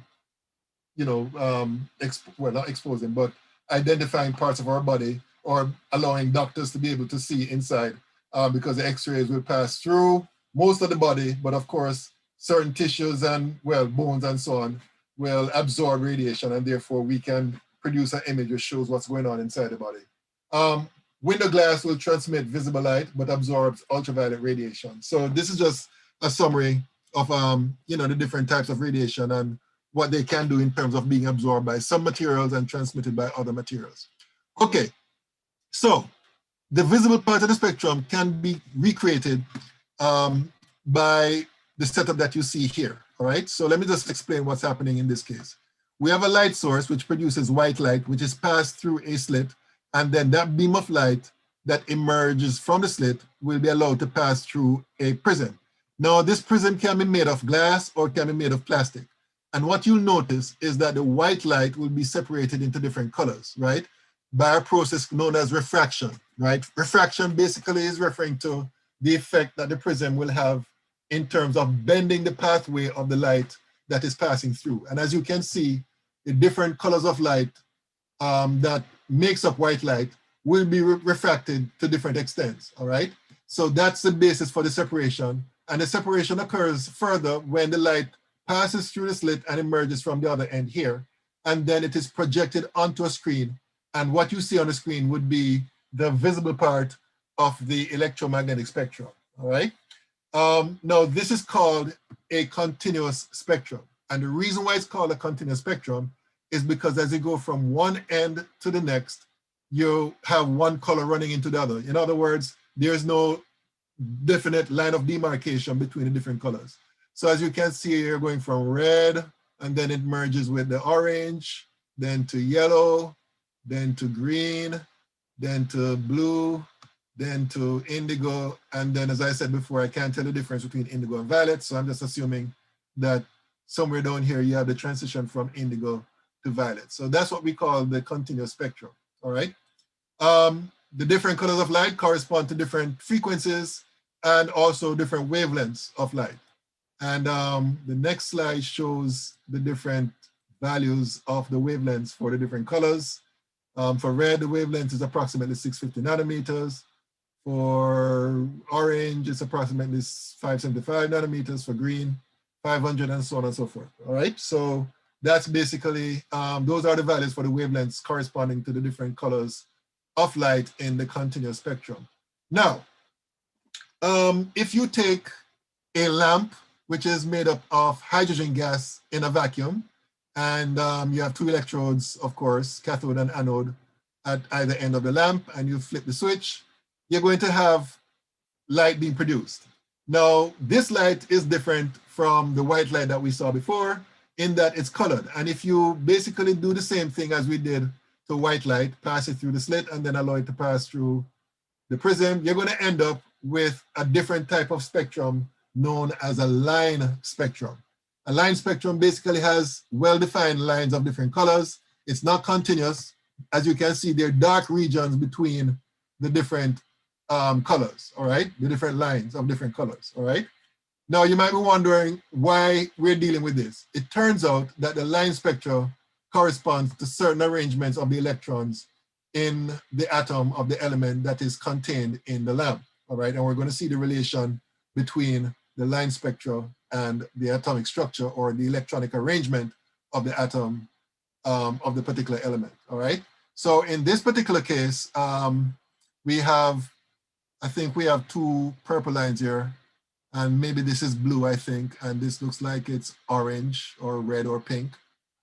exposing, but identifying parts of our body or allowing doctors to be able to see inside because the X-rays will pass through most of the body, but of course, certain tissues and, well, bones and so on will absorb radiation, and therefore we can produce an image that shows what's going on inside the body. Window glass will transmit visible light, but absorbs ultraviolet radiation. So this is just a summary of the different types of radiation and what they can do in terms of being absorbed by some materials and transmitted by other materials. Okay, so the visible part of the spectrum can be recreated by the setup that you see here, all right? So let me just explain what's happening in this case. We have a light source which produces white light, which is passed through a slit, and then that beam of light that emerges from the slit will be allowed to pass through a prism. Now, this prism can be made of glass or can be made of plastic. And what you'll notice is that the white light will be separated into different colors, right? By a process known as refraction, right? Refraction basically is referring to the effect that the prism will have in terms of bending the pathway of the light that is passing through. And as you can see, the different colors of light that makes up white light will be refracted to different extents, all right? So that's the basis for the separation. And the separation occurs further when the light passes through the slit and emerges from the other end here. And then it is projected onto a screen. And what you see on the screen would be the visible part of the electromagnetic spectrum, all right? Now, this is called a continuous spectrum. And the reason why it's called a continuous spectrum is because as you go from one end to the next, you have one color running into the other. In other words, there's no definite line of demarcation between the different colors. So as you can see, you're going from red, and then it merges with the orange, then to yellow, then to green, then to blue, then to indigo, and then as I said before, I can't tell the difference between indigo and violet, so I'm just assuming that somewhere down here you have the transition from indigo to violet. So that's what we call the continuous spectrum, all right? The different colors of light correspond to different frequencies and also different wavelengths of light. And the next slide shows the different values of the wavelengths for the different colors. For red, the wavelength is approximately 650 nanometers. For orange, it's approximately 575 nanometers. For green, 500, and so on and so forth. All right, so that's basically, those are the values for the wavelengths corresponding to the different colors of light in the continuous spectrum. Now, if you take a lamp, which is made up of hydrogen gas in a vacuum, and you have two electrodes, of course, cathode and anode, at either end of the lamp, and you flip the switch, you're going to have light being produced. Now, this light is different from the white light that we saw before in that it's colored. And if you basically do the same thing as we did to white light, pass it through the slit and then allow it to pass through the prism, you're going to end up with a different type of spectrum known as a line spectrum. A line spectrum basically has well-defined lines of different colors. It's not continuous. As you can see, there are dark regions between the different colors, all right? The different lines of different colors, all right? Now, you might be wondering why we're dealing with this. It turns out that the line spectra corresponds to certain arrangements of the electrons in the atom of the element that is contained in the lamp, all right? And we're going to see the relation between the line spectra and the atomic structure or the electronic arrangement of the atom of the particular element, all right? So in this particular case, we have I think we have two purple lines here, and maybe this is blue, I think, and this looks like it's orange or red or pink.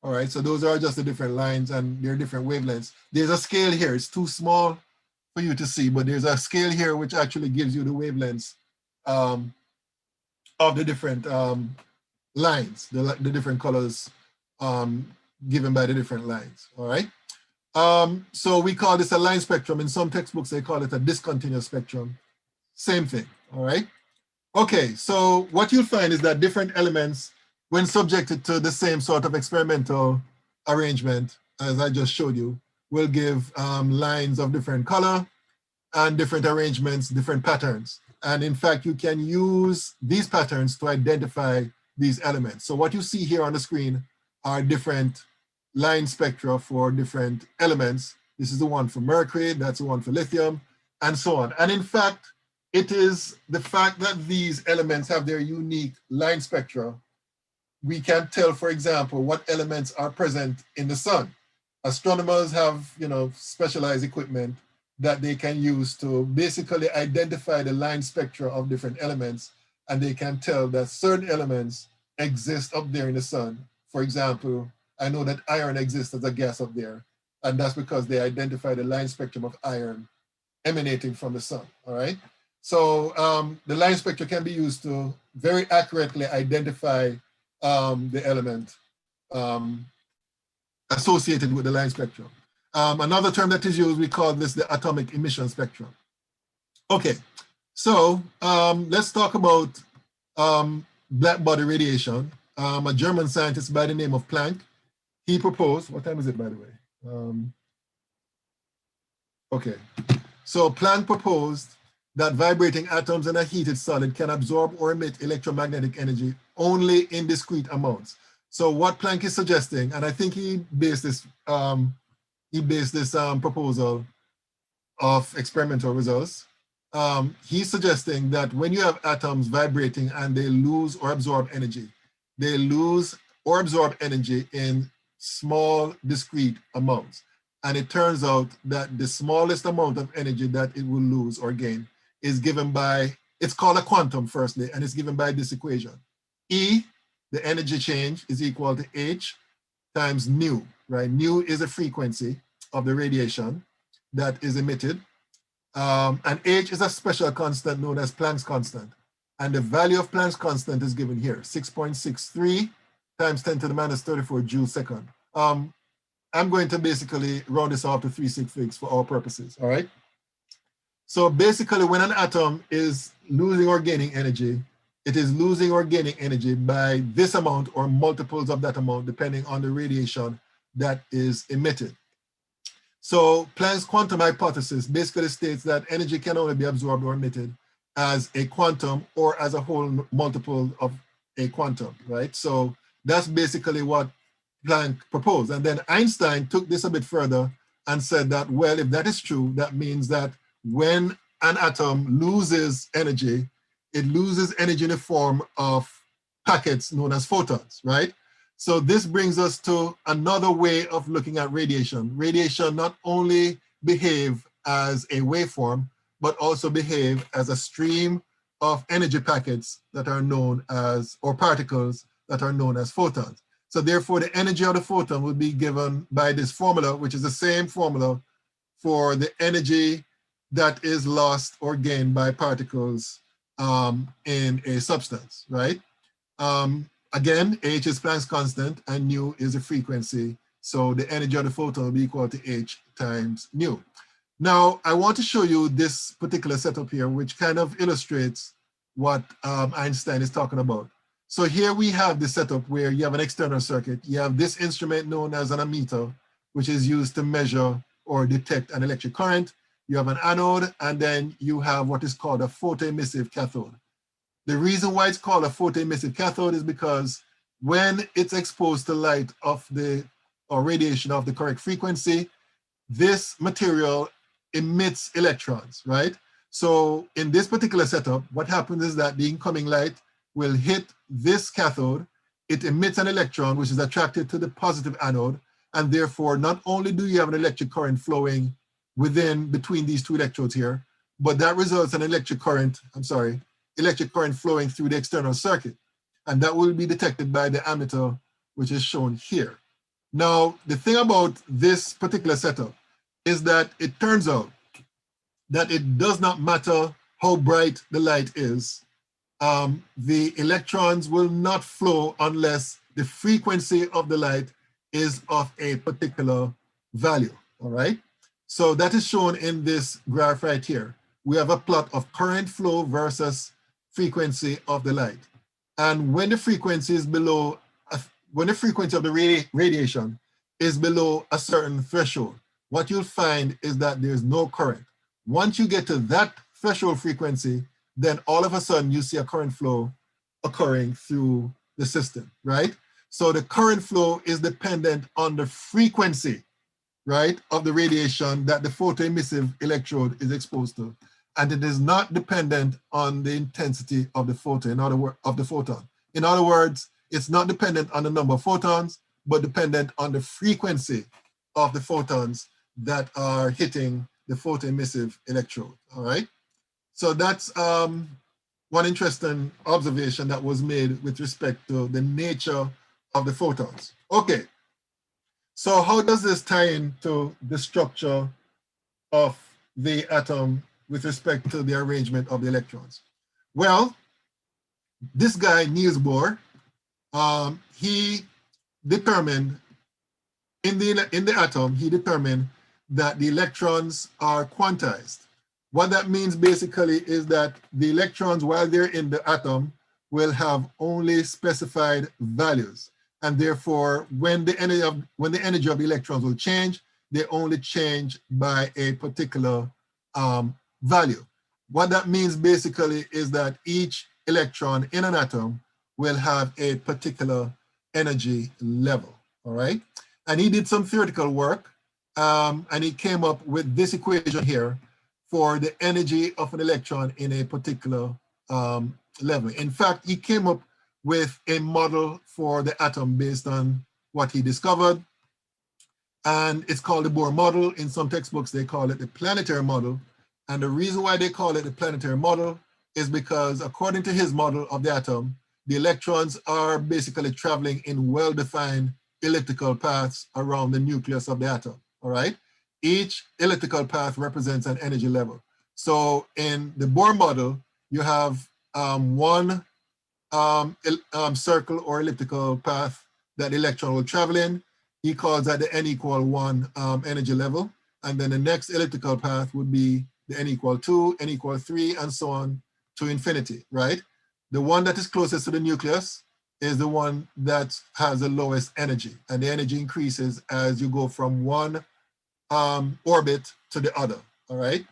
All right, so those are just the different lines and they're different wavelengths. There's a scale here. It's too small for you to see, but there's a scale here which actually gives you the wavelengths of the different lines, the different colors given by the different lines, all right? So we call this a line spectrum. In some textbooks, they call it a discontinuous spectrum. Same thing, all right? Okay, so what you'll find is that different elements, when subjected to the same sort of experimental arrangement, as I just showed you, will give lines of different color and different arrangements, different patterns. And in fact, you can use these patterns to identify these elements. So what you see here on the screen are different line spectra for different elements. This is the one for mercury, that's the one for lithium, and so on. And in fact, it is the fact that these elements have their unique line spectra. We can tell, for example, what elements are present in the sun. Astronomers have, specialized equipment that they can use to basically identify the line spectra of different elements, and they can tell that certain elements exist up there in the sun. For example, I know that iron exists as a gas up there, and that's because they identify the line spectrum of iron emanating from the sun, all right? So the line spectra can be used to very accurately identify the element associated with the line spectrum. Another term that is used, we call this the atomic emission spectrum. Okay, so let's talk about black body radiation. A German scientist by the name of Planck, he proposed, what time is it, by the way? Okay, so Planck proposed that vibrating atoms in a heated solid can absorb or emit electromagnetic energy only in discrete amounts. So what Planck is suggesting, and I think he based this proposal of experimental results. He's suggesting that when you have atoms vibrating and they lose or absorb energy, they lose or absorb energy in small discrete amounts. And it turns out that the smallest amount of energy that it will lose or gain is given by, it's called a quantum firstly, and it's given by this equation. E, the energy change, is equal to H times nu, right? Nu is the frequency of the radiation that is emitted. And H is a special constant known as Planck's constant. And the value of Planck's constant is given here, 6.63 times 10 to the minus 34 joules second. I'm going to basically round this off to 3 sig figs for all purposes, all right? So basically when an atom is losing or gaining energy, it is losing or gaining energy by this amount or multiples of that amount, depending on the radiation that is emitted. So Planck's quantum hypothesis basically states that energy can only be absorbed or emitted as a quantum or as a whole multiple of a quantum, right? So that's basically what Planck proposed. And then Einstein took this a bit further and said that, well, if that is true, that means that when an atom loses energy, it loses energy in the form of packets known as photons, right? So this brings us to another way of looking at radiation. Radiation not only behave as a waveform, but also behave as a stream of energy packets that are known as, or particles that are known as photons. So therefore the energy of the photon will be given by this formula, which is the same formula for the energy that is lost or gained by particles in a substance, right? Again, H is Planck's constant and nu is the frequency. So the energy of the photon will be equal to H times nu. Now, I want to show you this particular setup here, which kind of illustrates what Einstein is talking about. So here we have this setup where you have an external circuit. You have this instrument known as an ammeter, which is used to measure or detect an electric current. You have an anode, and then you have what is called a photoemissive cathode. The reason why it's called a photoemissive cathode is because when it's exposed to light of the, or radiation of the correct frequency, this material emits electrons, right? So in this particular setup, what happens is that the incoming light will hit this cathode, it emits an electron which is attracted to the positive anode, and therefore not only do you have an electric current flowing between these two electrodes here, but that results in electric current flowing through the external circuit. And that will be detected by the ammeter, which is shown here. Now, the thing about this particular setup is that it turns out that it does not matter how bright the light is. The electrons will not flow unless the frequency of the light is of a particular value, all right? So that is shown in this graph right here. We have a plot of current flow versus frequency of the light. And when the frequency is below, when the frequency of the radiation is below a certain threshold, what you'll find is that there's no current. Once you get to that threshold frequency, then all of a sudden you see a current flow occurring through the system, right? So the current flow is dependent on the frequency, right, of the radiation that the photoemissive electrode is exposed to. And it is not dependent on the intensity of the photon, In other words, it's not dependent on the number of photons, but dependent on the frequency of the photons that are hitting the photoemissive electrode, all right? So that's one interesting observation that was made with respect to the nature of the photons. Okay, so how does this tie into the structure of the atom with respect to the arrangement of the electrons? Well, this guy, Niels Bohr, he determined in the atom, he determined that the electrons are quantized. What that means basically is that the electrons, while they're in the atom, will have only specified values. And therefore, when the energy of the electrons will change, they only change by a particular value. What that means basically is that each electron in an atom will have a particular energy level, all right? And he did some theoretical work, and he came up with this equation here for the energy of an electron in a particular level. In fact, he came up with a model for the atom based on what he discovered. And it's called the Bohr Model. In some textbooks, they call it the planetary model. And the reason why they call it the planetary model is because according to his model of the atom, the electrons are basically traveling in well-defined elliptical paths around the nucleus of the atom, all right? Each elliptical path represents an energy level. So in the Bohr model, you have one circle or elliptical path that the electron will travel in. He calls that the n=1 energy level. And then the next elliptical path would be the n=2, n=3, and so on to infinity, right? The one that is closest to the nucleus is the one that has the lowest energy. And the energy increases as you go from one orbit to the other, all right?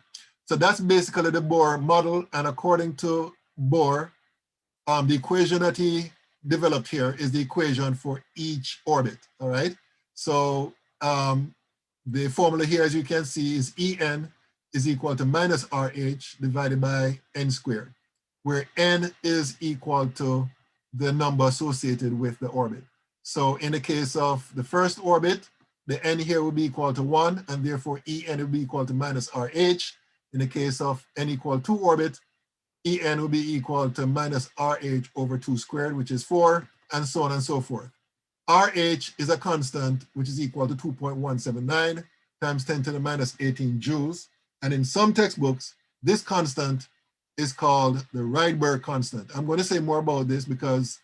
So that's basically the Bohr model. And according to Bohr, the equation that he developed here is the equation for each orbit, all right? So the formula here, as you can see, is En is equal to minus RH divided by n squared, where n is equal to the number associated with the orbit. So in the case of the first orbit, the n here will be equal to 1, and therefore En will be equal to minus RH. In the case of n=2 orbit, En will be equal to minus RH over 2 squared, which is 4, and so on and so forth. RH is a constant, which is equal to 2.179 times 10 to the minus 18 joules. And in some textbooks, this constant is called the Rydberg constant. I'm going to say more about this because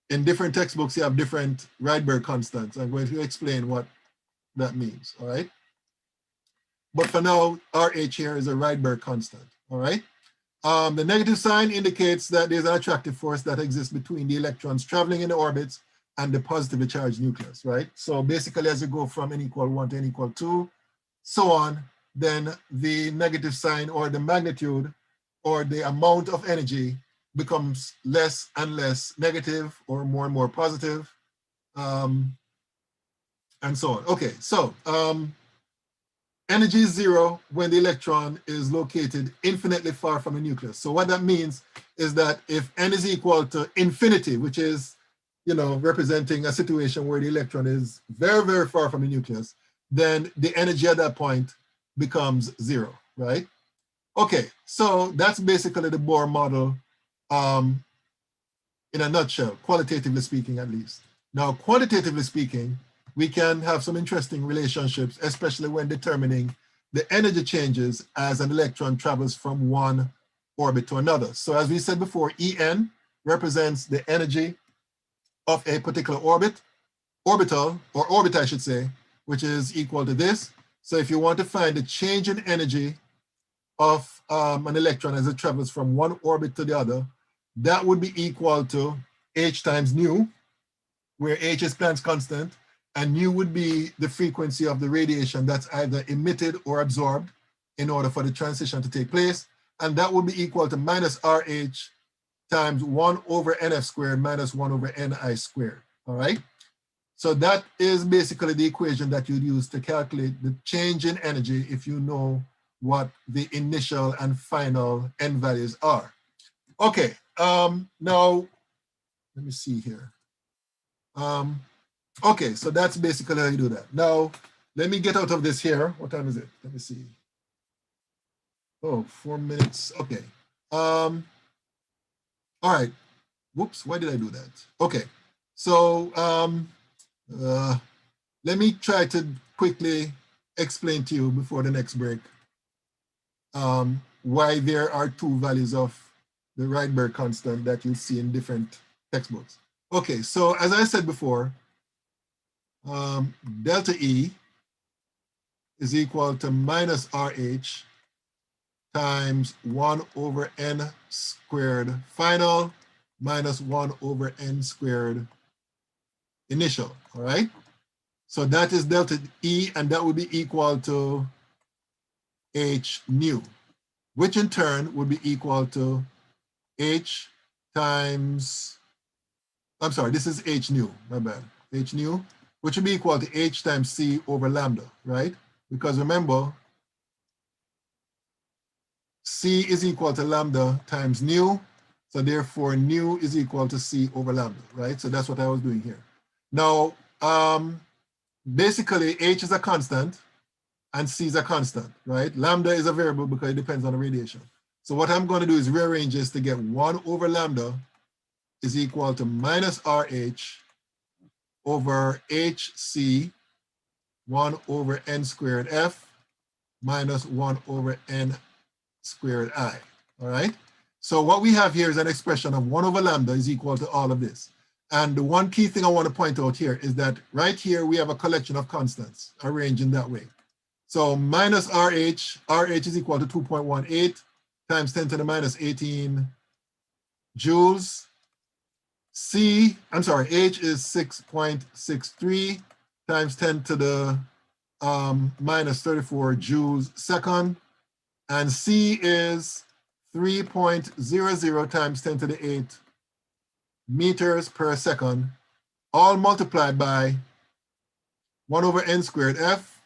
in different textbooks, you have different Rydberg constants. I'm going to explain what that means, all right? But for now, RH here is a Rydberg constant, all right? The negative sign indicates that there's an attractive force that exists between the electrons traveling in the orbits and the positively charged nucleus, right? So basically, as you go from n=1 to n=2, so on, then the negative sign or the magnitude or the amount of energy becomes less and less negative or more and more positive, and so on. Okay, so energy is 0 when the electron is located infinitely far from the nucleus. So what that means is that if n is equal to infinity, which is, representing a situation where the electron is very, very far from the nucleus, then the energy at that point becomes 0, right? Okay, so that's basically the Bohr model in a nutshell, qualitatively speaking at least. Now, quantitatively speaking, we can have some interesting relationships, especially when determining the energy changes as an electron travels from one orbit to another. So as we said before, En represents the energy of a particular orbital, or orbit I should say, which is equal to this. So if you want to find the change in energy of an electron as it travels from one orbit to the other, that would be equal to h times nu, where h is Planck's constant, and nu would be the frequency of the radiation that's either emitted or absorbed in order for the transition to take place. And that would be equal to minus RH times 1 over nf squared minus 1 over ni squared, all right? So that is basically the equation that you'd use to calculate the change in energy if you know what the initial and final n values are. Okay, now, let me see here. Okay, so that's basically how you do that. Now, let me get out of this here. What time is it? Let me see. Oh, 4 minutes, okay. All right, whoops, why did I do that? Okay, so let me try to quickly explain to you before the next break why there are two values of the Rydberg constant that you see in different textbooks. Okay, so as I said before, delta E is equal to minus RH times 1 over n squared final minus 1 over n squared initial, all right? So that is delta E, and that would be equal to h nu, which in turn would be equal to h times, I'm sorry, this is h nu, my bad, h nu, which would be equal to h times c over lambda, right? Because remember, c is equal to lambda times nu, so therefore nu is equal to c over lambda, right? So that's what I was doing here. Now, basically h is a constant and c is a constant, right? Lambda is a variable because it depends on the radiation. So what I'm going to do is rearrange this to get 1 over lambda is equal to minus RH over HC 1 over n squared F minus 1 over n squared I, all right? So what we have here is an expression of 1 over lambda is equal to all of this. And the one key thing I want to point out here is that right here we have a collection of constants arranged in that way. So minus RH is equal to 2.18 times 10 to the minus 18 joules. H is 6.63 times 10 to the minus 34 joules second. And C is 3.00 times 10 to the 8 meters per second, all multiplied by 1 over n squared F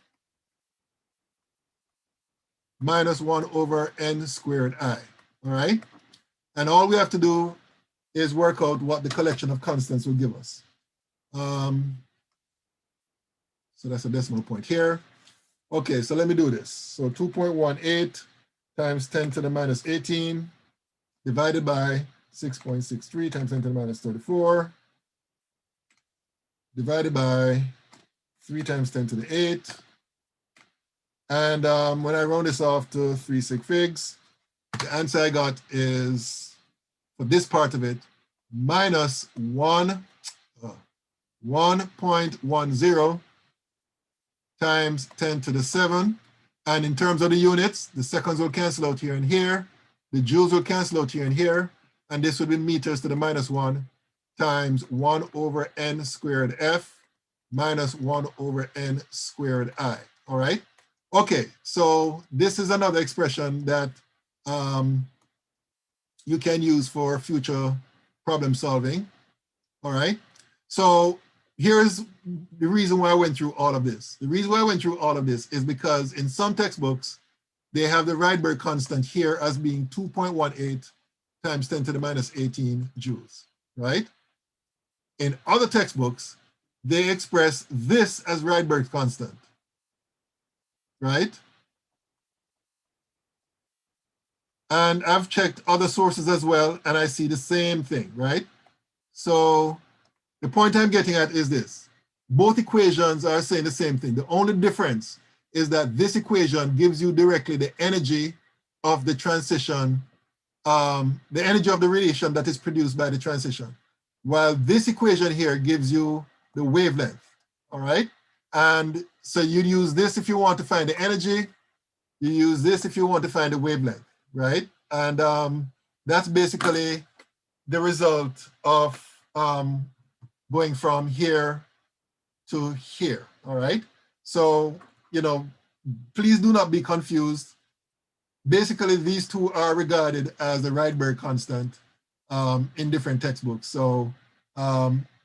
minus 1 over n squared I, all right? And all we have to do is work out what the collection of constants will give us. So that's a decimal point here. Okay, so let me do this. So 2.18 times 10 to the minus 18 divided by 6.63 times 10 to the minus 34 divided by 3 times 10 to the 8. And when I round this off to 3 sig figs, the answer I got is, for this part of it, minus 1.10 times 10 to the 7. And in terms of the units, the seconds will cancel out here and here. The joules will cancel out here and here. And this would be meters to the minus 1 times 1 over n squared F minus 1 over n squared I, all right? Okay, so this is another expression that you can use for future problem solving, all right? So here's the reason why I went through all of this. The reason why I went through all of this is because in some textbooks, they have the Rydberg constant here as being 2.18 times 10 to the minus 18 joules, right? In other textbooks, they express this as Rydberg constant, right? And I've checked other sources as well, and I see the same thing, right? So the point I'm getting at is this. Both equations are saying the same thing. The only difference is that this equation gives you directly the energy of the transition, the energy of the radiation that is produced by the transition, while this equation here gives you the wavelength, all right? And so you use this if you want to find the energy, you use this if you want to find the wavelength, right? And that's basically the result of going from here to here, all right? So, you know, please do not be confused. Basically, these two are regarded as the Rydberg constant in different textbooks. So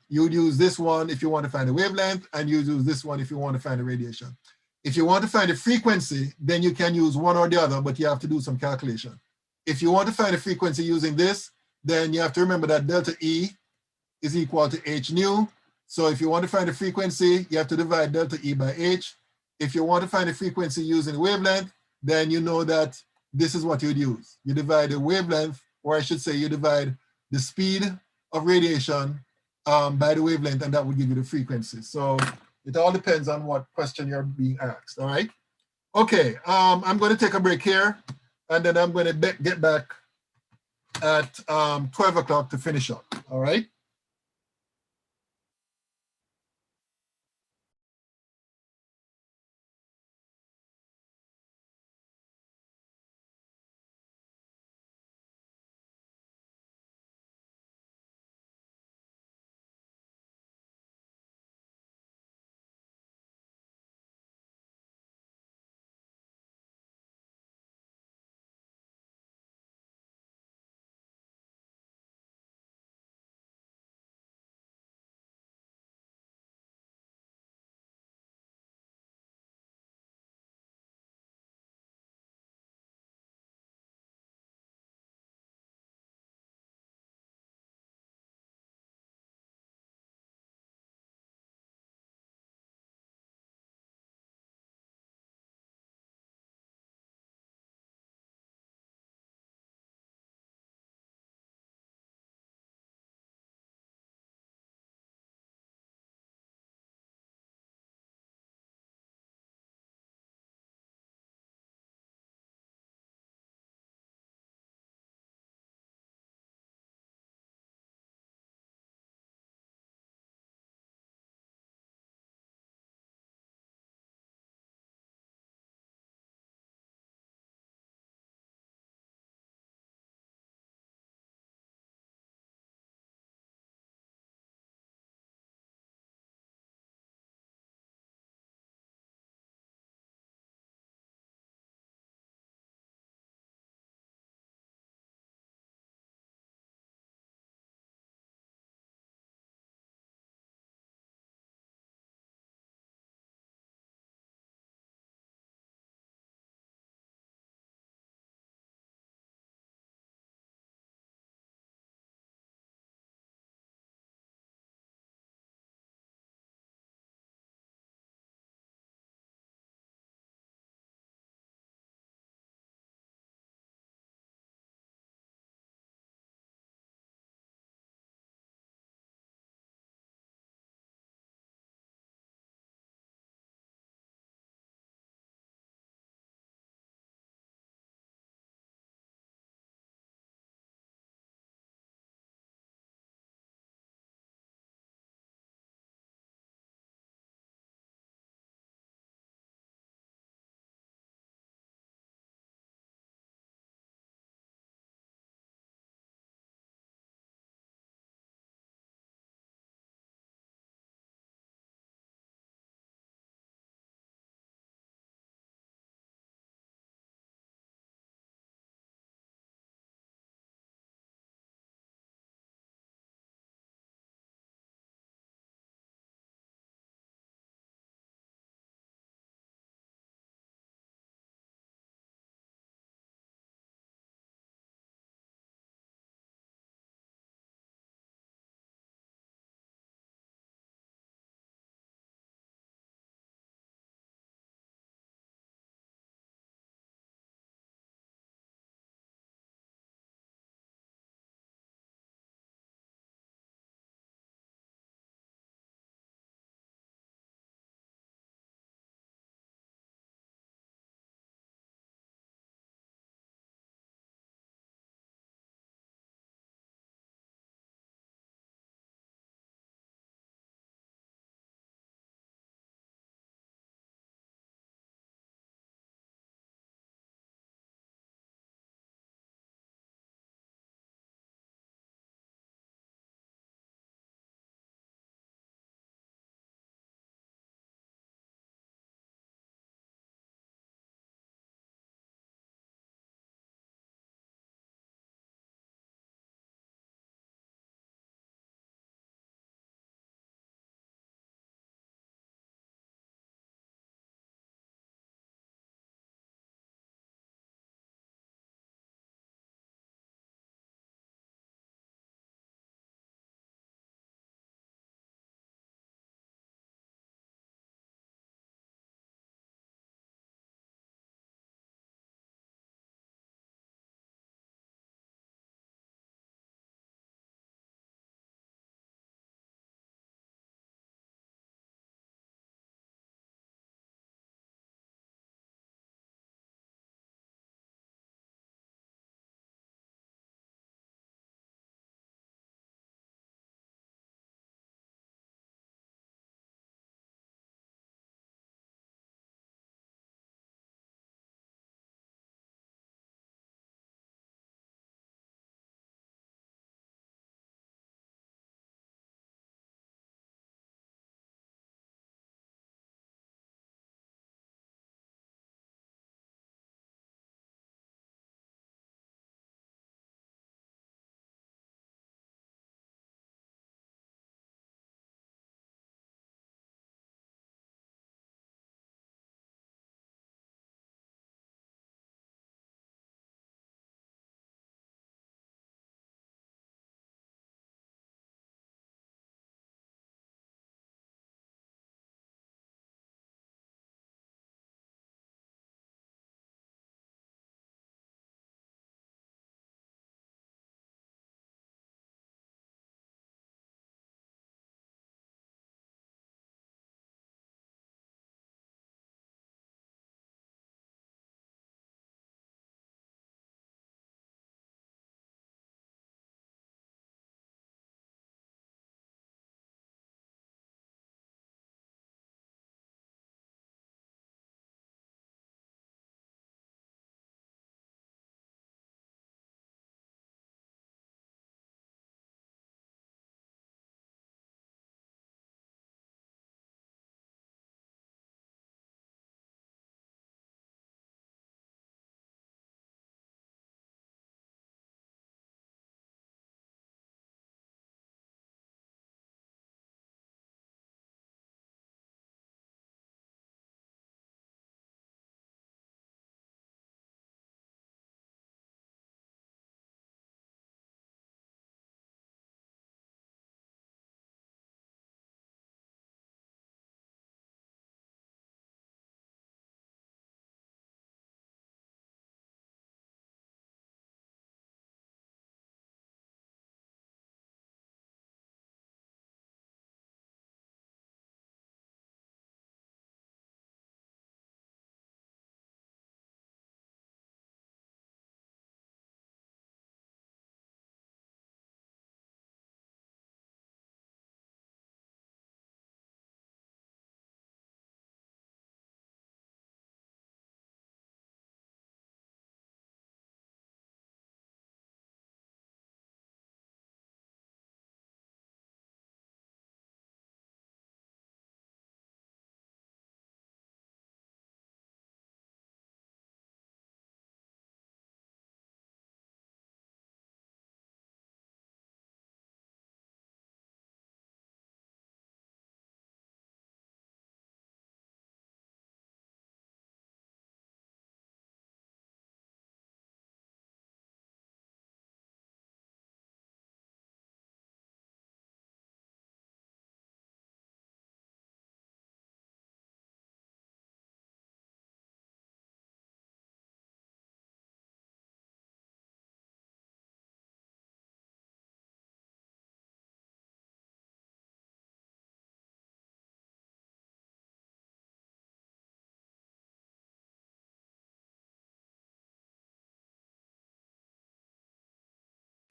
you'd use this one if you want to find the wavelength, and you use this one if you want to find the radiation. If you want to find the frequency, then you can use one or the other, but you have to do some calculation. If you want to find the frequency using this, then you have to remember that delta E is equal to h nu. So if you want to find the frequency, you have to divide delta E by h. If you want to find the frequency using the wavelength, then you know that this is what you'd use. You divide the wavelength, or I should say you divide the speed of radiation by the wavelength, and that would give you the frequency. So it all depends on what question you're being asked, all right? Okay, I'm going to take a break here, and then I'm going to get back at 12 o'clock to finish up, all right?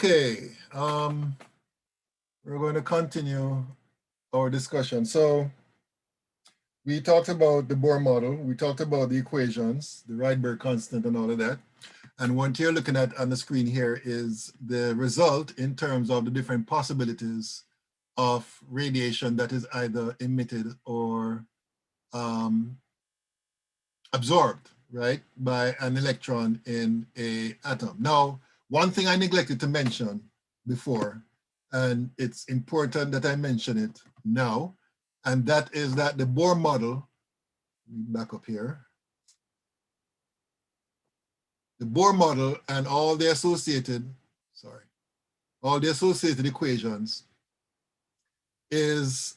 Okay, we're going to continue our discussion. So we talked about the Bohr model, we talked about the equations, the Rydberg constant and all of that. And what you're looking at on the screen here is the result in terms of the different possibilities of radiation that is either emitted or absorbed, right, by an electron in an atom. Now, one thing I neglected to mention before, and it's important that I mention it now, and that is that the Bohr model, back up here, the Bohr model and all the associated, all the associated equations is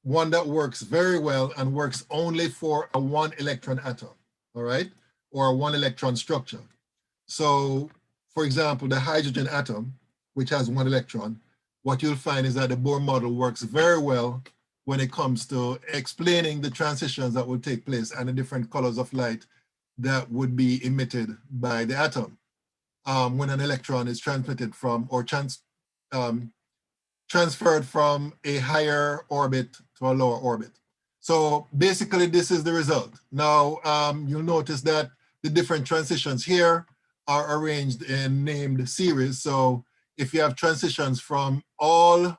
one that works very well and works only for a one electron atom, all right, or a one electron structure. So, for example, the hydrogen atom, which has one electron, what you'll find is that the Bohr model works very well when it comes to explaining the transitions that will take place and the different colors of light that would be emitted by the atom when an electron is transmitted from or transferred from a higher orbit to a lower orbit. So basically this is the result. Now you'll notice that the different transitions here are arranged in named series. So if you have transitions from all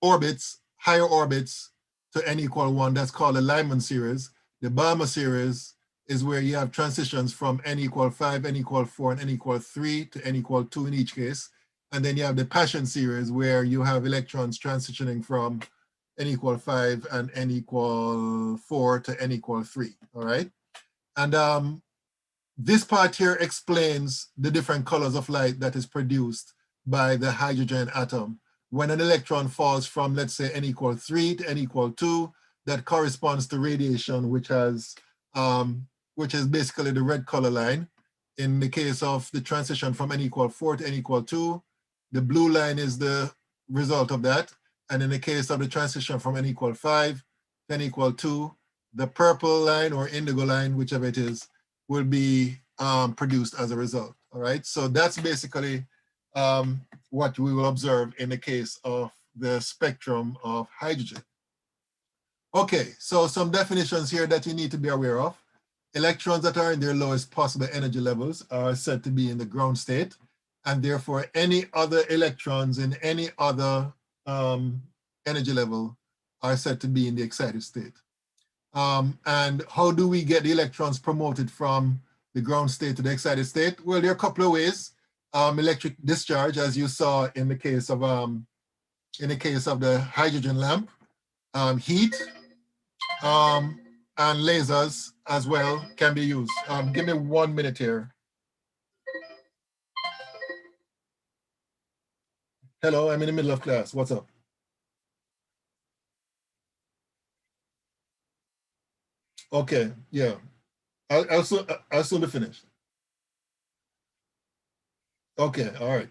orbits, higher orbits to n equal 1, that's called a Lyman series. The Balmer series is where you have transitions from n equal 5, n equal 4, and n equal 3 to n equal 2 in each case. And then you have the Paschen series where you have electrons transitioning from n equal 5 and n equal 4 to n equal 3, all right? And this part here explains the different colors of light that is produced by the hydrogen atom. When an electron falls from, let's say, n equal 3 to n equal 2, that corresponds to radiation, which is basically the red color line. In the case of the transition from n equal 4 to n equal 2, the blue line is the result of that. And in the case of the transition from n equal 5 to n equal 2, the purple line or indigo line, whichever it is, will be produced as a result, all right? So that's basically what we will observe in the case of the spectrum of hydrogen. Okay, so some definitions here that you need to be aware of. Electrons that are in their lowest possible energy levels are said to be in the ground state, and therefore any other electrons in any other energy level are said to be in the excited state. And how do we get the electrons promoted from the ground state to the excited state? Well, there are a couple of ways. Electric discharge, as you saw in the case of the hydrogen lamp, heat, and lasers as well can be used. Give me 1 minute here. Hello, I'm in the middle of class. What's up? Okay, yeah. I'll soon be finished. Okay, all right.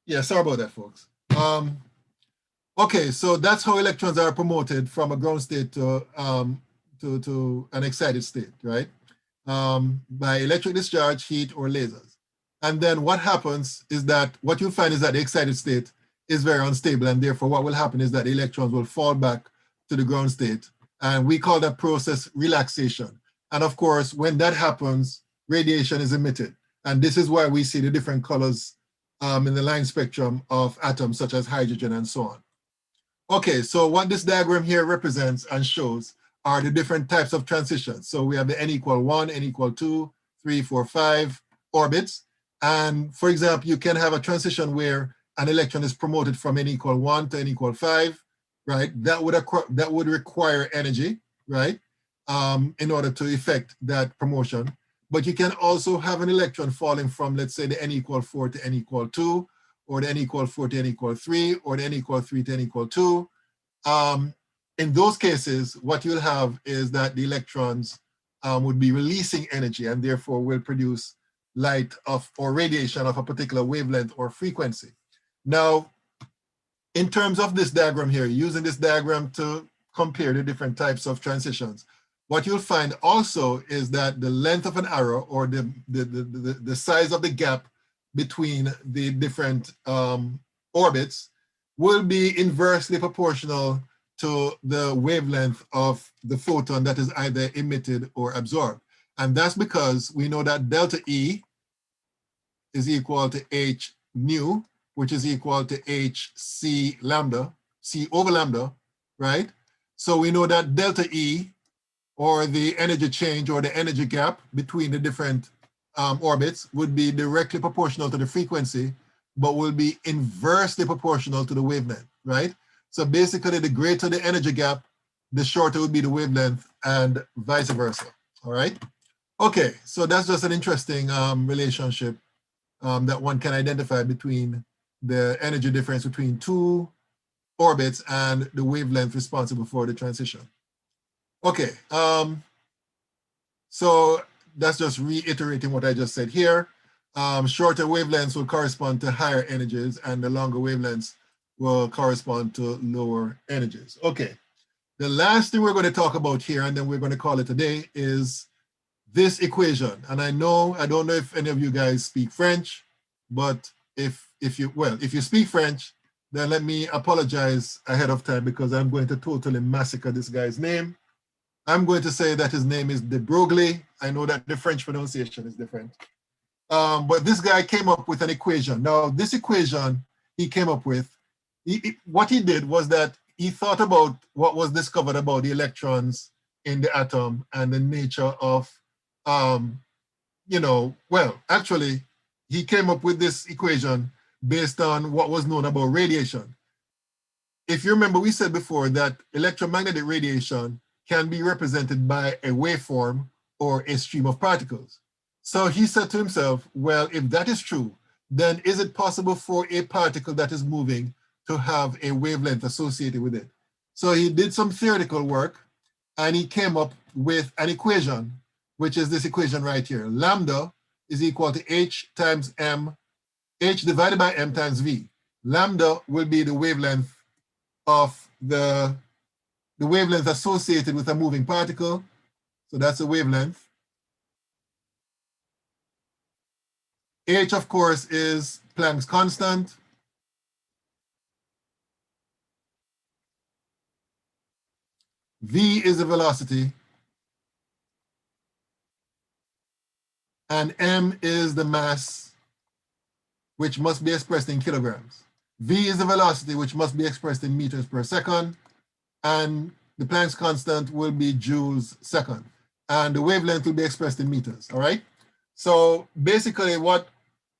Yeah, sorry about that, folks. Okay, so that's how electrons are promoted from a ground state to an excited state, right? By electric discharge, heat, or lasers. And then what happens is that what you'll find is that the excited state is very unstable, and therefore what will happen is that the electrons will fall back to the ground state, and we call that process relaxation. And of course, when that happens, radiation is emitted. And this is why we see the different colors in the line spectrum of atoms such as hydrogen and so on. Okay, so what this diagram here represents and shows are the different types of transitions. So we have the n equal 1, n equal 2, 3, 4, 5 orbits. And for example, you can have a transition where an electron is promoted from n equal 1 to n equal 5, right? That would require energy, right? In order to effect that promotion. But you can also have an electron falling from, let's say, the n equal 4 to n equal 2, or the n equal 4 to n equal 3, or the n equal 3 to n equal 2. In those cases, what you'll have is that the electrons would be releasing energy and therefore will produce light or radiation of a particular wavelength or frequency. Now, in terms of this diagram here, using this diagram to compare the different types of transitions, what you'll find also is that the length of an arrow, or the size of the gap between the different orbits, will be inversely proportional to the wavelength of the photon that is either emitted or absorbed. And that's because we know that delta E is equal to h nu, which is equal to h c lambda, c over lambda, right? So we know that delta E, or the energy change or the energy gap between the different orbits, would be directly proportional to the frequency, but will be inversely proportional to the wavelength, right? So basically, the greater the energy gap, the shorter would be the wavelength, and vice versa, all right? Okay, so that's just an interesting relationship that one can identify between the energy difference between two orbits and the wavelength responsible for the transition. Okay, so that's just reiterating what I just said here. Shorter wavelengths will correspond to higher energies, and the longer wavelengths will correspond to lower energies. Okay, the last thing we're going to talk about here, and then we're going to call it a day, is this equation. And I don't know if any of you guys speak French, but if you speak French, then let me apologize ahead of time, because I'm going to totally massacre this guy's name. I'm going to say that his name is de Broglie. I know that the French pronunciation is different. But this guy came up with an equation. Now, this equation he came up with, what he did was that he thought about what was discovered about the electrons in the atom and the nature of, actually, he came up with this equation based on what was known about radiation. If you remember, we said before that electromagnetic radiation can be represented by a waveform or a stream of particles. So he said to himself, well, if that is true, then is it possible for a particle that is moving to have a wavelength associated with it? So he did some theoretical work, and he came up with an equation, which is this equation right here. Lambda is equal to h times m, h divided by m times v. Lambda will be the wavelength of the wavelength associated with a moving particle. So that's a wavelength. H, of course, is Planck's constant. V is the velocity. And m is the mass, which must be expressed in kilograms. V is the velocity, which must be expressed in meters per second. And the Planck's constant will be joules second. And the wavelength will be expressed in meters, all right? So basically what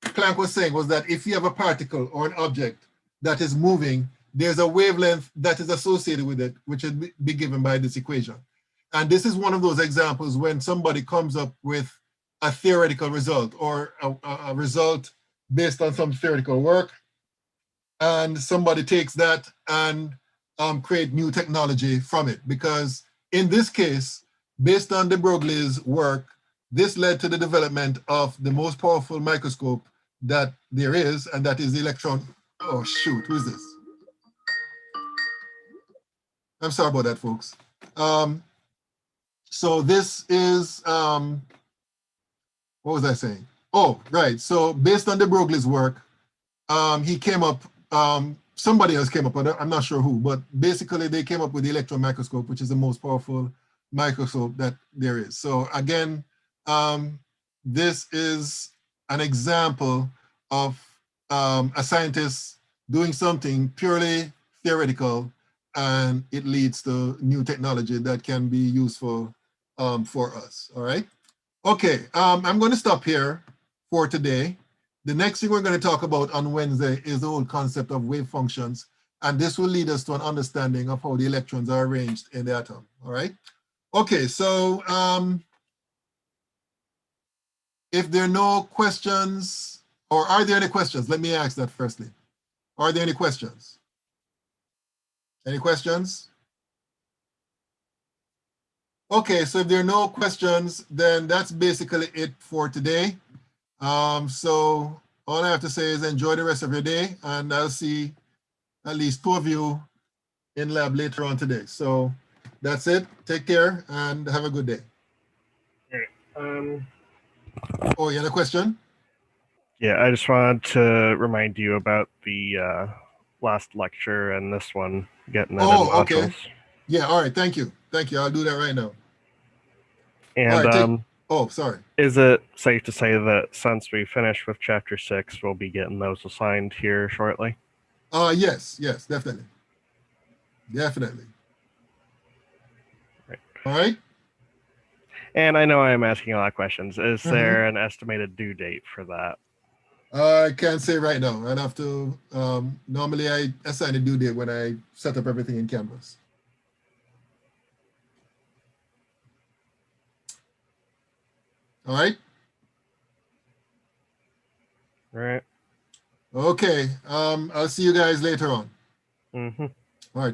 Planck was saying was that if you have a particle or an object that is moving, there's a wavelength that is associated with it, which would be given by this equation. And this is one of those examples when somebody comes up with a theoretical result, or a result based on some theoretical work, and somebody takes that and create new technology from it. Because in this case, based on de Broglie's work, this led to the development of the most powerful microscope that there is, and that is the electron. Oh shoot, who is this? I'm sorry about that, folks. So this is, what was I saying? Oh, right. So based on de Broglie's work, he came up, somebody else came up, I'm not sure who, but basically they came up with the electron microscope, which is the most powerful microscope that there is. So again, this is an example of a scientist doing something purely theoretical, and it leads to new technology that can be useful for us, all right? Okay, I'm going to stop here for today. The next thing we're going to talk about on Wednesday is the whole concept of wave functions, and this will lead us to an understanding of how the electrons are arranged in the atom, all right? Okay, so if there are no questions, or are there any questions? Let me ask that firstly. Are there any questions? Any questions? Okay, so if there are no questions, then that's basically it for today. So all I have to say is enjoy the rest of your day, and I'll see at least 2 of you in lab later on today. So That's it. Take care and have a good day. Oh, you had a question? Yeah, I just wanted to remind you about the last lecture and this one, getting that in Oh, okay. modules. Yeah, all right. Thank you. Thank you. I'll do that right now. And All right, oh, sorry. is it safe to say that since we finished with chapter 6, we'll be getting those assigned here shortly? Yes, definitely. Definitely. Right. All right. And I know I'm asking a lot of questions. Is there an estimated due date for that? I can't say right now. I'd have to, normally I assign a due date when I set up everything in Canvas. All right. All right. Okay. I'll see you guys later on. Mm-hmm.